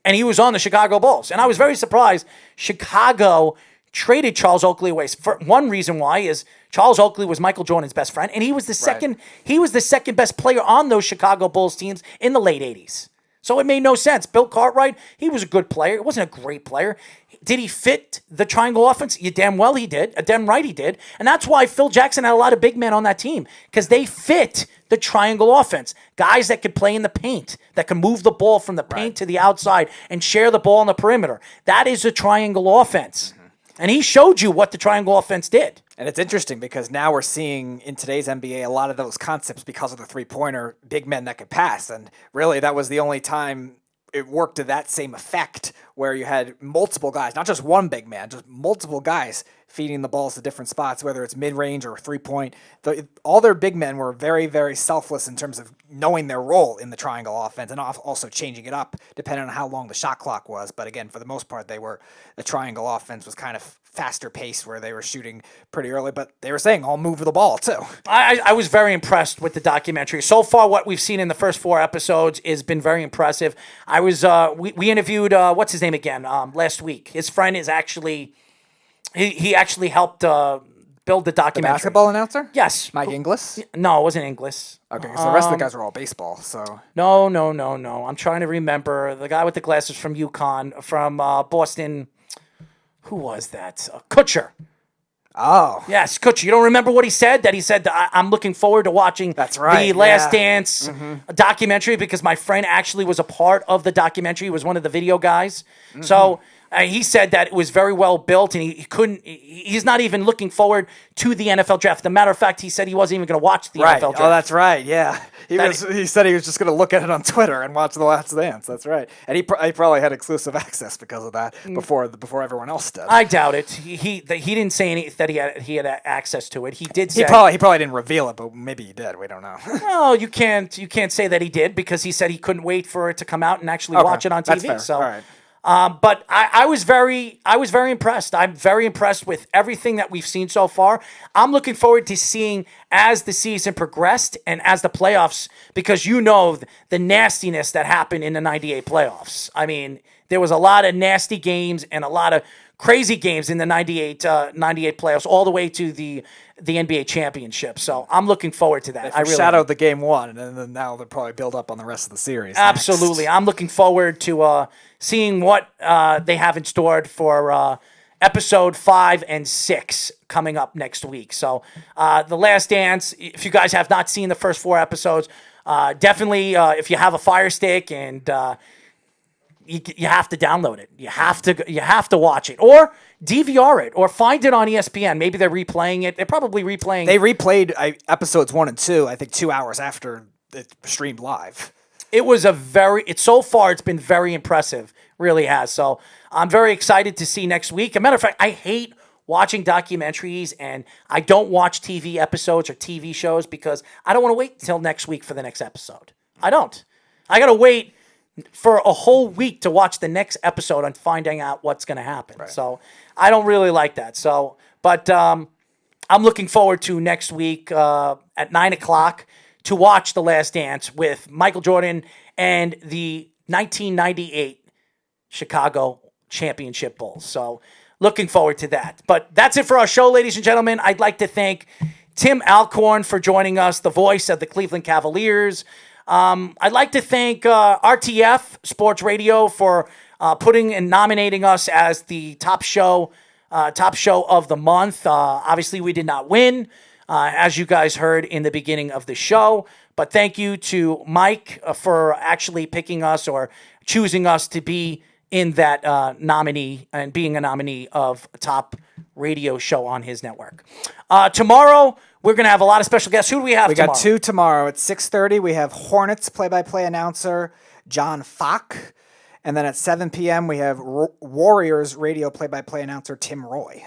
And he was on the Chicago Bulls. And I was very surprised Chicago traded Charles Oakley away. For one reason why is Charles Oakley was Michael Jordan's best friend, and he was the second best player on those Chicago Bulls teams in the late 80s. So it made no sense. Bill Cartwright, he was a good player. It wasn't a great player. Did he fit the triangle offense? You damn well he did. Damn right he did. And that's why Phil Jackson had a lot of big men on that team, because they fit the triangle offense. Guys that could play in the paint, that can move the ball from the paint to the outside and share the ball on the perimeter. That is a triangle offense. Mm-hmm. And he showed you what the triangle offense did. And it's interesting because now we're seeing in today's NBA a lot of those concepts because of the three-pointer, big men that could pass. And really, that was the only time it worked to that same effect where you had multiple guys, not just one big man, just multiple guys feeding the balls to different spots, whether it's mid-range or three-point. All their big men were very, very selfless in terms of knowing their role in the triangle offense and also changing it up depending on how long the shot clock was. But again, for the most part, the triangle offense was kind of faster pace where they were shooting pretty early, but they were saying, I'll move the ball too. I was very impressed with the documentary. So far, what we've seen in the first 4 episodes has been very impressive. I was, we interviewed, what's his name again, last week. His friend is actually, he actually helped build the documentary. The basketball announcer? Yes. Mike Inglis? No, it wasn't Inglis. Okay, so the rest of the guys were all baseball, so. No. I'm trying to remember. The guy with the glasses from UConn, from Boston. Who was that? Kutcher. Oh. Yes, Kutcher. You don't remember what he said? That he said, I'm looking forward to watching the Last Dance documentary because my friend actually was a part of the documentary. He was one of the video guys. Mm-hmm. So he said that it was very well built and he's not even looking forward to the NFL draft. As a matter of fact, he said he wasn't even going to watch the NFL draft. Oh, that's right. Yeah. He said he was just going to look at it on Twitter and watch the Last Dance. That's right. And he probably had exclusive access because of that before everyone else did. I doubt it. He didn't say that he had access to it. He did say he probably didn't reveal it, but maybe he did. We don't know. No, you can't say that he did because he said he couldn't wait for it to come out and actually watch it on TV. That's fair. So, all right. But I was very impressed. I'm very impressed with everything that we've seen so far. I'm looking forward to seeing as the season progressed and as the playoffs, because you know the nastiness that happened in the 98 playoffs. I mean, there was a lot of nasty games and a lot of crazy games in the 98 playoffs, all the way to the NBA championship. So I'm looking forward to that. They foreshadowed the game one, and then now they'll probably build up on the rest of the series. Absolutely. Next. I'm looking forward to seeing what they have in store for episode 5 and 6 coming up next week. So The Last Dance, if you guys have not seen the first 4 episodes, definitely if you have a Fire Stick and you have to download it. You have to watch it, or DVR it, or find it on ESPN. Maybe they're replaying it. They're probably replaying. They replayed episodes 1 and 2, I think 2 hours after it streamed live. It was so far it's been very impressive. Really has. So I'm very excited to see next week. As a matter of fact, I hate watching documentaries, and I don't watch TV episodes or TV shows because I don't want to wait until next week for the next episode. I don't. I got to wait for a whole week to watch the next episode and finding out what's going to happen. Right. So I don't really like that. So, but I'm looking forward to next week at 9 o'clock to watch The Last Dance with Michael Jordan and the 1998 Chicago Championship Bulls. So looking forward to that. But that's it for our show, ladies and gentlemen. I'd like to thank Tim Alcorn for joining us, the voice of the Cleveland Cavaliers. I'd like to thank RTF Sports Radio for putting and nominating us as the top show of the month. Obviously, we did not win, as you guys heard in the beginning of the show. But thank you to Mike for actually picking us or choosing us to be in that nominee and being a nominee of a top radio show on his network. Tomorrow, we're going to have a lot of special guests. Who do we have tomorrow? We got 2 tomorrow. At 6:30, we have Hornets play-by-play announcer John Falk. And then at 7 p.m., we have Warriors radio play-by-play announcer Tim Roy.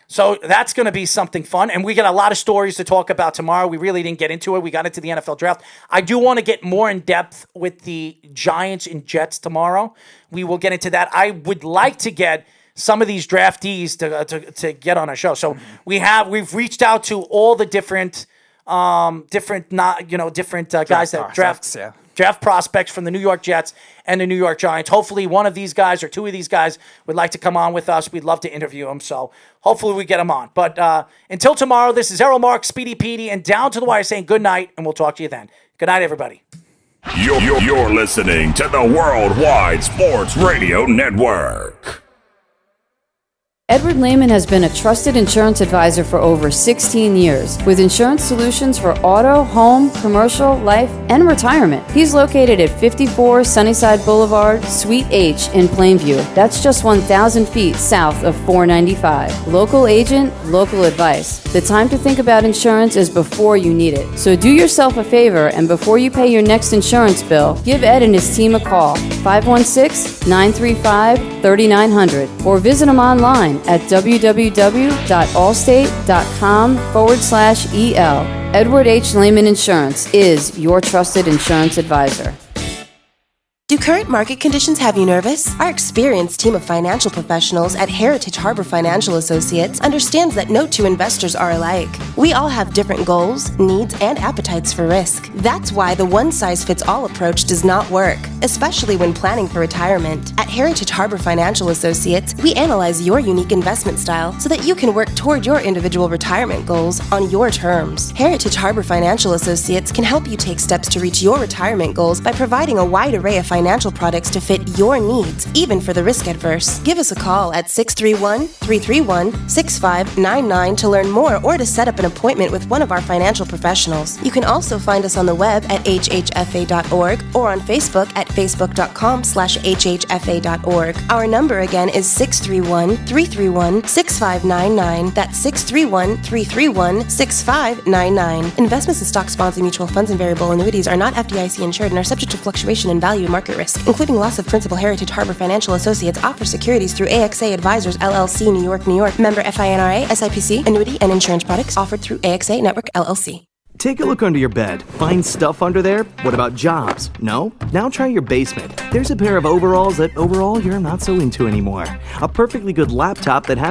So that's going to be something fun. And we got a lot of stories to talk about tomorrow. We really didn't get into it. We got into the NFL draft. I do want to get more in depth with the Giants and Jets tomorrow. We will get into that. I would like to get some of these draftees to get on our show. So we've reached out to all the different guys that draft prospects from the New York Jets and the New York Giants. Hopefully one of these guys or 2 of these guys would like to come on with us. We'd love to interview them. So hopefully we get them on. But until tomorrow, this is Errol Marks, Speedy Petey, and Down to the Wire saying good night, and we'll talk to you then. Good night, everybody. You're listening to the Worldwide Sports Radio Network. Edward Lehman has been a trusted insurance advisor for over 16 years with insurance solutions for auto, home, commercial, life, and retirement. He's located at 54 Sunnyside Boulevard, Suite H in Plainview. That's just 1,000 feet south of 495. Local agent, local advice. The time to think about insurance is before you need it. So do yourself a favor, and before you pay your next insurance bill, give Ed and his team a call, 516-935-3900, or visit him online at www.allstate.com/EL. Edward H. Lehman Insurance is your trusted insurance advisor. Do current market conditions have you nervous? Our experienced team of financial professionals at Heritage Harbor Financial Associates understands that no 2 investors are alike. We all have different goals, needs, and appetites for risk. That's why the one-size-fits-all approach does not work, especially when planning for retirement. At Heritage Harbor Financial Associates, we analyze your unique investment style so that you can work toward your individual retirement goals on your terms. Heritage Harbor Financial Associates can help you take steps to reach your retirement goals by providing a wide array of financial products to fit your needs, even for the risk adverse. Give us a call at 631-331-6599 to learn more or to set up an appointment with one of our financial professionals. You can also find us on the web at hhfa.org or on Facebook at facebook.com/hhfa.org. Our number again is 631-331-6599. That's 631-331-6599. Investments in stock, bonds, and mutual funds and variable annuities are not FDIC insured and are subject to fluctuation in value and market risk, including loss of principal. Heritage Harbor Financial Associates offers securities through AXA Advisors LLC, New York, New York. Member FINRA, SIPC. Annuity and insurance products offered through AXA Network LLC. Take a look under your bed. Find stuff under there? What about jobs? No? Now try your basement. There's a pair of overalls that overall you're not so into anymore. A perfectly good laptop that has